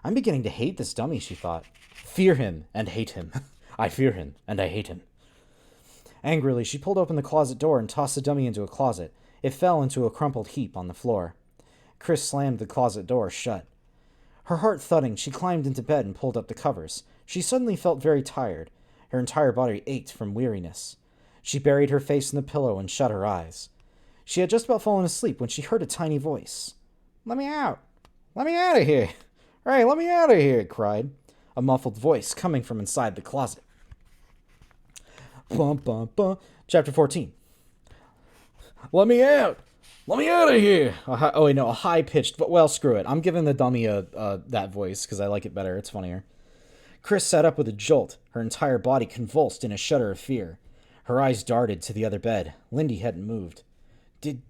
I'm beginning to hate this dummy, she thought. Fear him and hate him. I fear him and I hate him. Angrily, she pulled open the closet door and tossed the dummy into a closet. It fell into a crumpled heap on the floor. Chris slammed the closet door shut. Her heart thudding, she climbed into bed and pulled up the covers. She suddenly felt very tired. Her entire body ached from weariness. She buried her face in the pillow and shut her eyes. She had just about fallen asleep when she heard a tiny voice. Let me out! Let me out of here! Hey, let me out of here! It cried. A muffled voice coming from inside the closet. Bum, bum, bum. Chapter 14. Let me out! Let me out of here! A high-pitched... Well, screw it. I'm giving the dummy that voice because I like it better. It's funnier. Chris sat up with a jolt. Her entire body convulsed in a shudder of fear. Her eyes darted to the other bed. Lindy hadn't moved. Did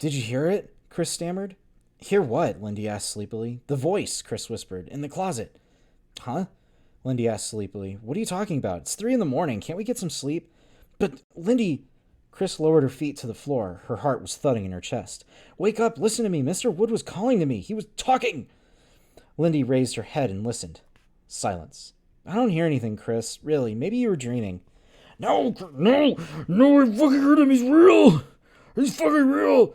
you hear it? Chris stammered. Hear what? Lindy asked sleepily. The voice, Chris whispered. In the closet. Huh? Lindy asked sleepily. What are you talking about? It's 3 in the morning. Can't we get some sleep? But, Lindy... Chris lowered her feet to the floor. Her heart was thudding in her chest. Wake up! Listen to me! Mr. Wood was calling to me! He was talking! Lindy raised her head and listened. Silence. I don't hear anything, Chris. Really, maybe you were dreaming. No! I fucking heard him! He's real! He's fucking real!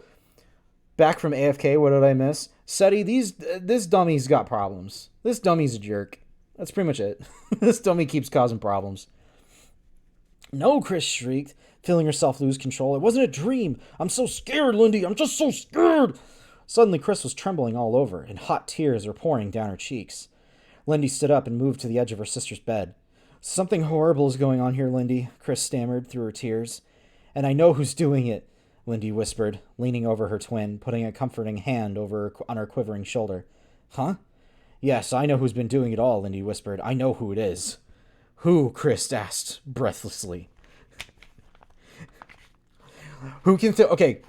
Back from AFK, what did I miss? Seti, this dummy's got problems. This dummy's a jerk. That's pretty much it. This dummy keeps causing problems. No, Chris shrieked, feeling herself lose control. It wasn't a dream. I'm so scared, Lindy. I'm just so scared. Suddenly, Chris was trembling all over, and hot tears were pouring down her cheeks. Lindy stood up and moved to the edge of her sister's bed. Something horrible is going on here, Lindy, Chris stammered through her tears. And I know who's doing it, Lindy whispered, leaning over her twin, putting a comforting hand on her quivering shoulder. Huh? Yes, I know who's been doing it all, Lindy whispered. I know who it is. Who? Chris asked breathlessly. Who can okay.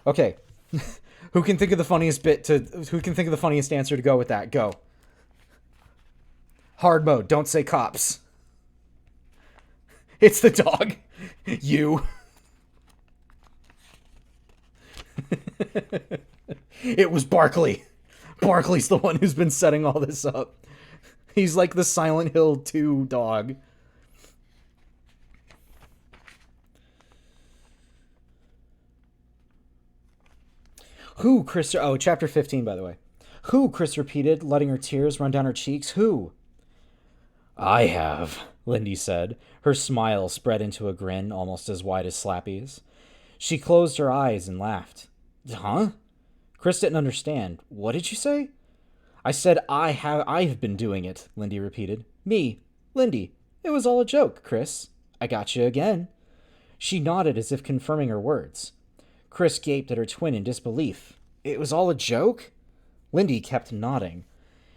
Who can think of the funniest answer to go with that? Go. Hard mode. Don't say cops. It's the dog. You. It was Barkley. Barkley's the one who's been setting all this up. He's like the Silent Hill 2 dog. Who, Chris... Oh, chapter 15, by the way. Who, Chris repeated, letting her tears run down her cheeks. Who? I have, Lindy said. Her smile spread into a grin almost as wide as Slappy's. She closed her eyes and laughed. Huh? Chris didn't understand. What did you say? I said I've been doing it, Lindy repeated. Me, Lindy. It was all a joke, Chris. I got you again. She nodded as if confirming her words. Chris gaped at her twin in disbelief. It was all a joke? Lindy kept nodding.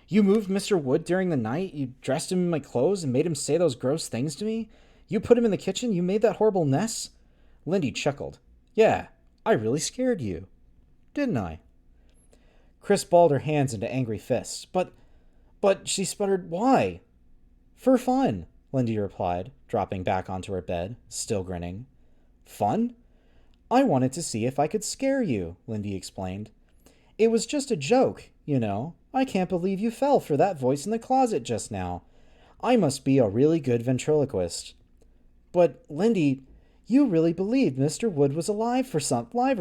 You moved Mr. Wood during the night? You dressed him in my clothes and made him say those gross things to me? You put him in the kitchen? You made that horrible mess? Lindy chuckled. Yeah, I really scared you. Didn't I? Chris balled her hands into angry fists. But, she sputtered, why? For fun, Lindy replied, dropping back onto her bed, still grinning. Fun? I wanted to see if I could scare you, Lindy explained. It was just a joke, you know. I can't believe you fell for that voice in the closet just now. I must be a really good ventriloquist. But, Lindy, you really believed Mr. Wood was alive or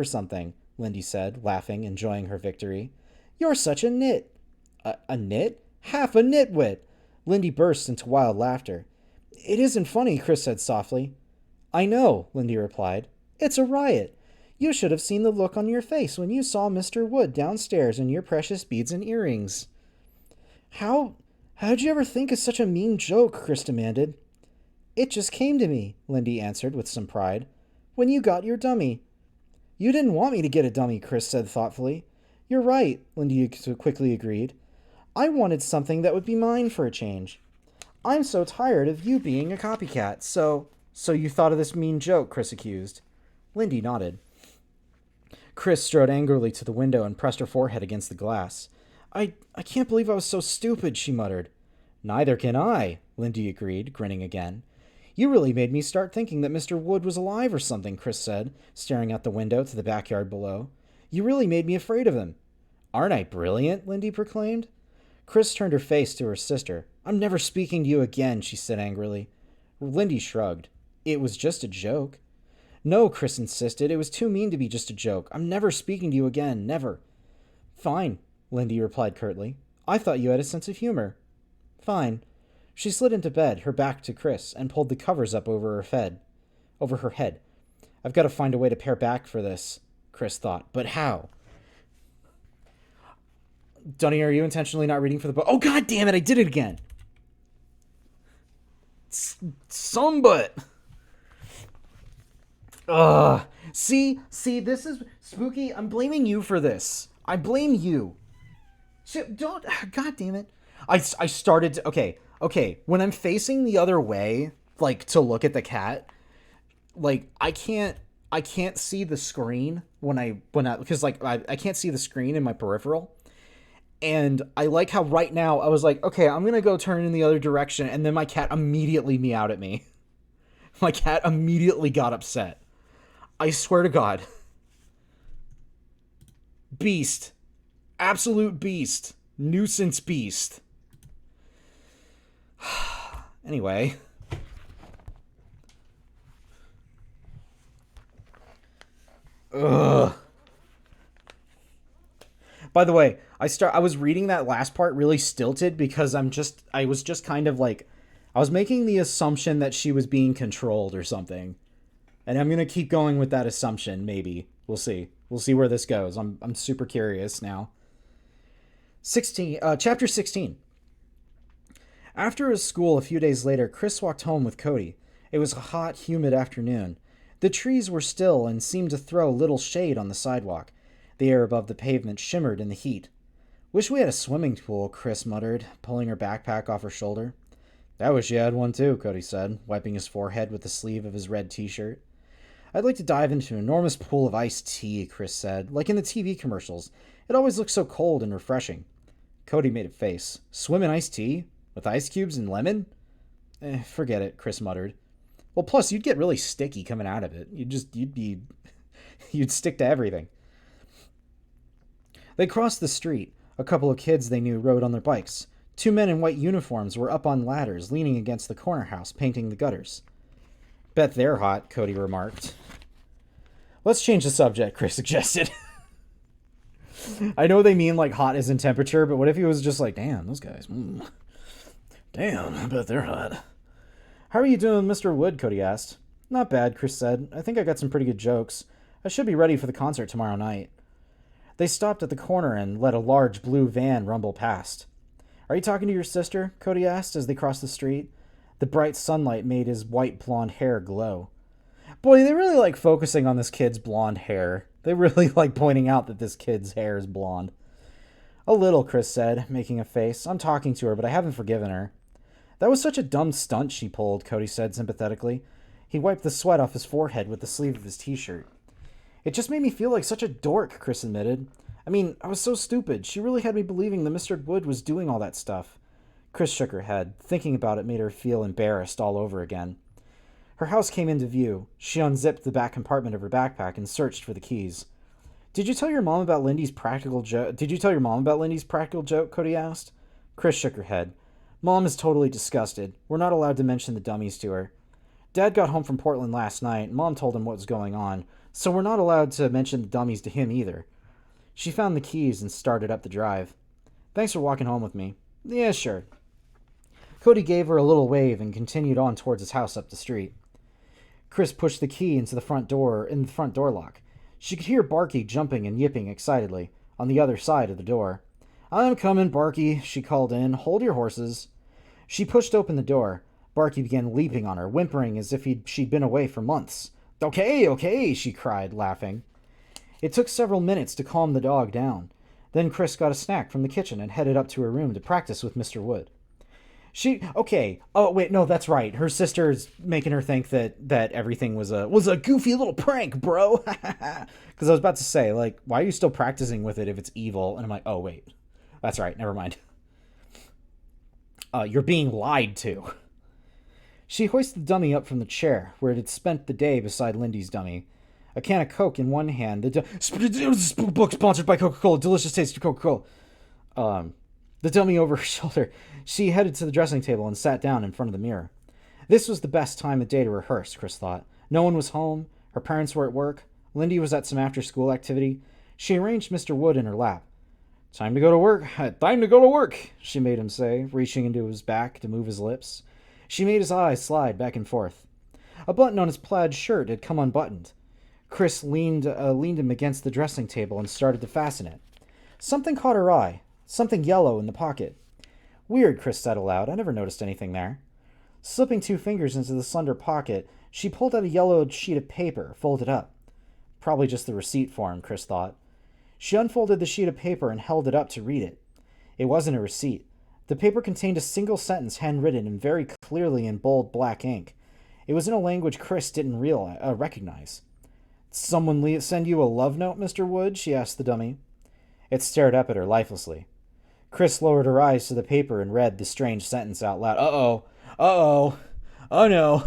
something, Lindy said, laughing, enjoying her victory. You're such a nit. A nit? Half a nitwit! Lindy burst into wild laughter. It isn't funny, Chris said softly. I know, Lindy replied. It's a riot. You should have seen the look on your face when you saw Mr. Wood downstairs in your precious beads and earrings. How'd you ever think of such a mean joke? Chris demanded. It just came to me, Lindy answered with some pride. When you got your dummy. You didn't want me to get a dummy, Chris said thoughtfully. You're right, Lindy quickly agreed. I wanted something that would be mine for a change. I'm so tired of you being a copycat, so you thought of this mean joke, Chris accused. Lindy nodded. Chris strode angrily to the window and pressed her forehead against the glass. I can't believe I was so stupid, she muttered. Neither can I, Lindy agreed, grinning again. You really made me start thinking that Mr. Wood was alive or something, Chris said, staring out the window to the backyard below. You really made me afraid of him. Aren't I brilliant? Lindy proclaimed. Chris turned her face to her sister. I'm never speaking to you again, she said angrily. Lindy shrugged. It was just a joke. No, Chris insisted. It was too mean to be just a joke. I'm never speaking to you again. Never. Fine, Lindy replied curtly. I thought you had a sense of humor. Fine. She slid into bed, her back to Chris, and pulled the covers up over her head. I've got to find a way to pare back for this, Chris thought. But how? Dunny, are you intentionally not reading for the book? Oh, God damn it, I did it again. Somebut. See, this is spooky. I'm blaming you for this. I blame you. Don't, God damn it. I started to, okay. When I'm facing the other way, like to look at the cat, like I can't see the screen because like I can't see the screen in my peripheral. And I like how right now I was like, okay, I'm going to go turn in the other direction. And then my cat immediately meowed at me. My cat immediately got upset. I swear to God. Beast. Absolute beast. Nuisance beast. Anyway. Ugh. By the way, I was reading that last part really stilted because I was just kind of like, I was making the assumption that she was being controlled or something. And I'm going to keep going with that assumption, maybe. We'll see. We'll see where this goes. I'm super curious now. Chapter 16. After his school a few days later, Chris walked home with Cody. It was a hot, humid afternoon. The trees were still and seemed to throw little shade on the sidewalk. The air above the pavement shimmered in the heat. Wish we had a swimming pool, Chris muttered, pulling her backpack off her shoulder. I wish you had one too, Cody said, wiping his forehead with the sleeve of his red t-shirt. I'd like to dive into an enormous pool of iced tea, Chris said, like in the TV commercials. It always looks so cold and refreshing. Cody made a face. Swim in iced tea? With ice cubes and lemon? Forget it, Chris muttered. Well, plus you'd get really sticky coming out of it. You'd stick to everything. They crossed the street. A couple of kids they knew rode on their bikes. 2 men in white uniforms were up on ladders, leaning against the corner house, painting the gutters. Bet they're hot, Cody remarked. Let's change the subject, Chris suggested. I know they mean like hot as in temperature, but what if he was just like, damn, those guys, damn, I bet they're hot. How are you doing, Mr. Wood? Cody asked. Not bad, Chris said. I think I got some pretty good jokes. I should be ready for the concert tomorrow night. They stopped at the corner and let a large blue van rumble past. Are you talking to your sister? Cody asked as they crossed the street. The bright sunlight made his white blonde hair glow. Boy, they really like focusing on this kid's blonde hair. They really like pointing out that this kid's hair is blonde. A little, Chris said, making a face. I'm talking to her, but I haven't forgiven her. That was such a dumb stunt she pulled, Cody said sympathetically. He wiped the sweat off his forehead with the sleeve of his t-shirt. It just made me feel like such a dork, Chris admitted. I mean, I was so stupid. She really had me believing that Mr. Wood was doing all that stuff. Chris shook her head. Thinking about it made her feel embarrassed all over again. Her house came into view. She unzipped the back compartment of her backpack and searched for the keys. Did you tell your mom about Lindy's practical joke? Cody asked. Chris shook her head. Mom is totally disgusted. We're not allowed to mention the dummies to her. Dad got home from Portland last night, and Mom told him what was going on, so we're not allowed to mention the dummies to him either. She found the keys and started up the drive. Thanks for walking home with me. Yeah, sure. Cody gave her a little wave and continued on towards his house up the street. Chris pushed the key into the front door lock. She could hear Barky jumping and yipping excitedly on the other side of the door. I'm coming, Barky, she called in. Hold your horses. She pushed open the door. Barky began leaping on her, whimpering as if she'd been away for months. Okay, she cried, laughing. It took several minutes to calm the dog down. Then Chris got a snack from the kitchen and headed up to her room to practice with Mr. Wood. Oh, wait, no, that's right. Her sister's making her think that everything was a goofy little prank, bro. Because I was about to say, like, why are you still practicing with it if it's evil? And I'm like, oh, wait. That's right, never mind. You're being lied to. She hoisted the dummy up from the chair, where it had spent the day beside Lindy's dummy. A can of Coke in one hand. Book sponsored by Coca-Cola. Delicious taste of Coca-Cola. The dummy over her shoulder. She headed to the dressing table and sat down in front of the mirror. This was the best time of day to rehearse, Chris thought. No one was home. Her parents were at work. Lindy was at some after-school activity. She arranged Mr. Wood in her lap. Time to go to work, she made him say, reaching into his back to move his lips. She made his eyes slide back and forth. A button on his plaid shirt had come unbuttoned. Chris leaned him against the dressing table and started to fasten it. Something caught her eye. Something yellow in the pocket. Weird, Chris said aloud. I never noticed anything there. Slipping 2 fingers into the slender pocket, she pulled out a yellowed sheet of paper, folded up. Probably just the receipt form, Chris thought. She unfolded the sheet of paper and held it up to read it. It wasn't a receipt. The paper contained a single sentence handwritten and very clearly in bold black ink. It was in a language Chris didn't recognize. Someone send you a love note, Mr. Wood? She asked the dummy. It stared up at her lifelessly. Chris lowered her eyes to the paper and read the strange sentence out loud. Uh-oh. Uh-oh. Oh, no.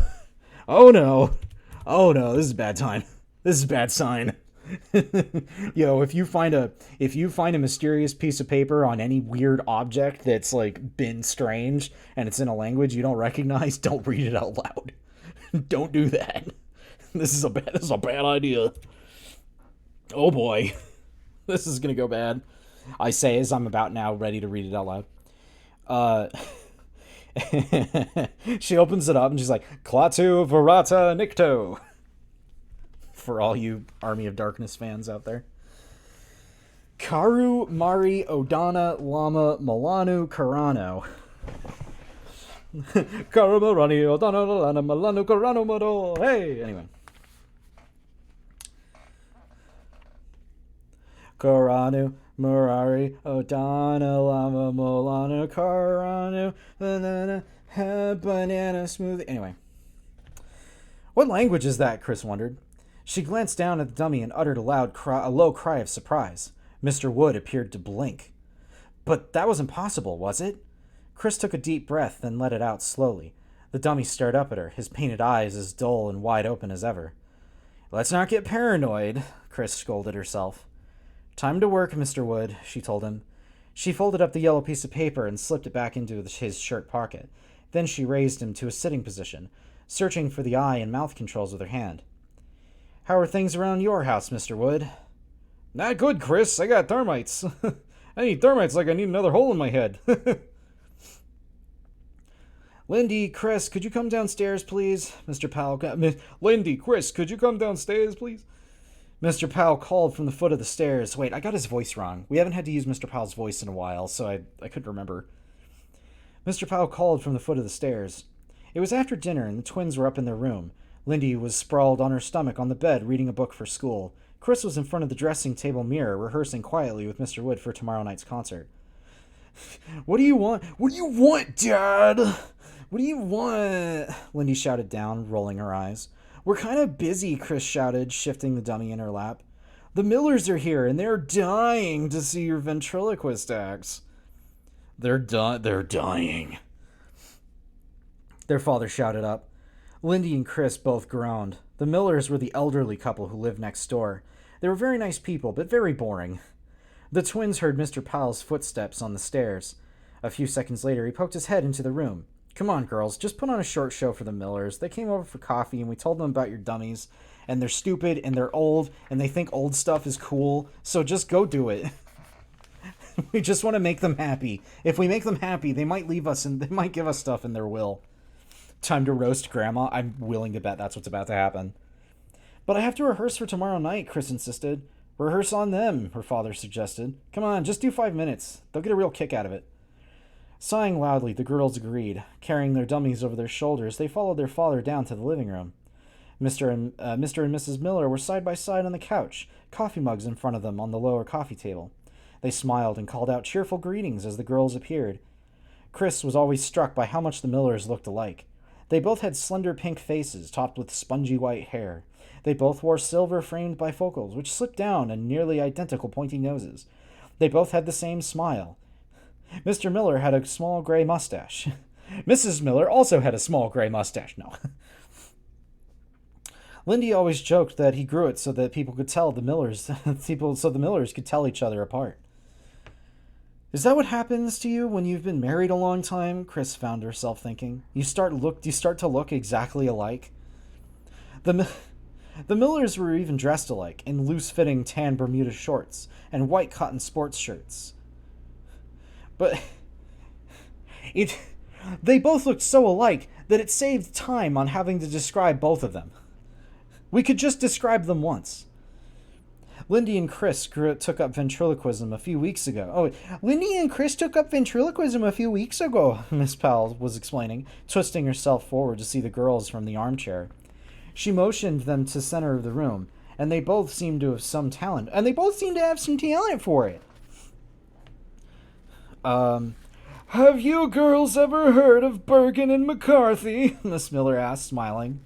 Oh, no. Oh, no. This is a bad time. This is a bad sign. Yo, if you find a mysterious piece of paper on any weird object that's like been strange and it's in a language you don't recognize, don't read it out loud. Don't do that. This is a bad idea. Oh boy. This is gonna go bad. I say as I'm about now ready to read it out loud. She opens it up and she's like, Klaatu Varata Nikto. For all you Army of Darkness fans out there. Karu Mari Odana Lama Milanu Karano. Karu Marani Odana Lana Milanu Karano Mado. Hey, anyway. Karanu Murari Odana Lama Milanu Karanu Banana Smoothie. Anyway. What language is that? Chris wondered. She glanced down at the dummy and uttered a low cry of surprise. Mr. Wood appeared to blink. But that was impossible, was it? Chris took a deep breath, then let it out slowly. The dummy stared up at her, his painted eyes as dull and wide open as ever. "Let's not get paranoid," Chris scolded herself. "Time to work, Mr. Wood," she told him. She folded up the yellow piece of paper and slipped it back into his shirt pocket. Then she raised him to a sitting position, searching for the eye and mouth controls with her hand. "How are things around your house, Mr. Wood?" "Not good, Chris. I got termites. I need termites like I need another hole in my head." "Lindy, Chris, could you come downstairs, please?" Mr. Powell... "Lindy, Chris, could you come downstairs, please?" Mr. Powell called from the foot of the stairs. Wait, I got his voice wrong. We haven't had to use Mr. Powell's voice in a while, so I couldn't remember. Mr. Powell called from the foot of the stairs. It was after dinner, and the twins were up in their room. Lindy was sprawled on her stomach on the bed, reading a book for school. Chris was in front of the dressing table mirror, rehearsing quietly with Mr. Wood for tomorrow night's concert. "What do you want? What do you want, Dad? What do you want?" Lindy shouted down, rolling her eyes. "We're kind of busy," Chris shouted, shifting the dummy in her lap. "The Millers are here, and they're dying to see your ventriloquist acts." They're dying," their father shouted up. Lindy and Chris both groaned. The Millers were the elderly couple who lived next door. They were very nice people, but very boring. The twins heard Mr. Powell's footsteps on the stairs. A few seconds later, he poked his head into the room. "Come on, girls, just put on a short show for the Millers. They came over for coffee, and we told them about your dummies, and they're stupid, and they're old, and they think old stuff is cool, so just go do it." "We just want to make them happy. If we make them happy, they might leave us, and they might give us stuff in their will." Time to roast Grandma? I'm willing to bet that's what's about to happen. "But I have to rehearse for tomorrow night," Chris insisted. "Rehearse on them," her father suggested. "Come on, just do 5 minutes. They'll get a real kick out of it." Sighing loudly, the girls agreed. Carrying their dummies over their shoulders, they followed their father down to the living room. Mr. and Mrs. Miller were side by side on the couch, coffee mugs in front of them on the lower coffee table. They smiled and called out cheerful greetings as the girls appeared. Chris was always struck by how much the Millers looked alike. They both had slender pink faces topped with spongy white hair. They both wore silver-framed bifocals, which slipped down, and nearly identical pointy noses. They both had the same smile. Mr. Miller had a small gray mustache. Mrs. Miller also had a small gray mustache. No. Lindy always joked that he grew it so that people could tell the Millers, so the Millers could tell each other apart. "Is that what happens to you when you've been married a long time?" Chris found herself thinking. You start to look exactly alike. The Millers were even dressed alike, in loose-fitting tan Bermuda shorts and white cotton sports shirts. But they both looked so alike that it saved time on having to describe both of them. We could just describe them once. Lindy and Chris took up ventriloquism a few weeks ago. Lindy and Chris took up ventriloquism a few weeks ago, Miss Powell was explaining, twisting herself forward to see the girls from the armchair. She motioned them to the center of the room, and they both seemed to have some talent. For it. "Have you girls ever heard of Bergen and McCarthy?" Miss Miller asked, smiling.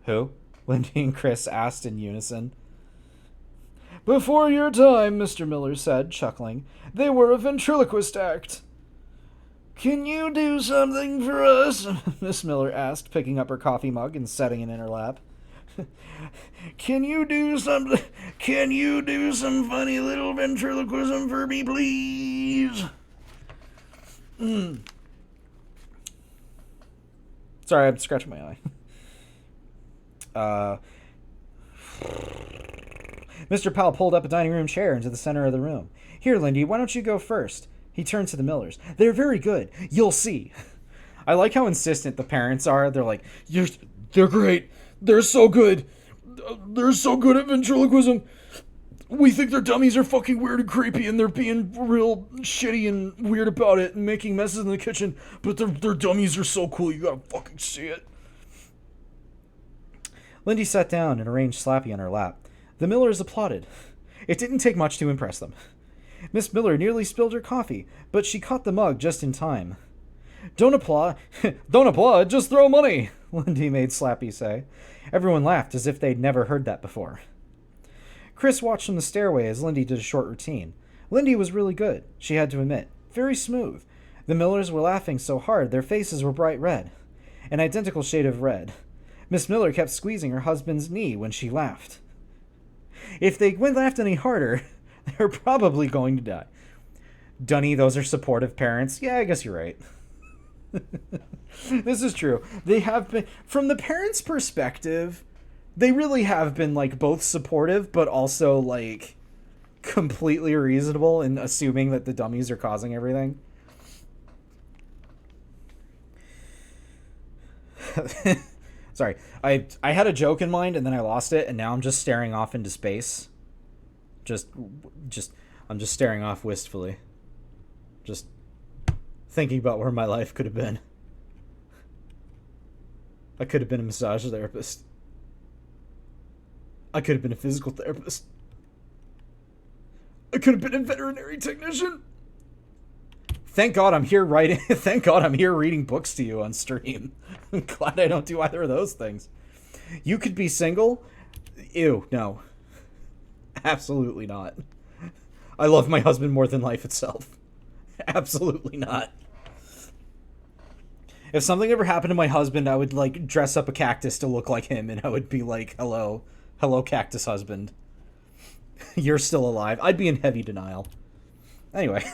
"Who?" Lindy and Chris asked in unison. "Before your time," Mr. Miller said, chuckling. "They were a ventriloquist act." "Can you do something for us?" Miss Miller asked, picking up her coffee mug and setting it in her lap. Can you do some funny little ventriloquism for me, please?" Sorry, I'm scratching my eye. Mr. Powell pulled up a dining room chair into the center of the room. "Here, Lindy, why don't you go first?" He turned to the Millers. "They're very good. You'll see." I like how insistent the parents are. They're like, "They're great. They're so good. They're so good at ventriloquism. We think their dummies are fucking weird and creepy, and they're being real shitty and weird about it and making messes in the kitchen, but their dummies are so cool. You gotta fucking see it." Lindy sat down and arranged Slappy on her lap. The Millers applauded. It didn't take much to impress them. Miss Miller nearly spilled her coffee, but she caught the mug just in time. Don't applaud, just throw money," Lindy made Slappy say. Everyone laughed as if they'd never heard that before. Chris watched from the stairway as Lindy did a short routine. Lindy was really good, she had to admit. Very smooth. The Millers were laughing so hard their faces were bright red, an identical shade of red. Miss Miller kept squeezing her husband's knee when she laughed. If they laughed any harder, they were probably going to die. Dunny, those are supportive parents. Yeah, I guess you're right. This is true. They have been, from the parents' perspective, they really have been, like, both supportive, but also, like, completely reasonable in assuming that the dummies are causing everything. Sorry, I had a joke in mind and then I lost it, and now I'm just staring off into space. I'm just staring off wistfully. Just thinking about where my life could have been. I could have been a massage therapist. I could have been a physical therapist. I could have been a veterinary technician. Thank God I'm here writing. Thank God I'm here reading books to you on stream. I'm glad I don't do either of those things. You could be single? Ew, no. Absolutely not. I love my husband more than life itself. Absolutely not. If something ever happened to my husband, I would, like, dress up a cactus to look like him, and I would be like, hello, cactus husband. You're still alive. I'd be in heavy denial. Anyway.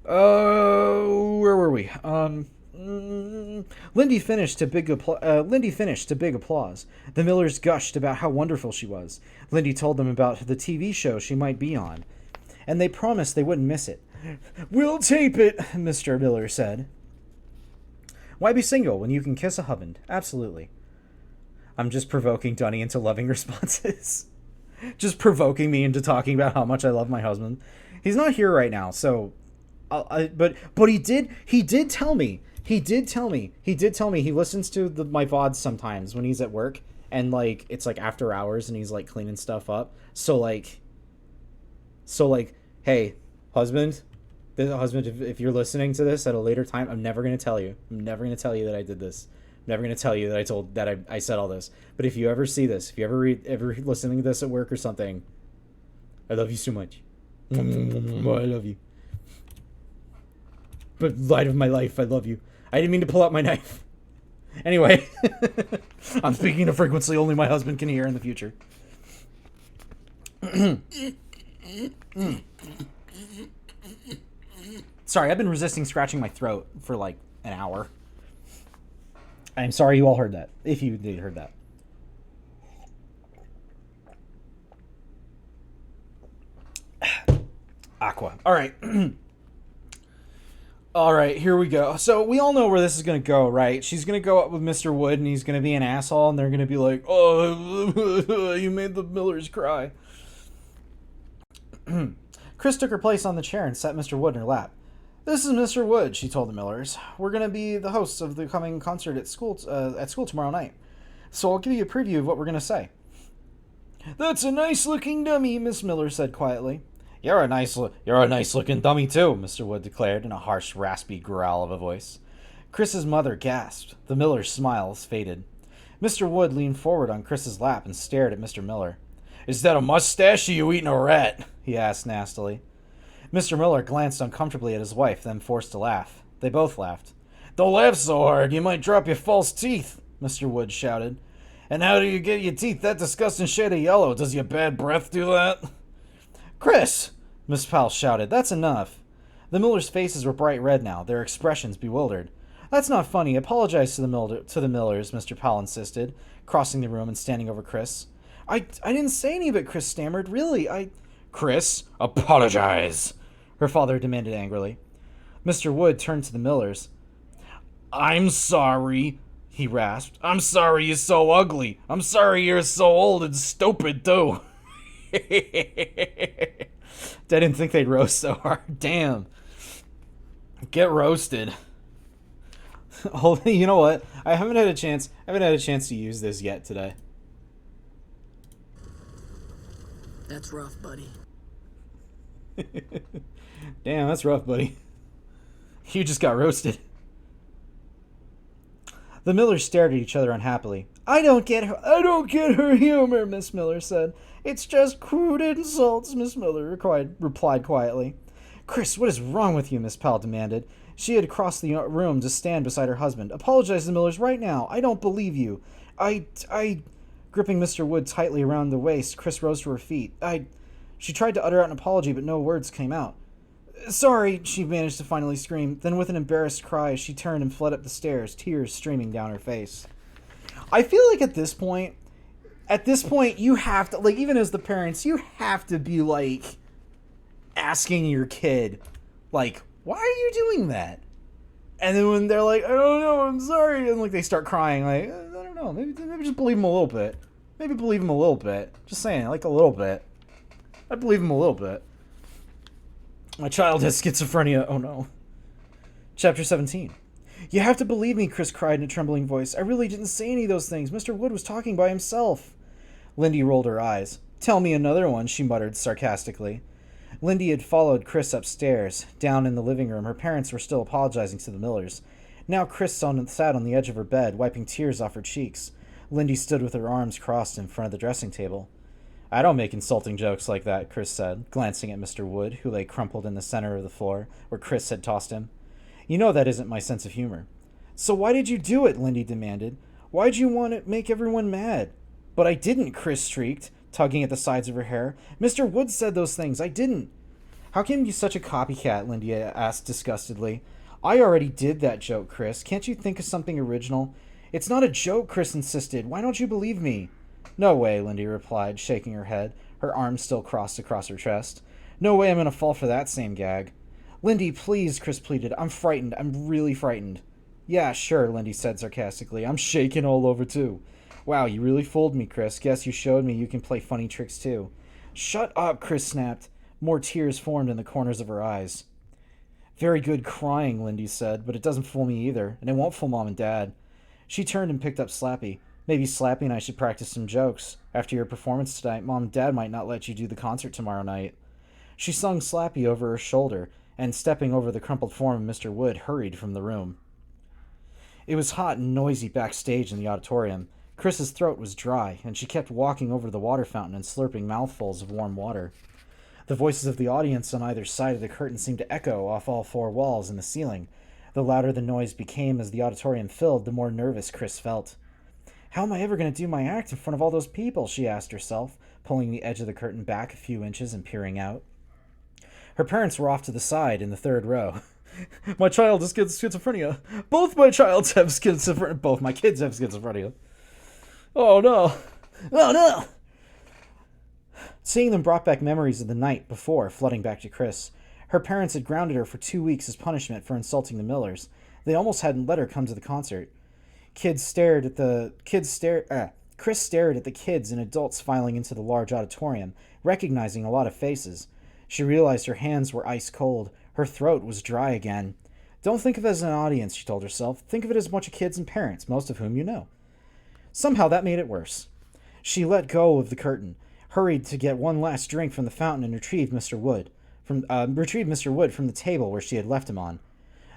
Where were we? Lindy finished to big applause. The Millers gushed about how wonderful she was. Lindy told them about the TV show she might be on, and they promised they wouldn't miss it. We'll tape it, Mr. Miller said. Why be single when you can kiss a husband? Absolutely. I'm just provoking Dunny into loving responses. Just provoking me into talking about how much I love my husband. He's not here right now, so but he did tell me he listens to my VODs sometimes when he's at work, and like it's like after hours and he's like cleaning stuff up. So like hey, husband, if you're listening to this at a later time, I'm never going to tell you. I'm never going to tell you that I did this. I'm never going to tell you that I said all this. But if you ever see this, if you ever listening to this at work or something, I love you so much. I love you. But light of my life, I love you. I didn't mean to pull out my knife. Anyway, I'm speaking a frequency only my husband can hear in the future. Sorry, I've been resisting scratching my throat for like an hour. I'm sorry you all heard that, if you indeed heard that. Aqua. All right. All right, here we go. So we all know where this is going to go, right? She's going to go up with Mr. Wood, and he's going to be an asshole, and they're going to be like, oh, you made the Millers cry. Chris took her place on the chair and sat Mr. Wood in her lap. This is Mr. Wood, she told the Millers. We're going to be the hosts of the coming concert at school tomorrow night. So I'll give you a preview of what we're going to say. That's a nice-looking dummy, Miss Miller said quietly. You're a nice-looking dummy, too, Mr. Wood declared in a harsh, raspy growl of a voice. Chris's mother gasped. The Miller's smiles faded. Mr. Wood leaned forward on Chris's lap and stared at Mr. Miller. Is that a mustache or you eating a rat? He asked nastily. Mr. Miller glanced uncomfortably at his wife, then forced a laugh. They both laughed. Don't laugh so hard, you might drop your false teeth, Mr. Wood shouted. And how do you get your teeth that disgusting shade of yellow? Does your bad breath do that? Chris! Miss Powell shouted. That's enough. The Millers' faces were bright red now, their expressions bewildered. That's not funny. Apologize to the Millers, Mr. Powell insisted, crossing the room and standing over Chris. I didn't say any of it, Chris stammered. Really, Chris, apologize, her father demanded angrily. Mr. Wood turned to the Millers. I'm sorry, he rasped. I'm sorry you're so ugly. I'm sorry you're so old and stupid, too. I didn't think they'd roast so hard. Damn. Get roasted. You know what? I haven't had a chance to use this yet today. That's rough, buddy. Damn, that's rough, buddy. You just got roasted. The Millers stared at each other unhappily. I don't get her humor, Miss Miller said. It's just crude insults, Miss Miller replied quietly. Chris, what is wrong with you? Miss Powell demanded. She had crossed the room to stand beside her husband. Apologize to the Millers right now. I don't believe you. I... Gripping Mr. Wood tightly around the waist, Chris rose to her feet. She tried to utter out an apology, but no words came out. Sorry, she managed to finally scream. Then with an embarrassed cry, she turned and fled up the stairs, tears streaming down her face. I feel like at this point, you have to, like, even as the parents, you have to be, like, asking your kid, like, why are you doing that? And then when they're like, I don't know, I'm sorry, and, like, they start crying, like, I don't know, maybe just believe them a little bit. Maybe believe them a little bit. Just saying, like, a little bit. I believe them a little bit. My child has schizophrenia. Oh, no. Chapter 17. You have to believe me, Chris cried in a trembling voice. I really didn't say any of those things. Mr. Wood was talking by himself. Lindy rolled her eyes. Tell me another one, she muttered sarcastically. Lindy had followed Chris upstairs. Down in the living room, her parents were still apologizing to the Millers. Now Chris sat on the edge of her bed, wiping tears off her cheeks. Lindy stood with her arms crossed in front of the dressing table. I don't make insulting jokes like that, Chris said, glancing at Mr. Wood, who lay crumpled in the center of the floor, where Chris had tossed him. You know that isn't my sense of humor. So why did you do it? Lindy demanded. Why'd you want to make everyone mad? But I didn't, Chris shrieked, tugging at the sides of her hair. Mr. Wood said those things. I didn't. How can you be such a copycat? Lindy asked disgustedly. I already did that joke, Chris. Can't you think of something original? It's not a joke, Chris insisted. Why don't you believe me? No way, Lindy replied, shaking her head, her arms still crossed across her chest. No way I'm going to fall for that same gag. Lindy, please, Chris pleaded. I'm frightened. I'm really frightened. Yeah, sure, Lindy said sarcastically. I'm shaking all over, too. Wow, you really fooled me, Chris. Guess you showed me you can play funny tricks, too. Shut up, Chris snapped. More tears formed in the corners of her eyes. Very good crying, Lindy said, but it doesn't fool me either, and it won't fool Mom and Dad. She turned and picked up Slappy. Maybe Slappy and I should practice some jokes. After your performance tonight, Mom and Dad might not let you do the concert tomorrow night. She slung Slappy over her shoulder, and stepping over the crumpled form of Mr. Wood, hurried from the room. It was hot and noisy backstage in the auditorium. Chris's throat was dry, and she kept walking over to the water fountain and slurping mouthfuls of warm water. The voices of the audience on either side of the curtain seemed to echo off all four walls and the ceiling. The louder the noise became as the auditorium filled, the more nervous Chris felt. How am I ever going to do my act in front of all those people? She asked herself, pulling the edge of the curtain back a few inches and peering out. Her parents were off to the side in the third row. My child has schizophrenia. Both my kids have schizophrenia. Both my kids have schizophrenia. Oh no. Oh no. Seeing them brought back memories of the night before, flooding back to Chris. Her parents had grounded her for 2 weeks as punishment for insulting the Millers. They almost hadn't let her come to the concert. Chris stared at the kids and adults filing into the large auditorium, recognizing a lot of faces. She realized her hands were ice cold. Her throat was dry again. Don't think of it as an audience, she told herself. Think of it as a bunch of kids and parents, most of whom you know. Somehow that made it worse. She let go of the curtain, hurried to get one last drink from the fountain, and retrieved Mr. Wood from the table where she had left him on.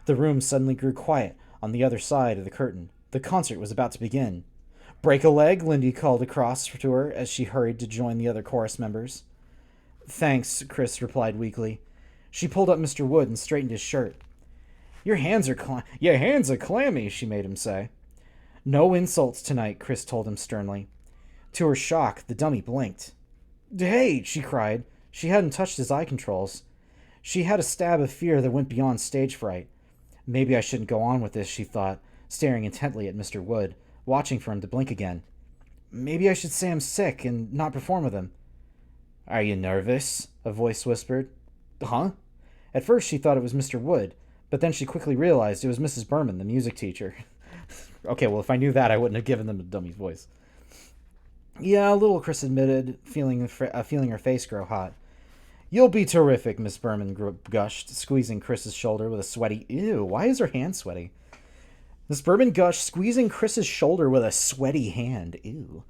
The room suddenly grew quiet on the other side of the curtain. The concert was about to begin. Break a leg, Lindy called across to her as she hurried to join the other chorus members. Thanks, Chris replied weakly. She pulled up Mr. Wood and straightened his shirt. Your hands are clammy, she made him say. No insults tonight, Chris told him sternly. To her shock, the dummy blinked. Hey, she cried. She hadn't touched his eye controls. She had a stab of fear that went beyond stage fright. Maybe I shouldn't go on with this, she thought, staring intently at Mr. Wood, watching for him to blink again. Maybe I should say I'm sick and not perform with him. Are you nervous? A voice whispered. Huh? At first she thought it was Mr. Wood, but then she quickly realized it was Mrs. Berman, the music teacher. Okay, well, if I knew that, I wouldn't have given them a dummy's voice. Yeah, a little, Chris admitted, feeling her face grow hot. You'll be terrific, Miss Berman gushed, squeezing Chris's shoulder with a sweaty... Ew, why is her hand sweaty? Miss Berman gushed, squeezing Chris's shoulder with a sweaty hand. Ew.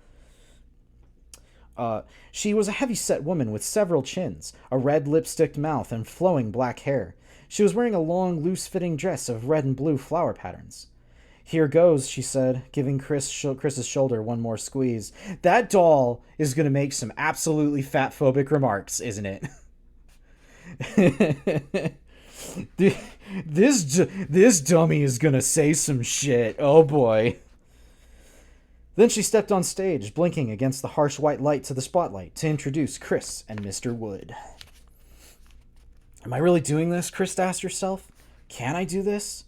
She was a heavy-set woman with several chins, a red lipsticked mouth, and flowing black hair. She was wearing a long, loose-fitting dress of red and blue flower patterns. Here goes, she said, giving Chris's shoulder one more squeeze. That doll is going to make some absolutely fat-phobic remarks, isn't it? This dummy is gonna say some shit. Oh boy. Then she stepped on stage, blinking against the harsh white lights of the spotlight to introduce Chris and Mr. Wood. Am I really doing this? Chris asked herself. Can I do this?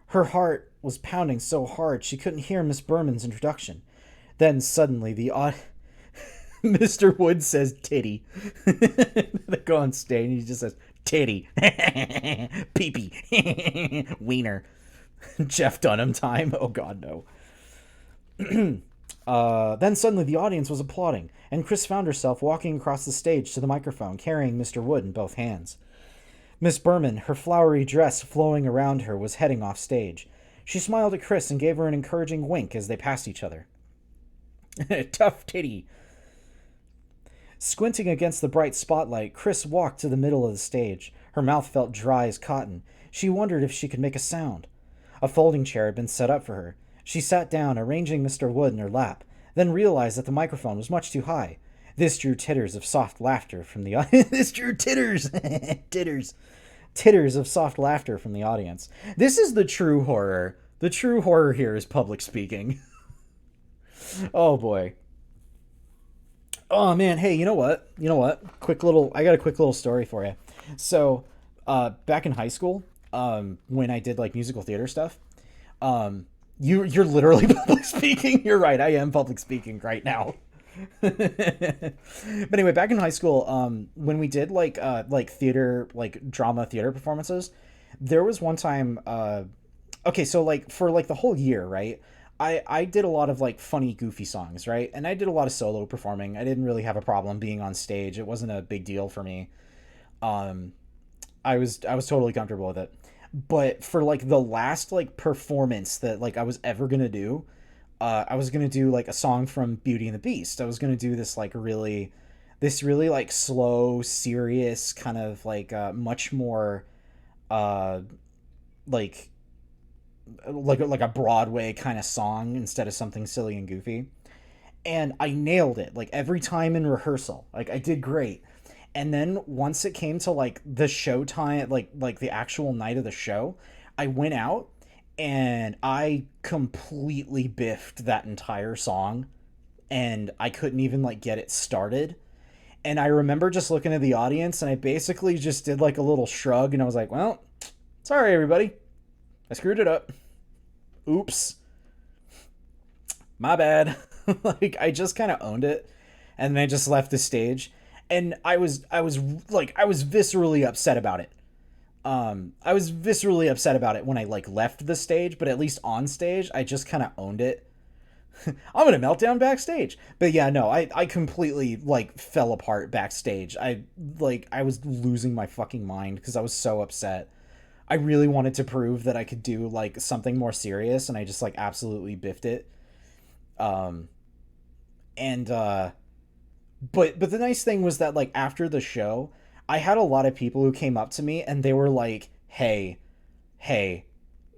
Her heart was pounding so hard she couldn't hear Miss Berman's introduction. Then suddenly Mr. Wood says titty. They go on stage and he just says titty. Pee-pee. Wiener. Jeff Dunham time. Oh god, no. Then suddenly the audience was applauding, and Chris found herself walking across the stage to the microphone, carrying Mr. Wood in both hands. Miss Berman, her flowery dress flowing around her, was heading off stage. She smiled at Chris and gave her an encouraging wink as they passed each other. Tough titty. Squinting against the bright spotlight, Chris walked to the middle of the stage. Her mouth felt dry as cotton. She wondered if she could make a sound. A folding chair had been set up for her. She sat down, arranging Mr. Wood in her lap, then realized that the microphone was much too high. This drew titters of soft laughter from the audience. This drew titters! Titters of soft laughter from the audience. This is the true horror. The true horror here is public speaking. Oh boy. Oh man, hey, you know what? I got a quick little story for you. So, back in high school, when I did like musical theater stuff, you're literally public speaking. You're right, I am public speaking right now. But anyway, back in high school, when we did like theater, like drama theater performances, there was one time, okay, so like for like the whole year, right? I did a lot of like funny, goofy songs, right? And I did a lot of solo performing. I didn't really have a problem being on stage. It wasn't a big deal for me. I was totally comfortable with it. But for like the last like performance that like I was ever gonna do, I was gonna do like a song from Beauty and the Beast. I was gonna do this really like slow, serious kind of like much more like a Broadway kind of song instead of something silly and goofy. And I nailed it like every time in rehearsal. Like I did great. And then once it came to like the show time, like the actual night of the show, I went out and I completely biffed that entire song and I couldn't even like get it started. And I remember just looking at the audience and I basically just did like a little shrug and I was like, well, sorry everybody. I screwed it up. Oops. My bad. Like I just kind of owned it and then I just left the stage and I was viscerally upset about it. I was viscerally upset about it when I like left the stage, but at least on stage I just kind of owned it. I'm gonna melt down backstage. But yeah, no, I completely like fell apart backstage. I was losing my fucking mind because I was so upset. I really wanted to prove that I could do like something more serious and I just like absolutely biffed it. But the nice thing was that like after the show, I had a lot of people who came up to me and they were like, hey,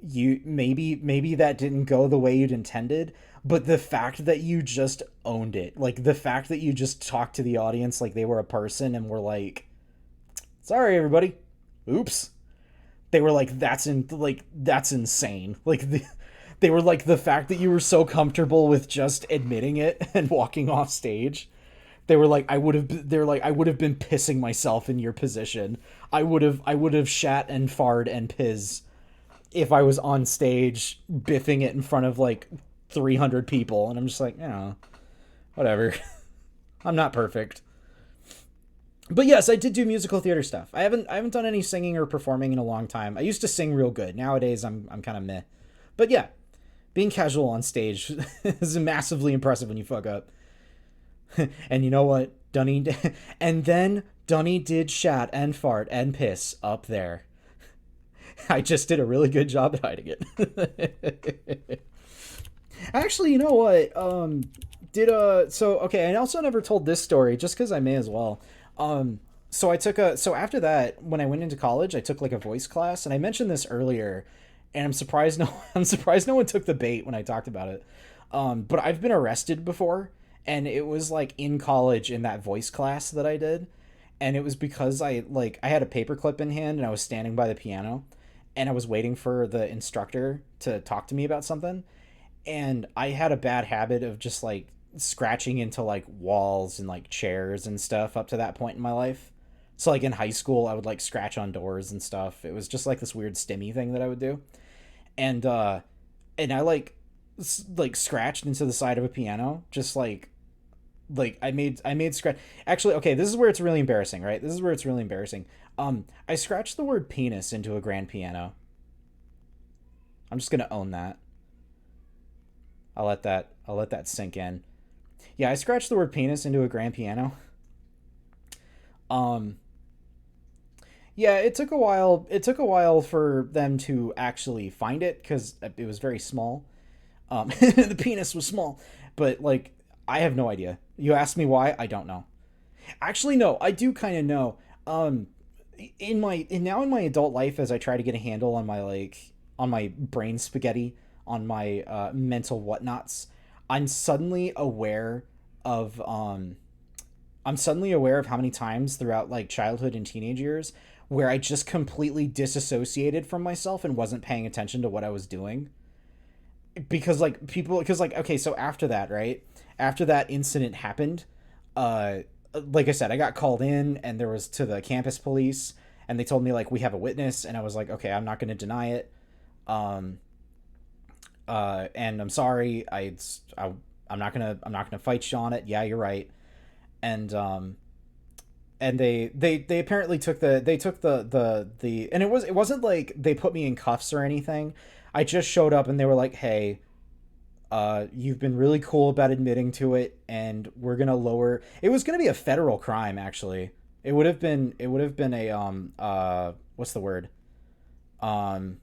you maybe that didn't go the way you'd intended, but the fact that you just owned it, like the fact that you just talked to the audience like they were a person and were like, sorry everybody, oops. They were like, that's insane. Like they were like, the fact that you were so comfortable with just admitting it and walking off stage. They were like, I would have been pissing myself in your position. I would have shat and farted and piss if I was on stage biffing it in front of like 300 people. And I'm just like, whatever. I'm not perfect. But yes, I did do musical theater stuff. I haven't done any singing or performing in a long time. I used to sing real good. Nowadays I'm kind of meh. But yeah, being casual on stage is massively impressive when you fuck up. And you know what? Dunny did shat and fart and piss up there. I just did a really good job at hiding it. Actually, you know what? Okay, I also never told this story just because I may as well. So after that, when I went into college, I took like a voice class, and I mentioned this earlier, and I'm surprised no one took the bait when I talked about it. But I've been arrested before, and it was like in college in that voice class that I did, and it was because I had a paperclip in hand and I was standing by the piano, and I was waiting for the instructor to talk to me about something, and I had a bad habit of just like scratching into like walls and like chairs and stuff up to that point in my life. So like in high school, I would like scratch on doors and stuff. It was just like this weird stimmy thing that I would do, and I like scratched into the side of a piano, just like I made scratch. Actually, okay, this is where it's really embarrassing, right? This is where it's really embarrassing. I scratched the word penis into a grand piano. I'm just gonna own that. I'll let that sink in. Yeah, I scratched the word penis into a grand piano. Um, yeah, it took a while. It took a while for them to actually find it because it was very small. The penis was small, but like I have no idea. You asked me why? I don't know. Actually, no, I do kind of know. Um, in my adult life, as I try to get a handle on my brain spaghetti, on my mental whatnots, I'm suddenly aware of um I'm suddenly aware of how many times throughout like childhood and teenage years where I just completely disassociated from myself and wasn't paying attention to what I was doing. Because like okay, so after that, right? After that incident happened, uh like I said, I got called in and there was to the campus police, and they told me like we have a witness, and I was like, okay, I'm not going to deny it. Um and I'm sorry. I'm not gonna fight you on it. Yeah, you're right. And they apparently took the and it wasn't like they put me in cuffs or anything. I just showed up and they were like, hey, you've been really cool about admitting to it, and we're gonna lower. It was gonna be a federal crime, actually. It would have been a what's the word? Um,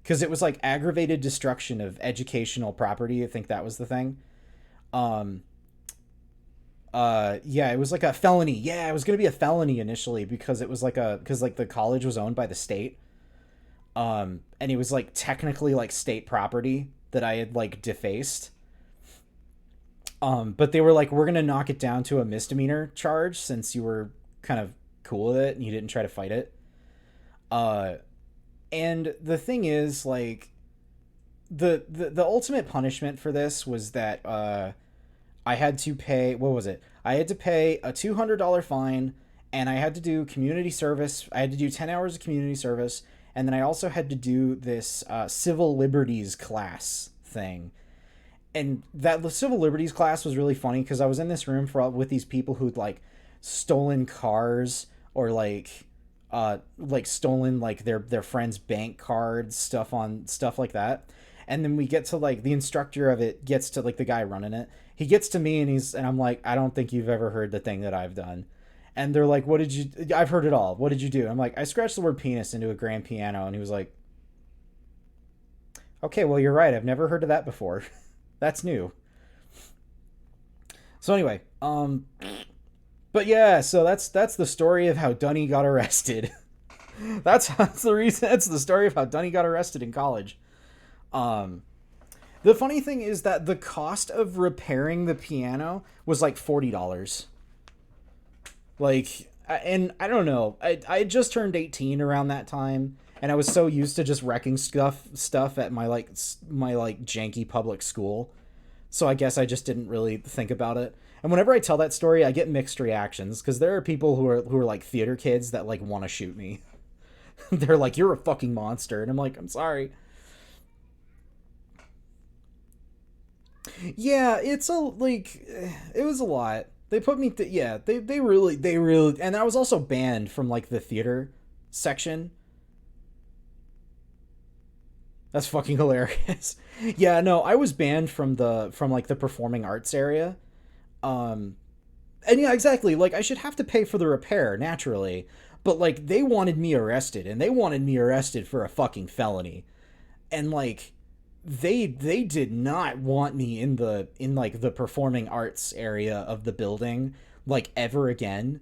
because it was like aggravated destruction of educational property. I think that was the thing. Um, yeah, it was like a felony. Yeah, it was gonna be a felony initially because it was like a because like the college was owned by the state. And it was like technically like state property that I had like defaced. But they were like, we're gonna knock it down to a misdemeanor charge since you were kind of cool with it and you didn't try to fight it. Uh, and the thing is, like, the ultimate punishment for this was that I had to pay. What was it? I had to pay a $200 fine, and I had to do community service. I had to do 10 hours of community service, and then I also had to do this civil liberties class thing. And that the civil liberties class was really funny because I was in this room for with these people who'd like stolen cars or like stolen like their friends' bank cards, stuff like that. And then we get to like the instructor of it gets to like the guy running it. He gets to me and I'm like, I don't think you've ever heard the thing that I've done. And they're like, what did you? I've heard it all. What did you do? I'm like, I scratched the word penis into a grand piano, and he was like, okay, well you're right. I've never heard of that before. That's new. So anyway, but yeah, so that's the story of how Dunny got arrested. That's the reason. That's the story of how Dunny got arrested in college. Um, the funny thing is that the cost of repairing the piano was like $40. Like, and I don't know. I had just turned 18 around that time, and I was so used to just wrecking stuff at my janky public school. So I guess I just didn't really think about it. And whenever I tell that story, I get mixed reactions because there are people who are like theater kids that like want to shoot me. They're like, "You're a fucking monster," and I'm like, "I'm sorry." Yeah, it's a like, it was a lot. They put me, yeah, they really, and I was also banned from like the theater section. That's fucking hilarious. Yeah, no, I was banned from like the performing arts area. Um, and yeah, exactly. Like I should have to pay for the repair naturally, but like they wanted me arrested, and they wanted me arrested for a fucking felony, and like they did not want me in like the performing arts area of the building like ever again.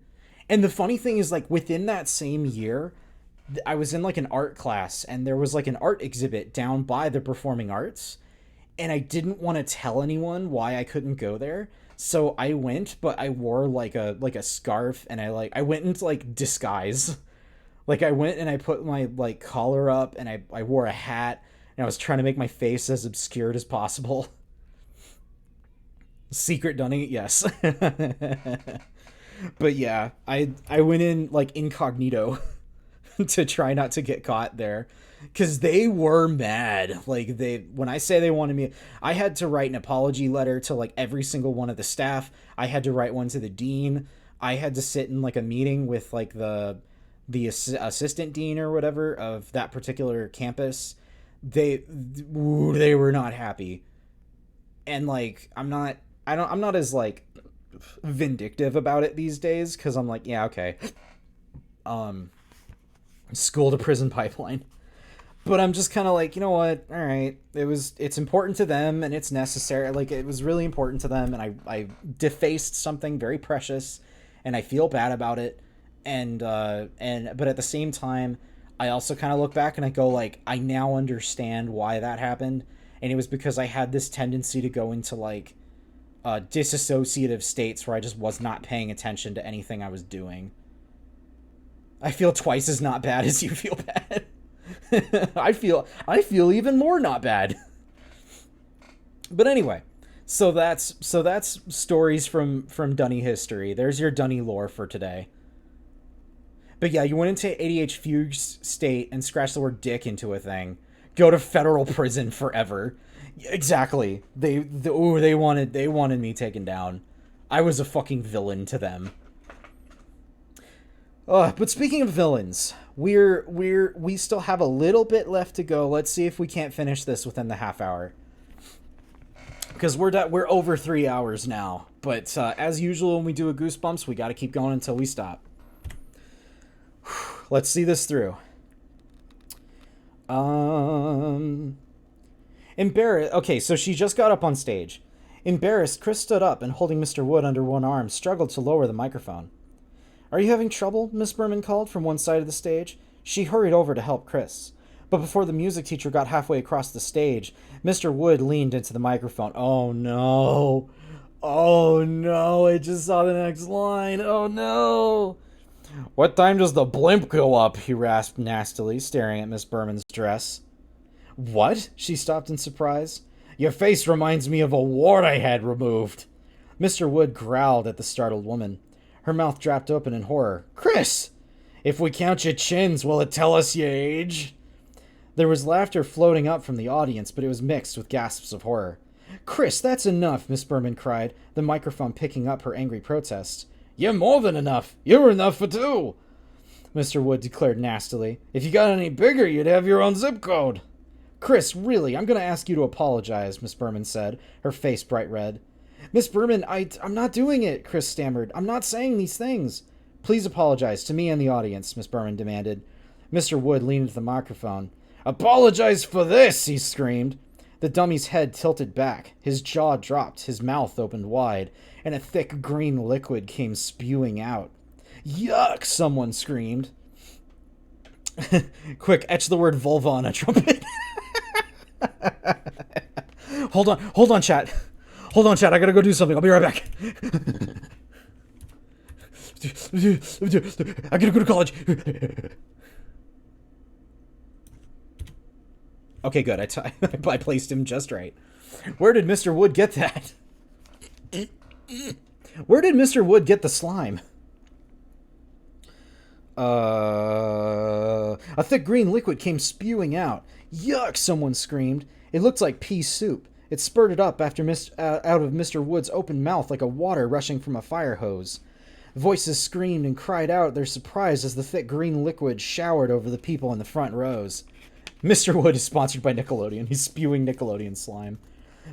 And the funny thing is like within that same year, I was in like an art class, and there was like an art exhibit down by the performing arts, and I didn't want to tell anyone why I couldn't go there. So I went, but I wore like a scarf, and I went into like disguise. Like I went and I put my like collar up, and I wore a hat, and I was trying to make my face as obscured as possible. Secret Dunny, yes. But yeah, I went in like incognito to try not to get caught there, because they were mad. Like, they, when I say they wanted me, I had to write an apology letter to like every single one of the staff. I had to write one to the dean. I had to sit in like a meeting with like the assistant dean or whatever of that particular campus. They were not happy. And like, I'm not as like vindictive about it these days, because I'm like, yeah, okay, um school to prison pipeline. But I'm just kind of like, you know what, all right, it's important to them, and it's necessary. Like, it was really important to them, and I defaced something very precious, and I feel bad about it. And but at the same time, I also kind of look back and I go like, I now understand why that happened. And it was because I had this tendency to go into like disassociative states where I just was not paying attention to anything I was doing. I feel twice as not bad as you feel bad. I feel even more not bad. But anyway, so that's stories from Dunny history. There's your Dunny lore for today. But yeah, you went into ADH fugue state and scratched the word dick into a thing. Go to federal prison forever. Exactly. They wanted me taken down. I was a fucking villain to them. But speaking of villains, we still have a little bit left to go. Let's see if we can't finish this within the half hour, because we're over 3 hours now. But as usual, when we do a Goosebumps, we got to keep going until we stop. Let's see this through. Embarrassed. Okay, so she just got up on stage. Embarrassed, Chris stood up and, holding Mr. Wood under one arm, struggled to lower the microphone. "Are you having trouble?" Miss Berman called from one side of the stage. She hurried over to help Chris. But before the music teacher got halfway across the stage, Mr. Wood leaned into the microphone. Oh no. Oh no, I just saw the next line. Oh no. "What time does the blimp go up?" he rasped nastily, staring at Miss Berman's dress. "What?" She stopped in surprise. "Your face reminds me of a wart I had removed." Mr. Wood growled at the startled woman. Her mouth dropped open in horror. "Chris! If we count your chins, will it tell us your age?" There was laughter floating up from the audience, but it was mixed with gasps of horror. "Chris, that's enough," Miss Berman cried, the microphone picking up her angry protest. "You're more than enough. You're enough for two," Mr. Wood declared nastily. "If you got any bigger, you'd have your own zip code." "Chris, really, I'm going to ask you to apologize," Miss Berman said, her face bright red. "Miss Berman, I'm not doing it," Chris stammered. "I'm not saying these things." "Please apologize to me and the audience," Miss Berman demanded. Mr. Wood leaned into the microphone. "Apologize for this!" he screamed. The dummy's head tilted back, his jaw dropped, his mouth opened wide, and a thick green liquid came spewing out. "Yuck!" someone screamed. Quick, etch the word vulva on a trumpet. Hold on, chat. Hold on, chat. I gotta go do something. I'll be right back. I gotta go to college. Okay, good. I placed him just right. Where did Mr. Wood get that? Where did Mr. Wood get the slime? A thick green liquid came spewing out. "Yuck!" someone screamed. It looked like pea soup. It spurted up out of Mr. Wood's open mouth like a water rushing from a fire hose. Voices screamed and cried out their surprise as the thick green liquid showered over the people in the front rows. Mr. Wood is sponsored by Nickelodeon. He's spewing Nickelodeon slime.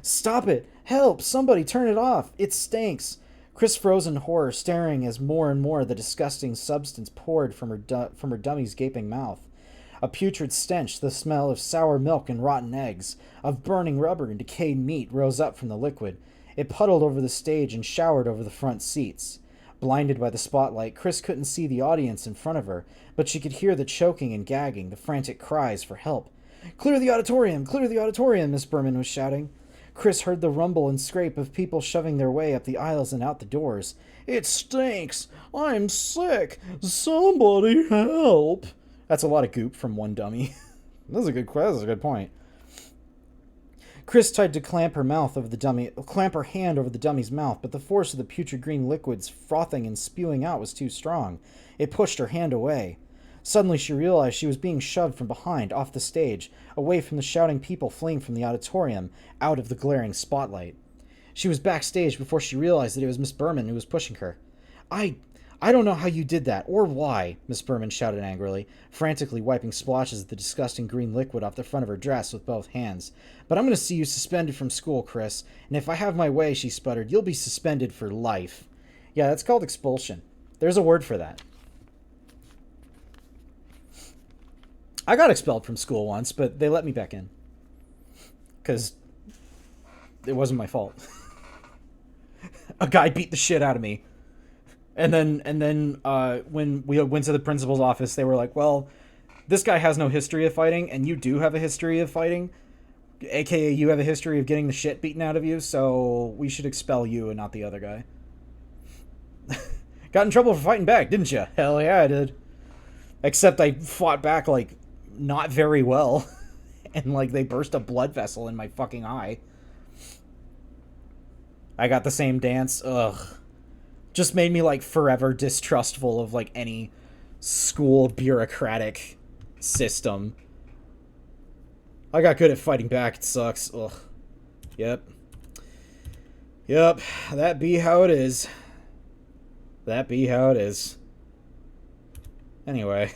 "Stop it! Help! Somebody turn it off! It stinks!" Chris froze in horror, staring as more and more the disgusting substance poured from her dummy's gaping mouth. A putrid stench, the smell of sour milk and rotten eggs, of burning rubber and decayed meat rose up from the liquid. It puddled over the stage and showered over the front seats. Blinded by the spotlight, Chris couldn't see the audience in front of her, but she could hear the choking and gagging, the frantic cries for help. Clear the auditorium! Clear the auditorium!" Miss Berman was shouting. Chris heard the rumble and scrape of people shoving their way up the aisles and out the doors. It stinks! I'm sick! Somebody help! That's a lot of goop from one dummy. That's a good point. Chris tried to clamp her hand over the dummy's mouth, but the force of the putrid green liquids frothing and spewing out was too strong. It pushed her hand away. Suddenly she realized she was being shoved from behind, off the stage, away from the shouting people fleeing from the auditorium, out of the glaring spotlight. She was backstage before she realized that it was Miss Berman who was pushing her. I don't know how you did that, or why, Miss Berman shouted angrily, frantically wiping splotches of the disgusting green liquid off the front of her dress with both hands. But I'm going to see you suspended from school, Chris, and if I have my way, she sputtered, you'll be suspended for life. Yeah, that's called expulsion. There's a word for that. I got expelled from school once, but they let me back in. Because it wasn't my fault. A guy beat the shit out of me. And then when we went to the principal's office, they were like, well, this guy has no history of fighting, and you do have a history of fighting. AKA, you have a history of getting the shit beaten out of you, so we should expel you and not the other guy. Got in trouble for fighting back, didn't you? Hell yeah, I did. Except I fought back, like, not very well. And, like, they burst a blood vessel in my fucking eye. I got the same dance. Ugh. Just made me, like, forever distrustful of, like, any school bureaucratic system. I got good at fighting back. It sucks. Ugh. Yep. That be how it is. Anyway.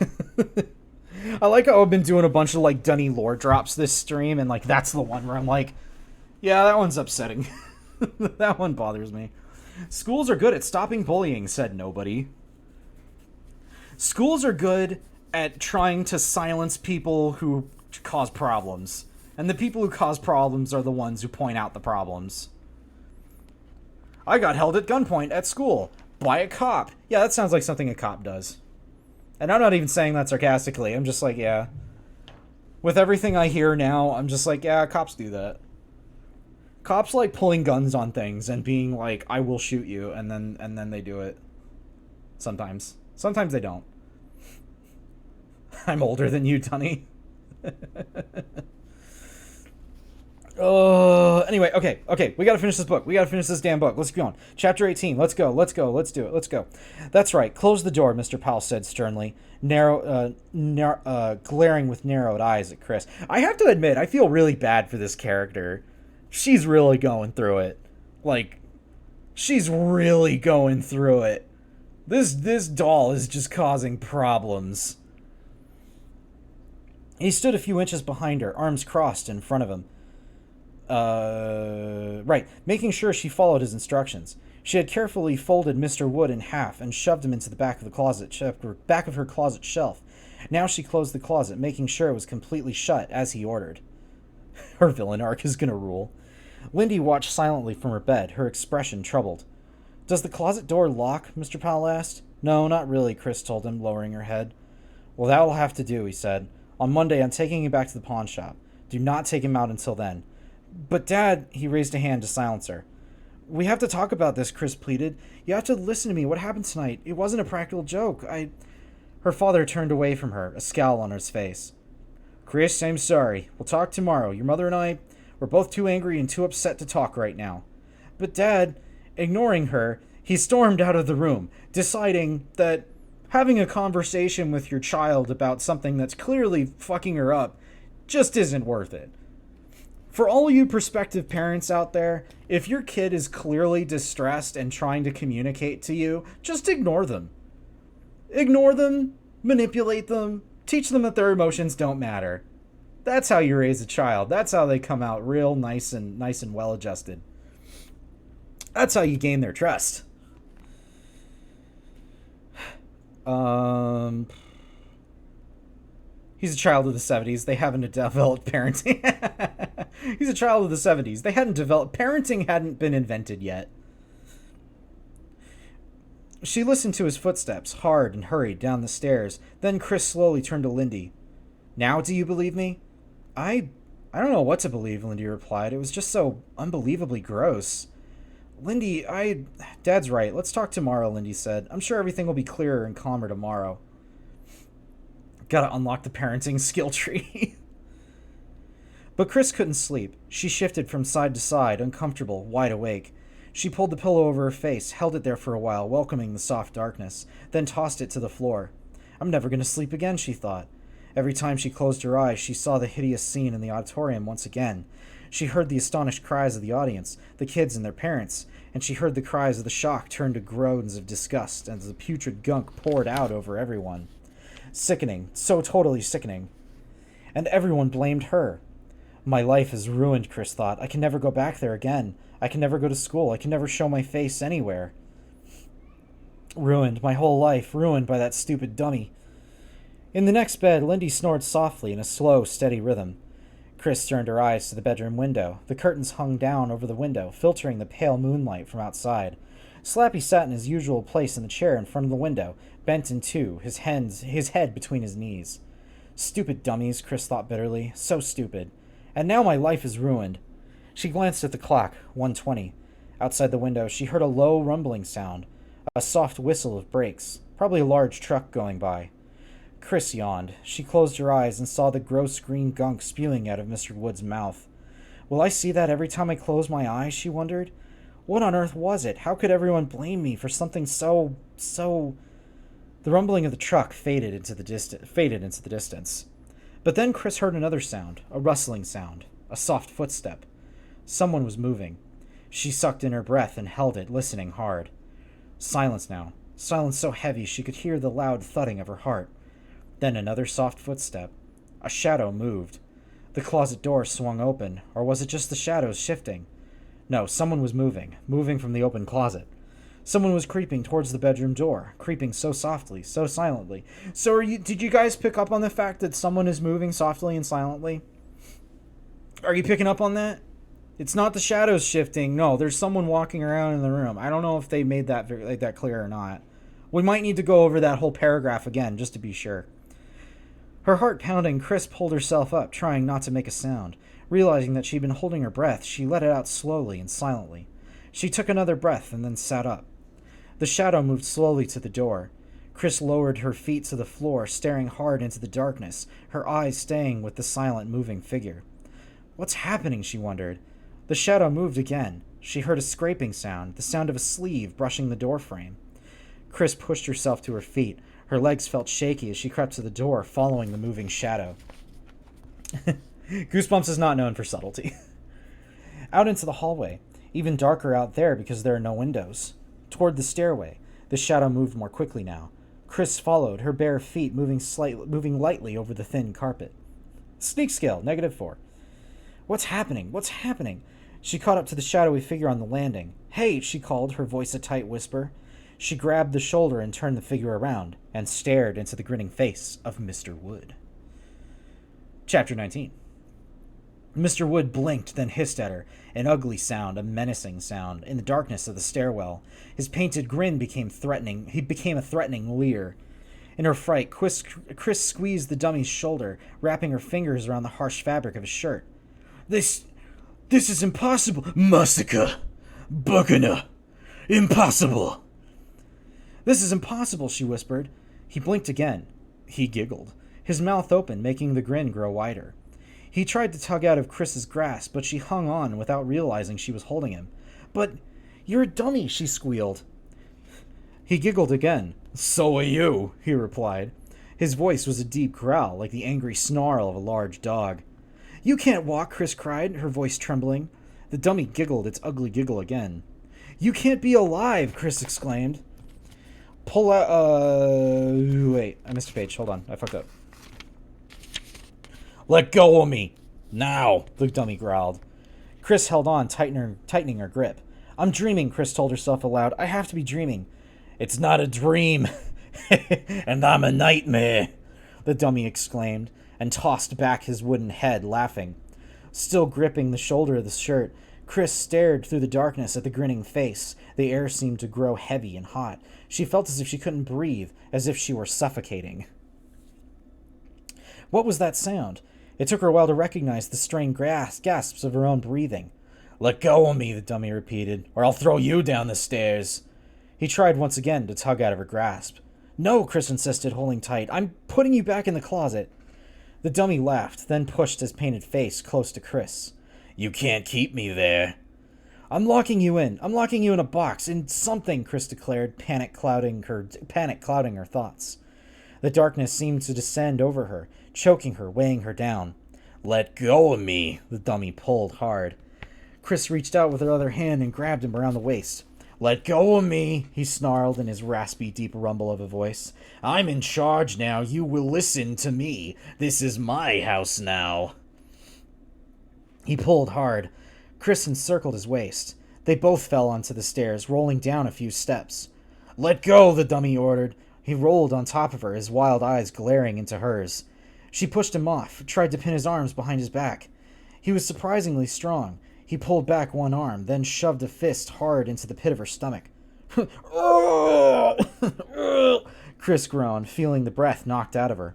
I like how I've been doing a bunch of, like, dunny lore drops this stream, and, like, that's the one where I'm like, yeah, that one's upsetting. That one bothers me. Schools are good at stopping bullying, said nobody. Schools are good at trying to silence people who cause problems. And the people who cause problems are the ones who point out the problems. I got held at gunpoint at school by a cop. Yeah, that sounds like something a cop does. And I'm not even saying that sarcastically. I'm just like, yeah. With everything I hear now, I'm just like, yeah, cops do that. Cops like pulling guns on things and being like, I will shoot you, and then they do it. Sometimes. Sometimes they don't. I'm older than you, Dunny. Anyway, okay. We gotta finish this book. We gotta finish this damn book. Let's go on. Chapter 18. Let's go. Let's do it. Let's go. That's right. Close the door, Mr. Powell said sternly, glaring with narrowed eyes at Chris. I have to admit, I feel really bad for this character. She's really going through it. Like, she's really going through it. This doll is just causing problems. He stood a few inches behind her, arms crossed in front of him. Right, making sure she followed his instructions. She had carefully folded Mr. Wood in half and shoved him into the back of her closet shelf. Now she closed the closet, making sure it was completely shut as he ordered. Her villain arc is gonna rule. Lindy watched silently from her bed, her expression troubled. Does the closet door lock? Mr. Powell asked. No, not really, Chris told him, lowering her head. Well, that will have to do, he said. On Monday, I'm taking him back to the pawn shop. Do not take him out until then. But, Dad, he raised a hand to silence her. We have to talk about this, Chris pleaded. You have to listen to me. What happened tonight? It wasn't a practical joke. Her father turned away from her, a scowl on his face. Chris, I'm sorry. We'll talk tomorrow. Your mother and I, we're both too angry and too upset to talk right now. But, Dad, ignoring her, he stormed out of the room, deciding that having a conversation with your child about something that's clearly fucking her up just isn't worth it. For all you prospective parents out there, if your kid is clearly distressed and trying to communicate to you, just ignore them. Ignore them, manipulate them, teach them that their emotions don't matter. That's how you raise a child. That's how they come out real nice and well-adjusted. That's how you gain their trust. He's a child of the 70s. They haven't developed parenting. He's a child of the 70s. They hadn't developed... Parenting hadn't been invented yet. She listened to his footsteps, hard and hurried, down the stairs. Then Chris slowly turned to Lindy. Now do you believe me? I I don't know what to believe, Lindy replied. It was just so unbelievably gross. Lindy, Dad's right. Let's talk tomorrow, Lindy said. I'm sure everything will be clearer and calmer tomorrow. Gotta unlock the parenting skill tree. But Chris couldn't sleep. She shifted from side to side, uncomfortable, wide awake. She pulled the pillow over her face, held it there for a while, welcoming the soft darkness, then tossed it to the floor. I'm never going to sleep again, she thought. Every time she closed her eyes, she saw the hideous scene in the auditorium once again. She heard the astonished cries of the audience, the kids and their parents, and she heard the cries of the shock turn to groans of disgust as the putrid gunk poured out over everyone. Sickening, so totally sickening. And everyone blamed her. My life is ruined, Chris thought. I can never go back there again. I can never go to school. I can never show my face anywhere. Ruined, my whole life, ruined by that stupid dummy. In the next bed, Lindy snored softly in a slow, steady rhythm. Chris turned her eyes to the bedroom window. The curtains hung down over the window, filtering the pale moonlight from outside. Slappy sat in his usual place in the chair in front of the window, bent in two, his head between his knees. Stupid dummies, Chris thought bitterly. So stupid. And now my life is ruined. She glanced at the clock, 1:20. Outside the window, she heard a low rumbling sound, a soft whistle of brakes, probably a large truck going by. Chris yawned. She closed her eyes and saw the gross green gunk spewing out of Mr. Wood's mouth. Will I see that every time I close my eyes, she wondered. What on earth was it? How could everyone blame me for something so... The rumbling of the truck faded into the distance. But then Chris heard another sound, a rustling sound, a soft footstep. Someone was moving. She sucked in her breath and held it, listening hard. Silence now. Silence so heavy she could hear the loud thudding of her heart. Then another soft footstep. A shadow moved. The closet door swung open, or was it just the shadows shifting? No, someone was moving from the open closet. Someone was creeping towards the bedroom door, creeping so softly, so silently. Did you guys pick up on the fact that someone is moving softly and silently? Are you picking up on that? It's not the shadows shifting. No, there's someone walking around in the room. I don't know if they made that clear or not. We might need to go over that whole paragraph again, just to be sure. Her heart pounding, Chris pulled herself up, trying not to make a sound. Realizing that she'd been holding her breath, she let it out slowly and silently. She took another breath and then sat up. The shadow moved slowly to the door. Chris lowered her feet to the floor, staring hard into the darkness, her eyes staying with the silent, moving figure. What's happening, she wondered. The shadow moved again. She heard a scraping sound, the sound of a sleeve brushing the doorframe. Chris pushed herself to her feet. Her legs felt shaky as she crept to the door, following the moving shadow. Goosebumps is not known for subtlety. Out into the hallway, even darker out there because there are no windows. Toward the stairway, the shadow moved more quickly now. Chris followed, her bare feet moving lightly over the thin carpet. Sneak skill, -4. What's happening? What's happening? She caught up to the shadowy figure on the landing. Hey, she called, her voice a tight whisper. She grabbed the shoulder and turned the figure around, and stared into the grinning face of Mr. Wood. Chapter 19. Mr. Wood blinked, then hissed at her, an ugly sound, a menacing sound, in the darkness of the stairwell. His painted grin became threatening. He became a threatening leer. In her fright, Chris squeezed the dummy's shoulder, wrapping her fingers around the harsh fabric of his shirt. This is impossible. Massacre. Buckana. Impossible. This is impossible, she whispered. He blinked again. He giggled, his mouth open, making the grin grow wider. He tried to tug out of Chris's grasp, but she hung on without realizing she was holding him. But you're a dummy, she squealed. He giggled again. So are you, he replied. His voice was a deep growl, like the angry snarl of a large dog. You can't walk, Chris cried, her voice trembling. The dummy giggled its ugly giggle again. You can't be alive, Chris exclaimed. Pull out, wait, I missed a page. Hold on, I fucked up. Let go of me, now, the dummy growled. Chris held on, tightening her grip. I'm dreaming, Chris told herself aloud. I have to be dreaming. It's not a dream, and I'm a nightmare, the dummy exclaimed, and tossed back his wooden head, laughing. Still gripping the shoulder of the shirt, Chris stared through the darkness at the grinning face. The air seemed to grow heavy and hot. She felt as if she couldn't breathe, as if she were suffocating. What was that sound? It took her a while to recognize the strained gasps of her own breathing. "Let go of me," the dummy repeated, "or I'll throw you down the stairs." He tried once again to tug out of her grasp. "No," Chris insisted, holding tight. "I'm putting you back in the closet." The dummy laughed, then pushed his painted face close to Chris. "You can't keep me there." I'm locking you in a box, in something," Chris declared, panic clouding her thoughts. The darkness seemed to descend over her, choking her, weighing her down. "Let go of me," the dummy pulled hard. Chris reached out with her other hand and grabbed him around the waist. "Let go of me," he snarled in his raspy, deep rumble of a voice. "I'm in charge now. You will listen to me. This is my house now." He pulled hard. Chris encircled his waist. They both fell onto the stairs, rolling down a few steps. "Let go," the dummy ordered. He rolled on top of her, his wild eyes glaring into hers. She pushed him off, tried to pin his arms behind his back. He was surprisingly strong. He pulled back one arm, then shoved a fist hard into the pit of her stomach. Chris groaned, feeling the breath knocked out of her.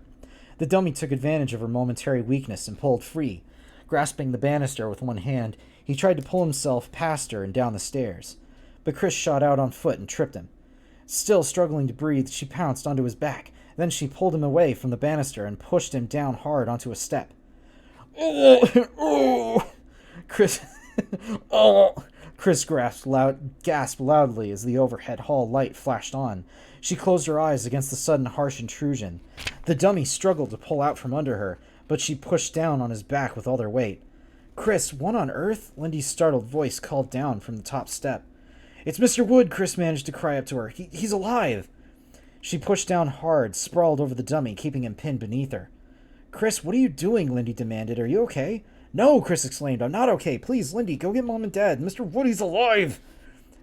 The dummy took advantage of her momentary weakness and pulled free. Grasping the banister with one hand, he tried to pull himself past her and down the stairs. But Chris shot out on foot and tripped him. Still struggling to breathe, she pounced onto his back. Then she pulled him away from the banister and pushed him down hard onto a step. Chris Chris gasped loudly as the overhead hall light flashed on. She closed her eyes against the sudden harsh intrusion. The dummy struggled to pull out from under her, but she pushed down on his back with all her weight. "Chris, what on earth?" Lindy's startled voice called down from the top step. "It's Mr. Wood," Chris managed to cry up to her. He's alive." She pushed down hard, sprawled over the dummy, keeping him pinned beneath her. "Chris, what are you doing?" Lindy demanded. "Are you okay?" "No," Chris exclaimed. "I'm not okay. Please, Lindy, go get Mom and Dad. Mr. Woody's alive."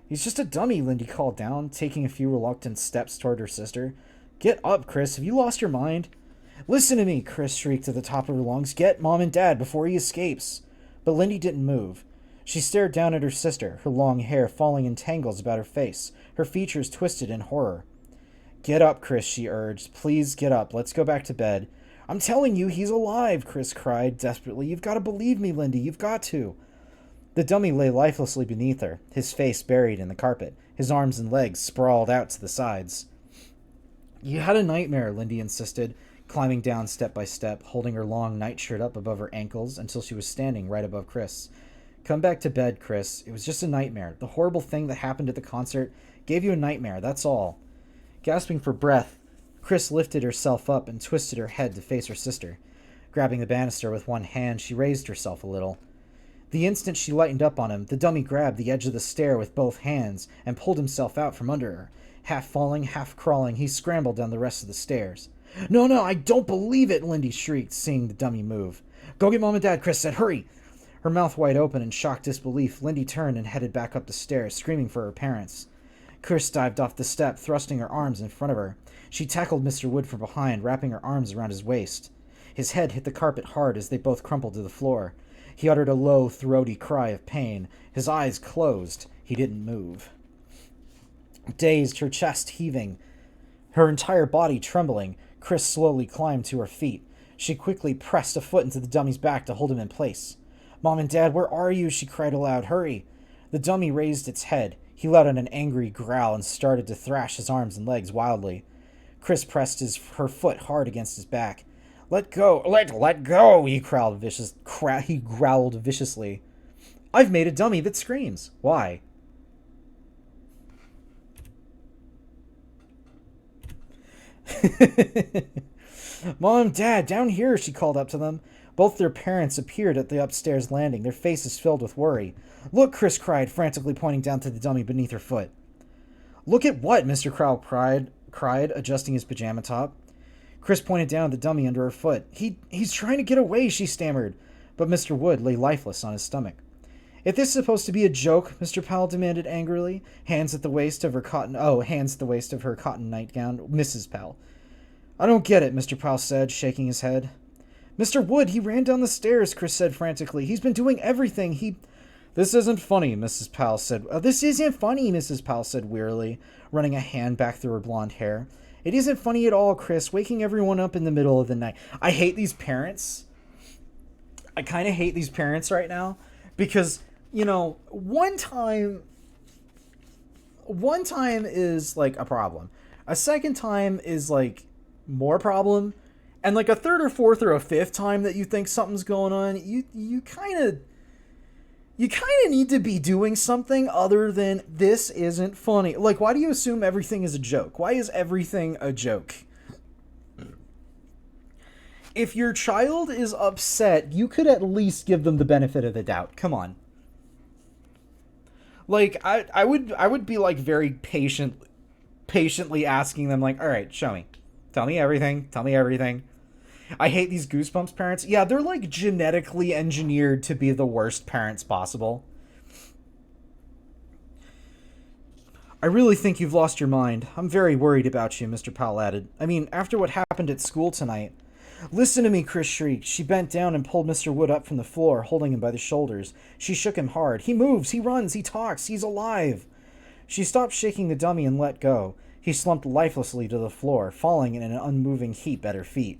"He's just a dummy," Lindy called down, taking a few reluctant steps toward her sister. "Get up, Chris. Have you lost your mind?" "Listen to me," Chris shrieked at the top of her lungs. "Get Mom and Dad before he escapes." But Lindy didn't move. She stared down at her sister, her long hair falling in tangles about her face, her features twisted in horror. "Get up, Chris," she urged. "Please get up. Let's go back to bed." "I'm telling you, he's alive," Chris cried desperately. "You've got to believe me, Lindy. You've got to." The dummy lay lifelessly beneath her, his face buried in the carpet, his arms and legs sprawled out to the sides. "You had a nightmare," Lindy insisted, climbing down step by step, holding her long nightshirt up above her ankles until she was standing right above Chris. "Come back to bed, Chris. It was just a nightmare. The horrible thing that happened at the concert gave you a nightmare, that's all." Gasping for breath, Chris lifted herself up and twisted her head to face her sister. Grabbing the banister with one hand, she raised herself a little. The instant she lightened up on him, the dummy grabbed the edge of the stair with both hands and pulled himself out from under her. Half falling, half crawling, he scrambled down the rest of the stairs. No, I don't believe it," Lindy shrieked, seeing the dummy move. "Go get Mom and Dad," Chris said. "Hurry!" Her mouth wide open in shocked disbelief, Lindy turned and headed back up the stairs, screaming for her parents. Chris dived off the step, thrusting her arms in front of her. She tackled Mr. Wood from behind, wrapping her arms around his waist. His head hit the carpet hard as they both crumpled to the floor. He uttered a low, throaty cry of pain. His eyes closed. He didn't move. Dazed, her chest heaving, her entire body trembling, Chris slowly climbed to her feet. She quickly pressed a foot into the dummy's back to hold him in place. "Mom and Dad, where are you?" she cried aloud. "Hurry!" The dummy raised its head. He let out an angry growl and started to thrash his arms and legs wildly. Chris pressed her foot hard against his back. "Let go! Let go!" he growled viciously. "I've made a dummy that screams. Why?" "Mom, Dad, down here," she called up to them. Both their parents appeared at the upstairs landing, their faces filled with worry. "Look," Chris cried, frantically pointing down to the dummy beneath her foot. "Look at what?" Mr. Crowell cried, adjusting his pajama top. Chris pointed down at the dummy under her foot. He's trying to get away," she stammered. But Mr. Wood lay lifeless on his stomach. "If this is supposed to be a joke," Mr. Powell demanded angrily, hands at the waist of her cotton nightgown. Mrs. Powell. "I don't get it," Mr. Powell said, shaking his head. "Mr. Wood, he ran down the stairs," Chris said frantically. "He's been doing everything. This isn't funny," Mrs. Powell said. "This isn't funny," Mrs. Powell said wearily, running a hand back through her blonde hair. "It isn't funny at all, Chris, waking everyone up in the middle of the night. I hate these parents." I kind of hate these parents right now because, one time is like a problem. A second time is like more problem. And like a third or fourth or a fifth time that you think something's going on, you kind of need to be doing something other than this isn't funny. Like, why do you assume everything is a joke? Why is everything a joke? If your child is upset, you could at least give them the benefit of the doubt. Come on. Like, I would be like very patiently asking them, like, all right, show me. Tell me everything. Tell me everything. I hate these Goosebumps parents. Yeah, they're like genetically engineered to be the worst parents possible. I really think you've lost your mind. I'm very worried about you, Mr. Powell added. I mean, after what happened at school tonight. Listen to me, Chris shrieked. She bent down and pulled Mr. Wood up from the floor, holding him by the shoulders. She shook him hard. He moves, he runs, he talks, he's alive. She stopped shaking the dummy and let go. He slumped lifelessly to the floor, falling in an unmoving heap at her feet.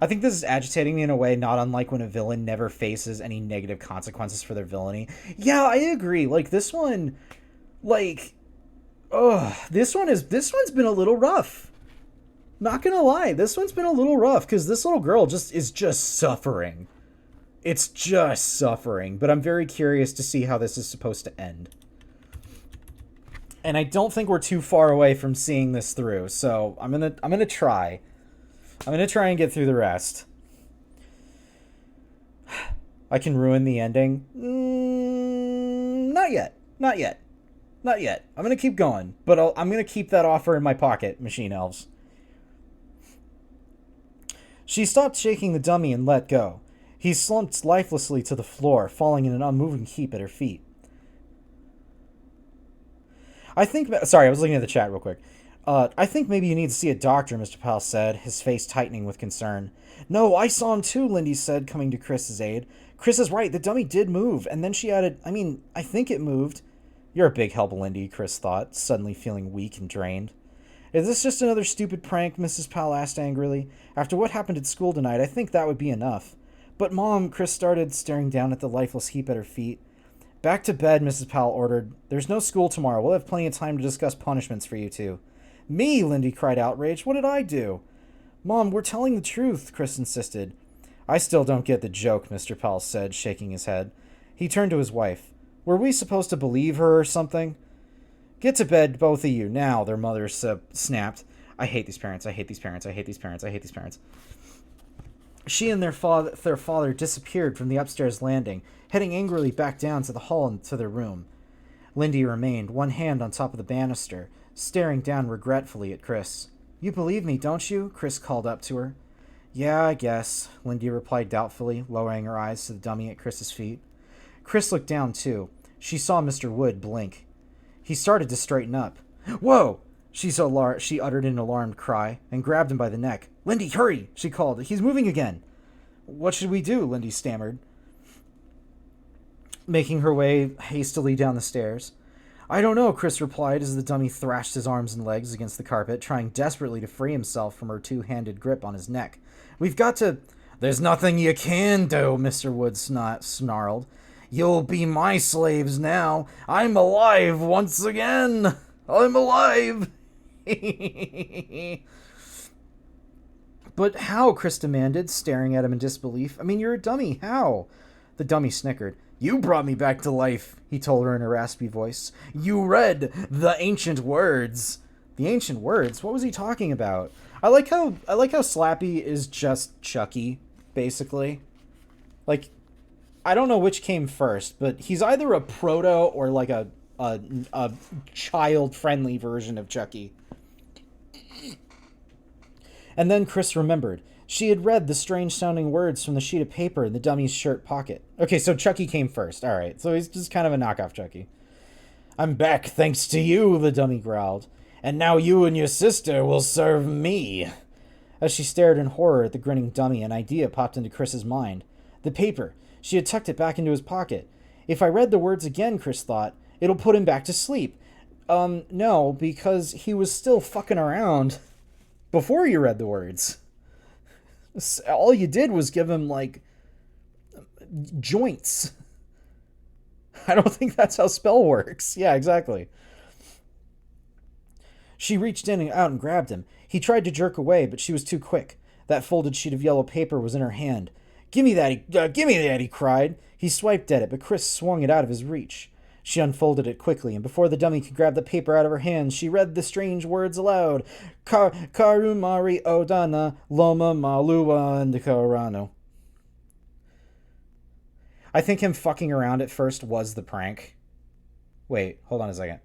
I think this is agitating me in a way not unlike when a villain never faces any negative consequences for their villainy. Yeah, I agree. Like, this one, this one's been a little rough. Not gonna lie, this one's been a little rough, because this little girl is just suffering. It's just suffering, but I'm very curious to see how this is supposed to end. And I don't think we're too far away from seeing this through, so I'm gonna try. I'm gonna try and get through the rest. I can ruin the ending? Not yet. Not yet. Not yet. I'm gonna keep going, but I'm gonna keep that offer in my pocket, Machine Elves. She stopped shaking the dummy and let go. He slumped lifelessly to the floor, falling in an unmoving heap at her feet. Sorry, I was looking at the chat real quick. I think maybe you need to see a doctor, Mr. Powell said, his face tightening with concern. No, I saw him too, Lindy said, coming to Chris's aid. Chris is right, the dummy did move, and then she added, I think it moved. You're a big help, Lindy, Chris thought, suddenly feeling weak and drained. Is this just another stupid prank? Mrs. Powell asked angrily. After what happened at school tonight, I think that would be enough. But Mom, Chris started, staring down at the lifeless heap at her feet. Back to bed, Mrs. Powell ordered. There's no school tomorrow. We'll have plenty of time to discuss punishments for you two. Me, Lindy cried outraged. What did I do? Mom, we're telling the truth, Chris insisted. I still don't get the joke, Mr. Powell said, shaking his head. He turned to his wife. Were we supposed to believe her or something? Get to bed, both of you, now, their mother snapped. I hate these parents, I hate these parents, I hate these parents, I hate these parents. She and their father disappeared from the upstairs landing, heading angrily back down to the hall and to their room. Lindy remained, one hand on top of the banister, staring down regretfully at Chris. You believe me, don't you? Chris called up to her. Yeah, I guess, Lindy replied doubtfully, lowering her eyes to the dummy at Chris's feet. Chris looked down, too. She saw Mr. Wood blink. He started to straighten up. Whoa! She uttered an alarmed cry and grabbed him by the neck. Lindy, hurry! She called. He's moving again. What should we do? Lindy stammered, making her way hastily down the stairs. I don't know, Chris replied as the dummy thrashed his arms and legs against the carpet, trying desperately to free himself from her two-handed grip on his neck. We've got to... There's nothing you can do, Mr. Wood snarled. You'll be my slaves now. I'm alive once again. I'm alive. But how? Chris demanded, staring at him in disbelief. You're a dummy. How? The dummy snickered. You brought me back to life, he told her in a raspy voice. You read the ancient words. The ancient words? What was he talking about? I like how Slappy is just Chucky, basically. Like, I don't know which came first, but he's either a proto or like a child-friendly version of Chucky. And then Chris remembered. She had read the strange-sounding words from the sheet of paper in the dummy's shirt pocket. Okay, so Chucky came first. All right, so he's just kind of a knockoff Chucky. I'm back thanks to you, the dummy growled. And now you and your sister will serve me. As she stared in horror at the grinning dummy, an idea popped into Chris's mind. The paper. She had tucked it back into his pocket. If I read the words again, Chris thought, it'll put him back to sleep. No, because he was still fucking around before you read the words. All you did was give him, like, joints. I don't think that's how spell works. Yeah, exactly. She reached in and out and grabbed him. He tried to jerk away, but she was too quick. That folded sheet of yellow paper was in her hand. Give me that, he cried. He swiped at it, but Chris swung it out of his reach. She unfolded it quickly, and before the dummy could grab the paper out of her hands, she read the strange words aloud. Karumari Odana Loma Malua and Karano. I think him fucking around at first was the prank. Wait, hold on a second.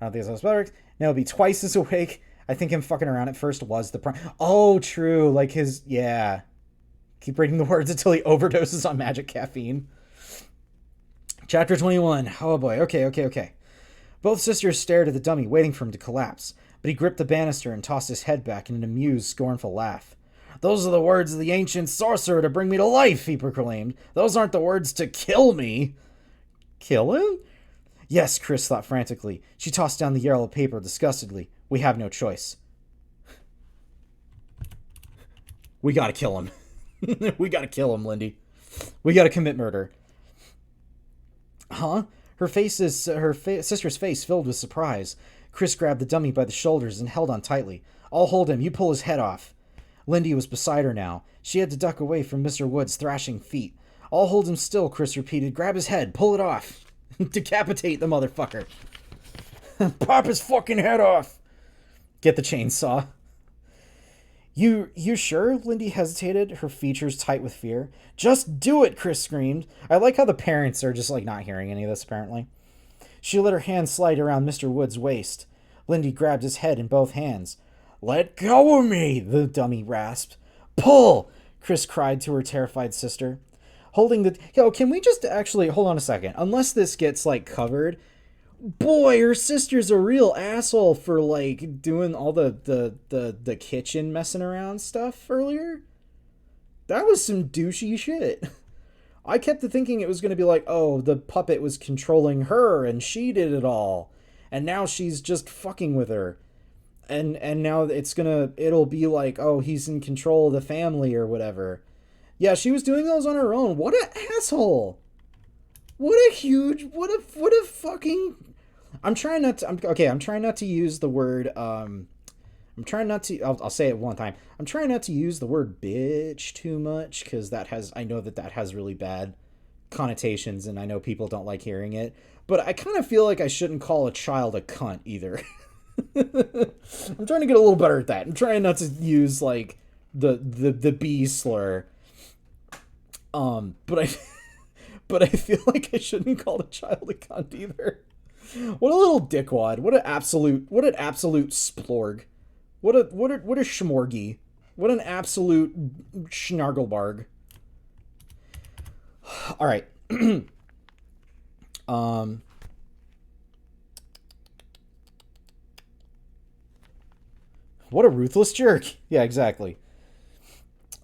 I don't think that's how it works. No, be twice as awake. I think him fucking around at first was the prank. Oh, true. Like his, yeah. Keep reading the words until he overdoses on magic caffeine. Chapter 21. Oh boy. Okay. Both sisters stared at the dummy, waiting for him to collapse. But he gripped the banister and tossed his head back in an amused, scornful laugh. Those are the words of the ancient sorcerer to bring me to life, he proclaimed. Those aren't the words to kill me. Kill him? Yes, Chris thought frantically. She tossed down the yellow paper disgustedly. We have no choice. We gotta kill him. We gotta kill him, Lindy. We gotta commit murder. Huh? Her sister's face filled with surprise. Chris grabbed the dummy by the shoulders and held on tightly. I'll hold him. You pull his head off. Lindy was beside her now. She had to duck away from Mr. Wood's thrashing feet. I'll hold him still, Chris repeated. Grab his head. Pull it off. Decapitate the motherfucker. Pop his fucking head off. Get the chainsaw. You sure? Lindy hesitated, her features tight with fear. Just do it, Chris screamed. I like how the parents are just like not hearing any of this, apparently. She let her hand slide around Mr. Wood's waist. Lindy grabbed his head in both hands. Let go of me, the dummy rasped. Pull, Chris cried to her terrified sister. Holding the... Yo, can we just actually... Hold on a second. Unless this gets, like, covered... Boy, her sister's a real asshole for, like, doing all the kitchen messing around stuff earlier. That was some douchey shit. I kept thinking it was going to be like, oh, the puppet was controlling her and she did it all. And now she's just fucking with her. And now it'll be like, oh, he's in control of the family or whatever. Yeah, she was doing those on her own. What an asshole. What a fucking... I'm trying not to use the word, I'll say it one time. I'm trying not to use the word bitch too much, because I know that has really bad connotations, and I know people don't like hearing it. But I kind of feel like I shouldn't call a child a cunt, either. I'm trying to get a little better at that. I'm trying not to use, like, the B slur. But I feel like I shouldn't call a child a cunt either. What a little dickwad. What an absolute splorg. What a schmorgy. What an absolute schnarglebarg. All right. What a ruthless jerk. Yeah, exactly.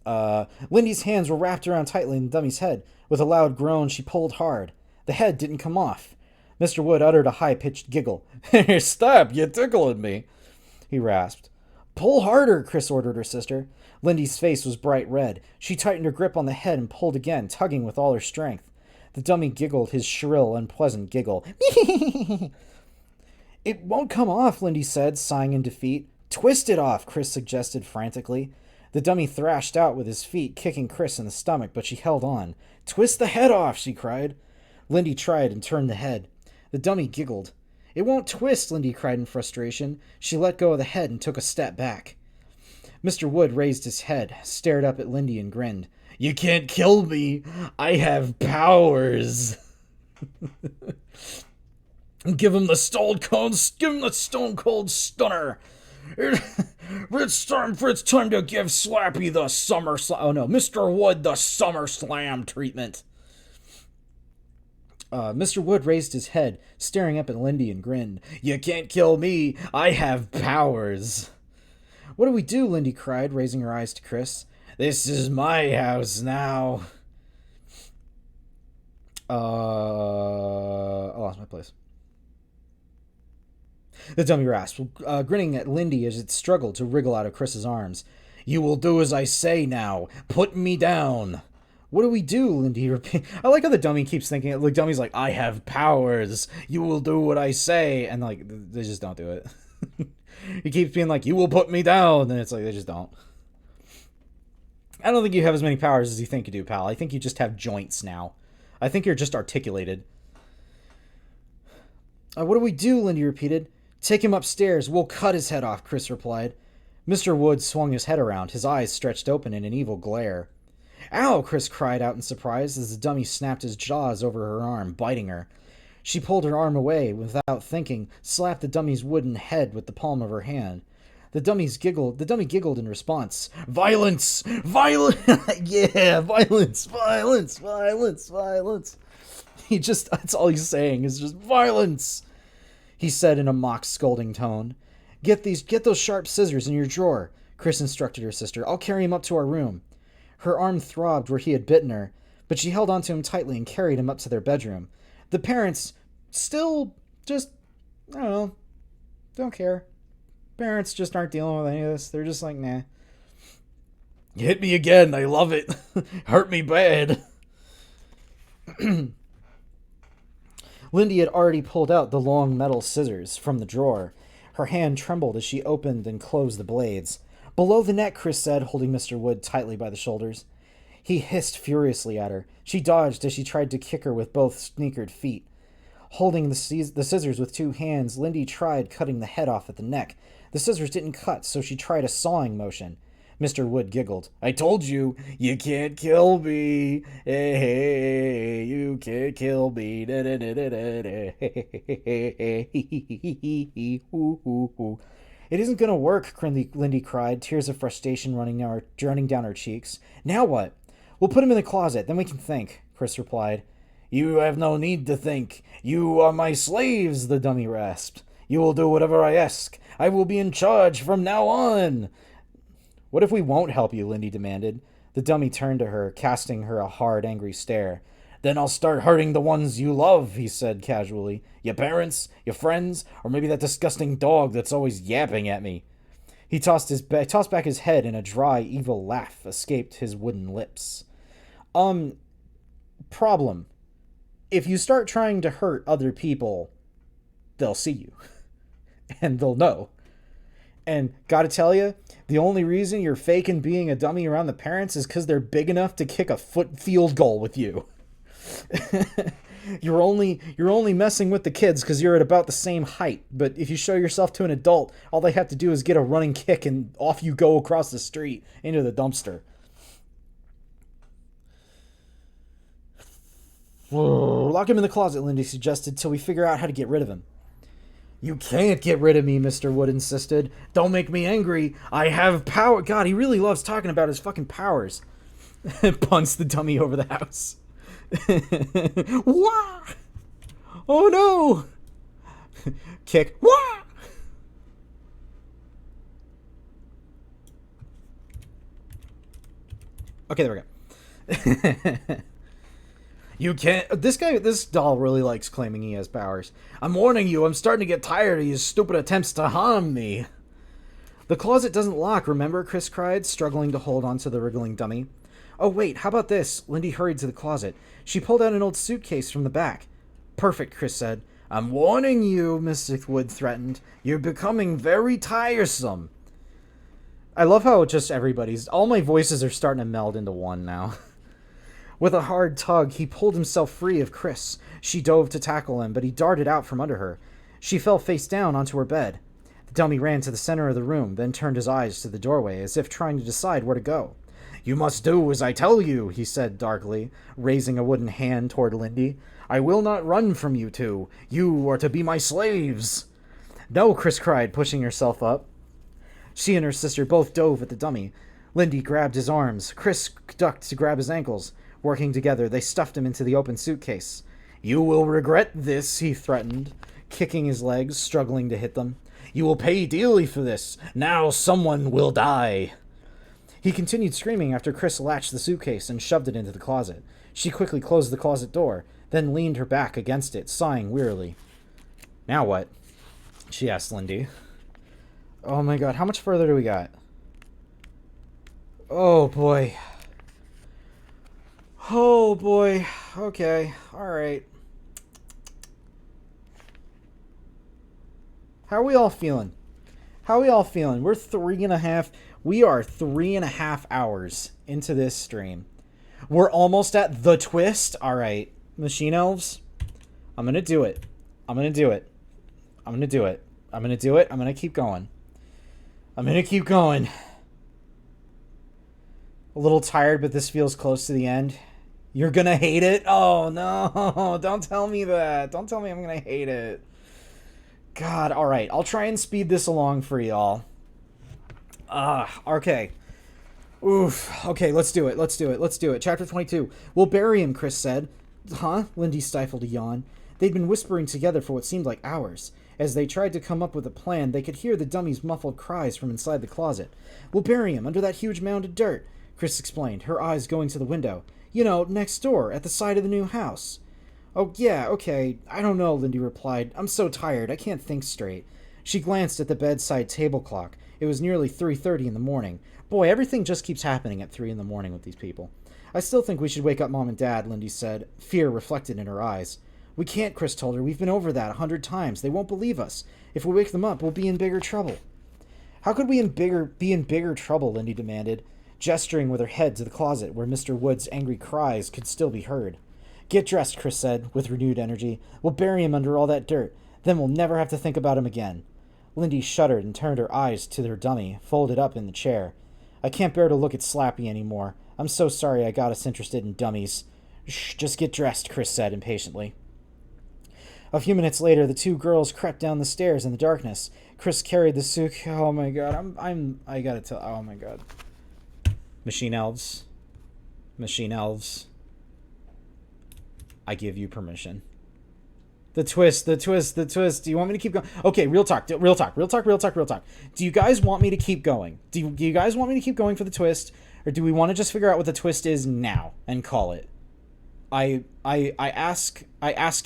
Lindy's hands were wrapped around tightly in the dummy's head. With a loud groan, she pulled hard. The head didn't come off. Mr. Wood uttered a high-pitched giggle. Stop, you're tickling me, he rasped. Pull harder, Chris ordered her sister. Lindy's face was bright red. She tightened her grip on the head and pulled again, tugging with all her strength. The dummy giggled his shrill, unpleasant giggle. It won't come off, Lindy said, sighing in defeat. Twist it off, Chris suggested frantically. The dummy thrashed out with his feet, kicking Chris in the stomach, but she held on. Twist the head off, she cried. Lindy tried and turned the head. The dummy giggled. It won't twist, Lindy cried in frustration. She let go of the head and took a step back. Mr. Wood raised his head, stared up at Lindy and grinned. You can't kill me. I have powers. Give him the stone cold stunner. It's time to give Slappy the summer slam. Oh no, Mr. Wood the summer slam treatment. Mr. Wood raised his head, staring up at Lindy and grinned. You can't kill me. I have powers. What do we do? Lindy cried, raising her eyes to Chris. This is my house now. I lost my place. The dummy rasped, grinning at Lindy as it struggled to wriggle out of Chris's arms. You will do as I say now. Put me down. What do we do, Lindy? I like how the dummy keeps thinking it. The dummy's like, I have powers. You will do what I say. And, like, they just don't do it. He keeps being like, you will put me down. And it's like, they just don't. I don't think you have as many powers as you think you do, pal. I think you just have joints now. I think you're just articulated. What do we do, Lindy repeated. Take him upstairs. We'll cut his head off, Chris replied. Mr. Wood swung his head around, his eyes stretched open in an evil glare. Ow! Chris cried out in surprise as the dummy snapped his jaws over her arm, biting her. She pulled her arm away, without thinking, slapped the dummy's wooden head with the palm of her hand. The dummy giggled in response. Violence! Violence! Yeah, violence, violence, violence, violence. That's all he's saying is just violence, he said in a mock scolding tone. Get those sharp scissors in your drawer, Chris instructed her sister. I'll carry him up to our room. Her arm throbbed where he had bitten her, but she held onto him tightly and carried him up to their bedroom. The parents still just, I don't know, don't care. Parents just aren't dealing with any of this. They're just like, nah. You hit me again. I love it. Hurt me bad. Lindy had already pulled out the long metal scissors from the drawer. Her hand trembled as she opened and closed the blades. Below the neck, Chris said, holding Mr. Wood tightly by the shoulders. He hissed furiously at her. She dodged as she tried to kick her with both sneakered feet. Holding the scissors with two hands, Lindy tried cutting the head off at the neck. The scissors didn't cut, so she tried a sawing motion. Mr. Wood giggled. I told you, you can't kill me. Hey, you can't kill me. It isn't going to work, Lindy cried, tears of frustration running down her cheeks. Now what? We'll put him in the closet, then we can think, Chris replied. You have no need to think. You are my slaves, the dummy rasped. You will do whatever I ask. I will be in charge from now on. What if we won't help you, Lindy demanded. The dummy turned to her, casting her a hard, angry stare. Then I'll start hurting the ones you love, he said casually. Your parents, your friends, or maybe that disgusting dog that's always yapping at me. He tossed back his head, and a dry, evil laugh escaped his wooden lips. Problem. If you start trying to hurt other people, they'll see you. And they'll know. And gotta tell you, the only reason you're faking being a dummy around the parents is because they're big enough to kick a foot field goal with you. You're only messing with the kids because you're at about the same height. But if you show yourself to an adult, all they have to do is get a running kick and off you go across the street into the dumpster. Lock him in the closet, Lindy suggested, till we figure out how to get rid of him. You can't get rid of me, Mr. Wood insisted. Don't make me angry. I have power. God, he really loves talking about his fucking powers. Punts the dummy over the house. Wah! Oh no! Kick. Wah! Okay, there we go. You can't... This doll really likes claiming he has powers. I'm warning you, I'm starting to get tired of his stupid attempts to harm me. The closet doesn't lock, remember? Chris cried, struggling to hold onto the wriggling dummy. Oh, wait, how about this? Lindy hurried to the closet. She pulled out an old suitcase from the back. Perfect, Chris said. I'm warning you, Mr. Wood threatened. You're becoming very tiresome. I love how just all my voices are starting to meld into one now. With a hard tug, he pulled himself free of Chris. She dove to tackle him, but he darted out from under her. She fell face down onto her bed. The dummy ran to the center of the room, then turned his eyes to the doorway, as if trying to decide where to go. You must do as I tell you, he said darkly, raising a wooden hand toward Lindy. I will not run from you two. You are to be my slaves. No, Chris cried, pushing herself up. She and her sister both dove at the dummy. Lindy grabbed his arms. Chris ducked to grab his ankles. Working together, they stuffed him into the open suitcase. You will regret this, he threatened, kicking his legs, struggling to hit them. You will pay dearly for this. Now someone will die. He continued screaming after Chris latched the suitcase and shoved it into the closet. She quickly closed the closet door, then leaned her back against it, sighing wearily. Now what? She asked Lindy. Oh my god, how much further do we got? Oh boy. Oh boy. Okay. All right. How are we all feeling? How are we all feeling? We are 3.5 hours into this stream. We're almost at the twist. All right, Machine Elves. I'm going to do it. I'm going to do it. I'm going to do it. I'm going to do it. I'm going to keep going. I'm going to keep going. A little tired, but this feels close to the end. You're going to hate it? Oh, no. Don't tell me that. Don't tell me I'm going to hate it. God, all right. I'll try and speed this along for y'all. Okay. Oof. Okay, let's do it. Let's do it. Let's do it. Chapter 22. We'll bury him, Chris said. Huh? Lindy stifled a yawn. They'd been whispering together for what seemed like hours. As they tried to come up with a plan, they could hear the dummy's muffled cries from inside the closet. We'll bury him under that huge mound of dirt, Chris explained, her eyes going to the window. You know, next door, at the side of the new house. Oh, yeah, okay. I don't know, Lindy replied. I'm so tired, I can't think straight. She glanced at the bedside table clock. It was nearly 3:30 in the morning. Boy, everything just keeps happening at 3 in the morning with these people. I still think we should wake up Mom and Dad, Lindy said, fear reflected in her eyes. We can't, Chris told her. We've been over that 100 times. They won't believe us. If we wake them up, we'll be in bigger trouble. How could we be in bigger trouble, Lindy demanded, gesturing with her head to the closet where Mr. Wood's angry cries could still be heard. Get dressed, Chris said, with renewed energy. We'll bury him under all that dirt. Then we'll never have to think about him again. Lindy shuddered and turned her eyes to their dummy, folded up in the chair. I can't bear to look at Slappy anymore. I'm so sorry I got us interested in dummies. Shh, just get dressed, Chris said impatiently. A few minutes later, the two girls crept down the stairs in the darkness. Chris carried the suitcase. Oh my god, I gotta tell. Oh my god. Machine Elves. Machine Elves. I give you permission. The twist. Do you want me to keep going? Okay, real talk. Do you guys want me to keep going? Do you guys want me to keep going for the twist? Or do we want to just figure out what the twist is now and call it? I ask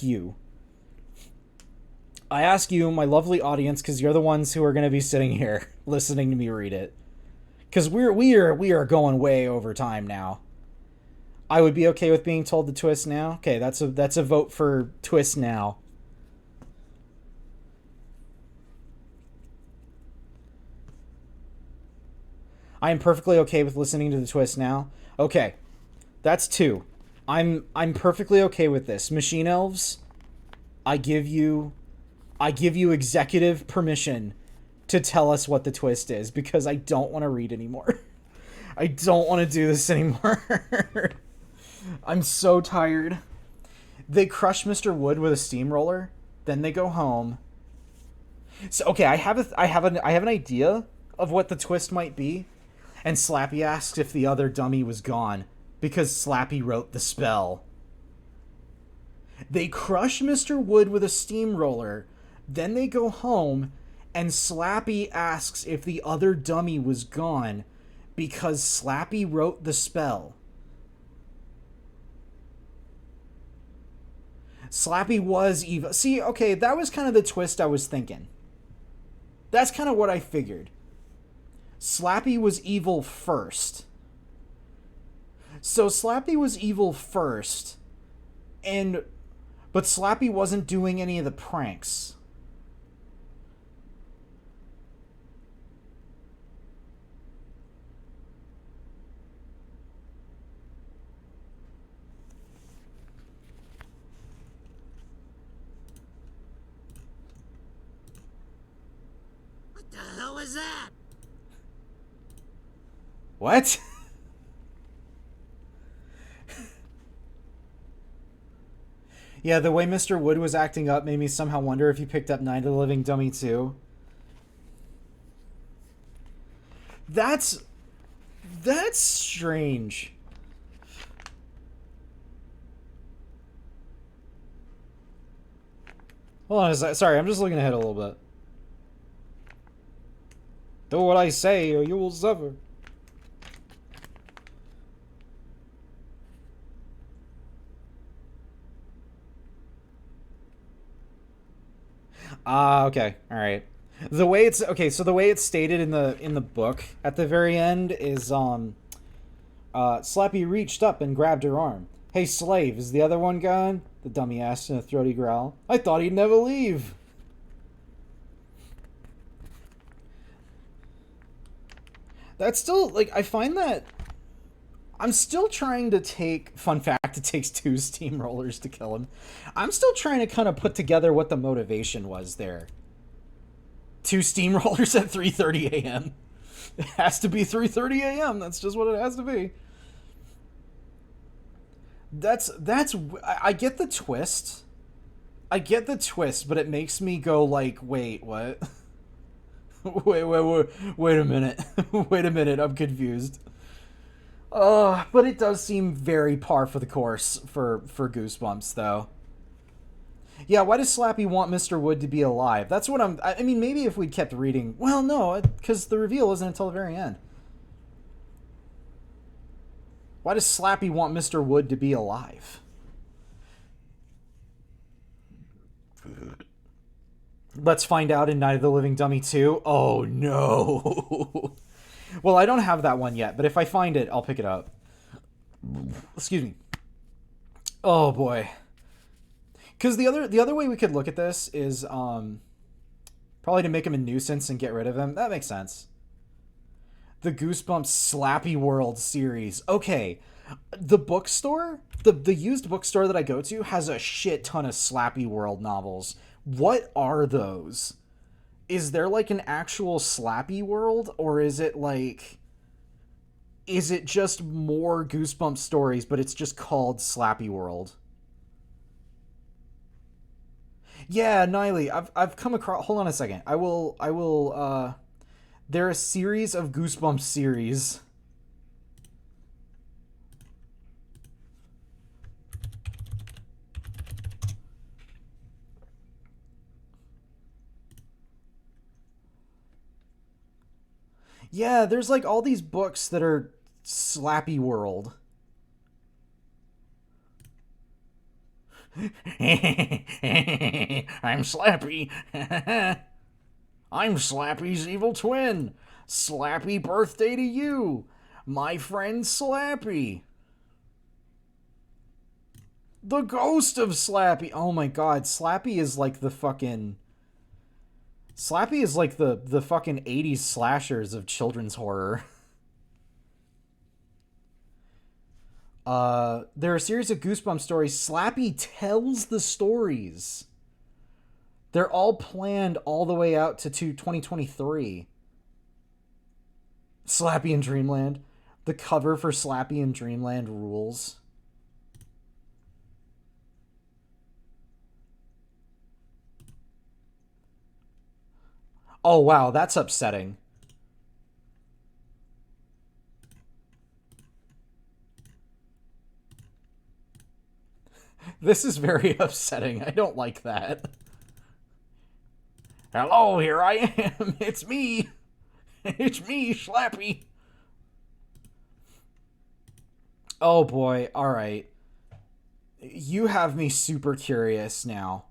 you. I ask you, my lovely audience, because you're the ones who are going to be sitting here listening to me read it. Because we are going way over time now. I would be okay with being told the twist now. Okay, that's a vote for twist now. I am perfectly okay with listening to the twist now. Okay, that's 2. I'm perfectly okay with this. Machine Elves, I give you executive permission to tell us what the twist is because I don't want to read anymore. I don't want to do this anymore. I'm so tired. They crush Mr. Wood with a steamroller, then they go home. So okay, I have an idea of what the twist might be. And Slappy asks if the other dummy was gone because Slappy wrote the spell. They crush Mr. Wood with a steamroller, then they go home, and Slappy asks if the other dummy was gone because Slappy wrote the spell. Slappy was evil. See, okay, that was kind of the twist I was thinking. That's kind of what I figured. Slappy was evil first. So Slappy was evil first, but Slappy wasn't doing any of the pranks. What the hell is that? What? Yeah, the way Mr. Wood was acting up made me somehow wonder if he picked up Night of the Living Dummy too. That's strange. Hold on a sec. Sorry, I'm just looking ahead a little bit. Do what I say or you will suffer. Okay. All right. The way it's okay, so the way it's stated in the book at the very end is Slappy reached up and grabbed her arm. Hey, slave, is the other one gone? The dummy asked in a throaty growl. I thought he'd never leave. That's still, like, I find that... I'm still trying to take... Fun fact, it takes 2 steamrollers to kill him. I'm still trying to kind of put together what the motivation was there. 2 steamrollers at 3:30 a.m. It has to be 3:30 a.m. That's just what it has to be. That's I get the twist. I get the twist, but it makes me go like, wait, what? wait a minute. Wait a minute, I'm confused. But it does seem very par for the course for Goosebumps, though. Yeah, why does Slappy want Mr. Wood to be alive? That's what I mean, maybe if we'd kept reading... Well, no, because the reveal isn't until the very end. Why does Slappy want Mr. Wood to be alive? Let's find out in Night of the Living Dummy 2. Oh, no. Well, I don't have that one yet, but if I find it, I'll pick it up. Excuse me. Oh, boy. Because the other way we could look at this is probably to make him a nuisance and get rid of him. That makes sense. The Goosebumps Slappy World series. Okay, the bookstore, the used bookstore that I go to has a shit ton of Slappy World novels. What are those? Is there like an actual Slappy World, or is it like... Is it just more Goosebumps stories, but it's just called Slappy World? Yeah, Niley, I've come across... Hold on a second. I will, they're a series of Goosebumps series. Yeah, there's like all these books that are Slappy World. I'm Slappy. I'm Slappy's evil twin. Slappy birthday to you. My friend Slappy. The ghost of Slappy. Oh my god, Slappy is like the fucking... Slappy is like the fucking 80s slashers of children's horror. There are a series of Goosebumps stories. Slappy tells the stories. They're all planned all the way out to 2023. Slappy in Dreamland. The cover for Slappy in Dreamland rules. Oh, wow, that's upsetting. This is very upsetting. I don't like that. Hello, here I am. It's me. It's me, Slappy. Oh boy, alright. You have me super curious now.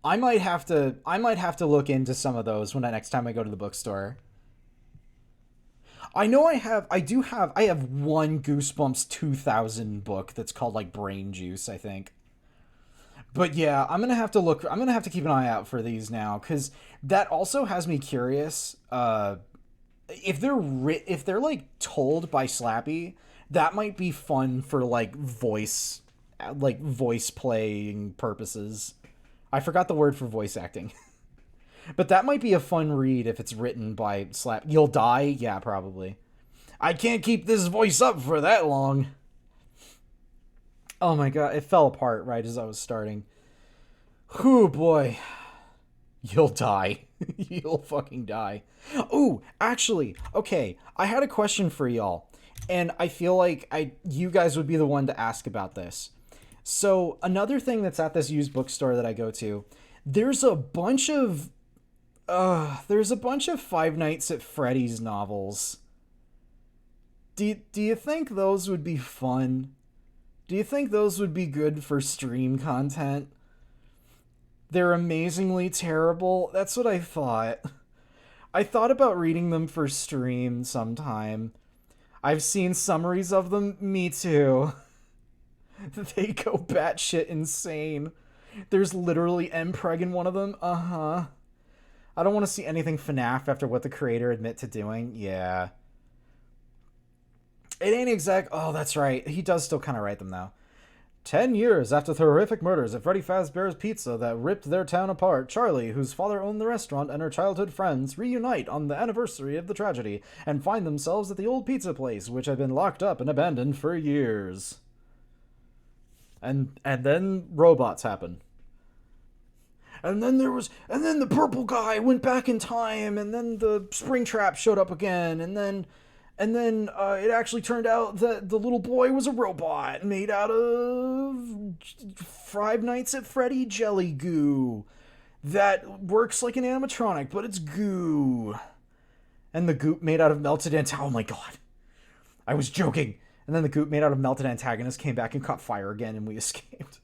I might have to look into some of those when next time I go to the bookstore. I know I have one Goosebumps 2000 book that's called like Brain Juice, I think. But yeah, I'm gonna have to keep an eye out for these now, because that also has me curious. If they're like told by Slappy, that might be fun for like voice playing purposes. I forgot the word for voice acting. But that might be a fun read if it's written by Slap. You'll die? Yeah, probably. I can't keep this voice up for that long. Oh my god, it fell apart right as I was starting. Whew, boy. You'll die. You'll fucking die. Ooh, actually, okay, I had a question for y'all. And I feel like you guys would be the one to ask about this. So, another thing that's at this used bookstore that I go to, there's a bunch of Five Nights at Freddy's novels. Do you think those would be fun? Do you think those would be good for stream content? They're amazingly terrible. That's what I thought. I thought about reading them for stream sometime. I've seen summaries of them. Me too. They go batshit insane. There's literally Mpreg in one of them. Uh-huh. I don't want to see anything FNAF after what the creator admit to doing. Yeah. It ain't exact... Oh, that's right. He does still kind of write them, though. 10 years after the horrific murders of Freddy Fazbear's Pizza that ripped their town apart, Charlie, whose father owned the restaurant, and her childhood friends reunite on the anniversary of the tragedy and find themselves at the old pizza place, which had been locked up and abandoned for years. And then robots happen. And then the purple guy went back in time, and then the Springtrap showed up again, and then it actually turned out that the little boy was a robot made out of Five Nights at Freddy jelly goo that works like an animatronic, but it's goo. And the goop made out of melted antagonist. Oh my god. I was joking. And then the goop made out of melted antagonist came back and caught fire again, and we escaped.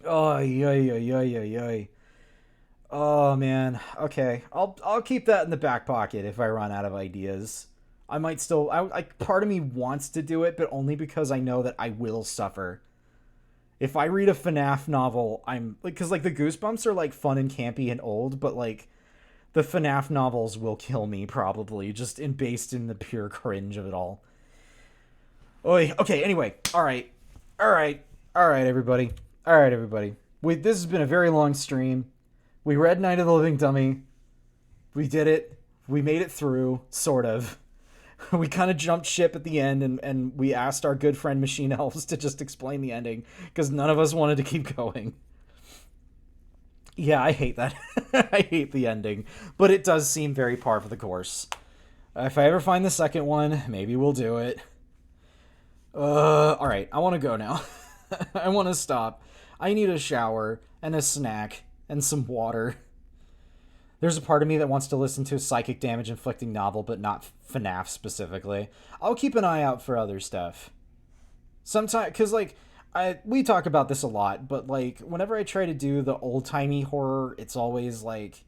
Oh, yeah. Oh man. Okay. I'll keep that in the back pocket if I run out of ideas. I might still part of me wants to do it, but only because I know that I will suffer. If I read a FNAF novel, I'm like, cuz like the Goosebumps are like fun and campy and old, but like the FNAF novels will kill me probably just based in the pure cringe of it all. Oy, okay, anyway. All right, everybody. This has been a very long stream. We read Night of the Living Dummy. We did it. We made it through, sort of. We kind of jumped ship at the end, and we asked our good friend Machine Elves to just explain the ending, because none of us wanted to keep going. Yeah, I hate that. I hate the ending. But it does seem very par for the course. If I ever find the second one, maybe we'll do it. Alright, I want to go now. I want to stop. I need a shower, and a snack, and some water. There's a part of me that wants to listen to a psychic damage inflicting novel, but not FNAF specifically. I'll keep an eye out for other stuff. Sometimes, because, like, we talk about this a lot, but, like, whenever I try to do the old-timey horror, it's always, like,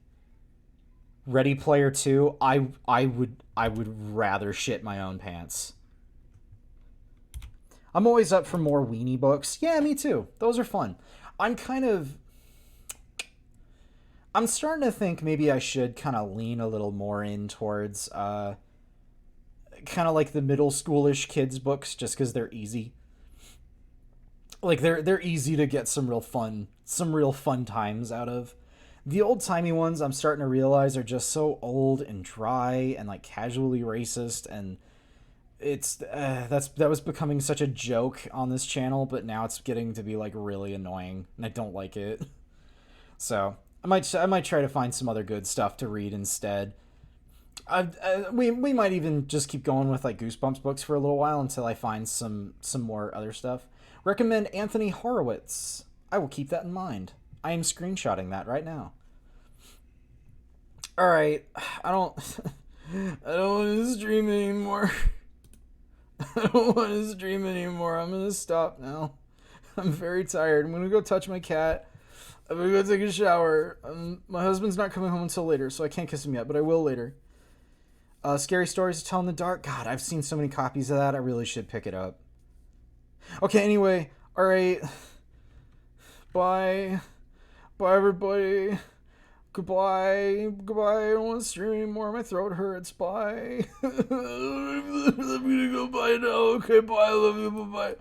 Ready Player 2. I would rather shit my own pants. I'm always up for more weenie books. Yeah, me too. Those are fun. I'm starting to think maybe I should kind of lean a little more in towards kind of like the middle schoolish kids books, just because they're easy. Like they're easy to get some real fun times out of. The old timey ones I'm starting to realize are just so old and dry and like casually racist, and it's that was becoming such a joke on this channel, but now it's getting to be like really annoying, and I don't like it. So I might try to find some other good stuff to read instead. We might even just keep going with like Goosebumps books for a little while until I find some more other stuff. Recommend Anthony Horowitz. I will keep that in mind. I am screenshotting that right now. All right, I don't want to stream anymore. I don't want to stream anymore. I'm gonna stop now. I'm very tired. I'm gonna go touch my cat. I'm gonna go take a shower. My husband's not coming home until later, so I can't kiss him yet, but I will later. Scary Stories to Tell in the Dark. God, I've seen so many copies of that. I really should pick it up. Okay, anyway. Alright. Bye. Bye, everybody. Goodbye. Goodbye. I don't want to stream anymore. My throat hurts. Bye. Let me go. Bye now. Okay, bye. I love you. Bye-bye.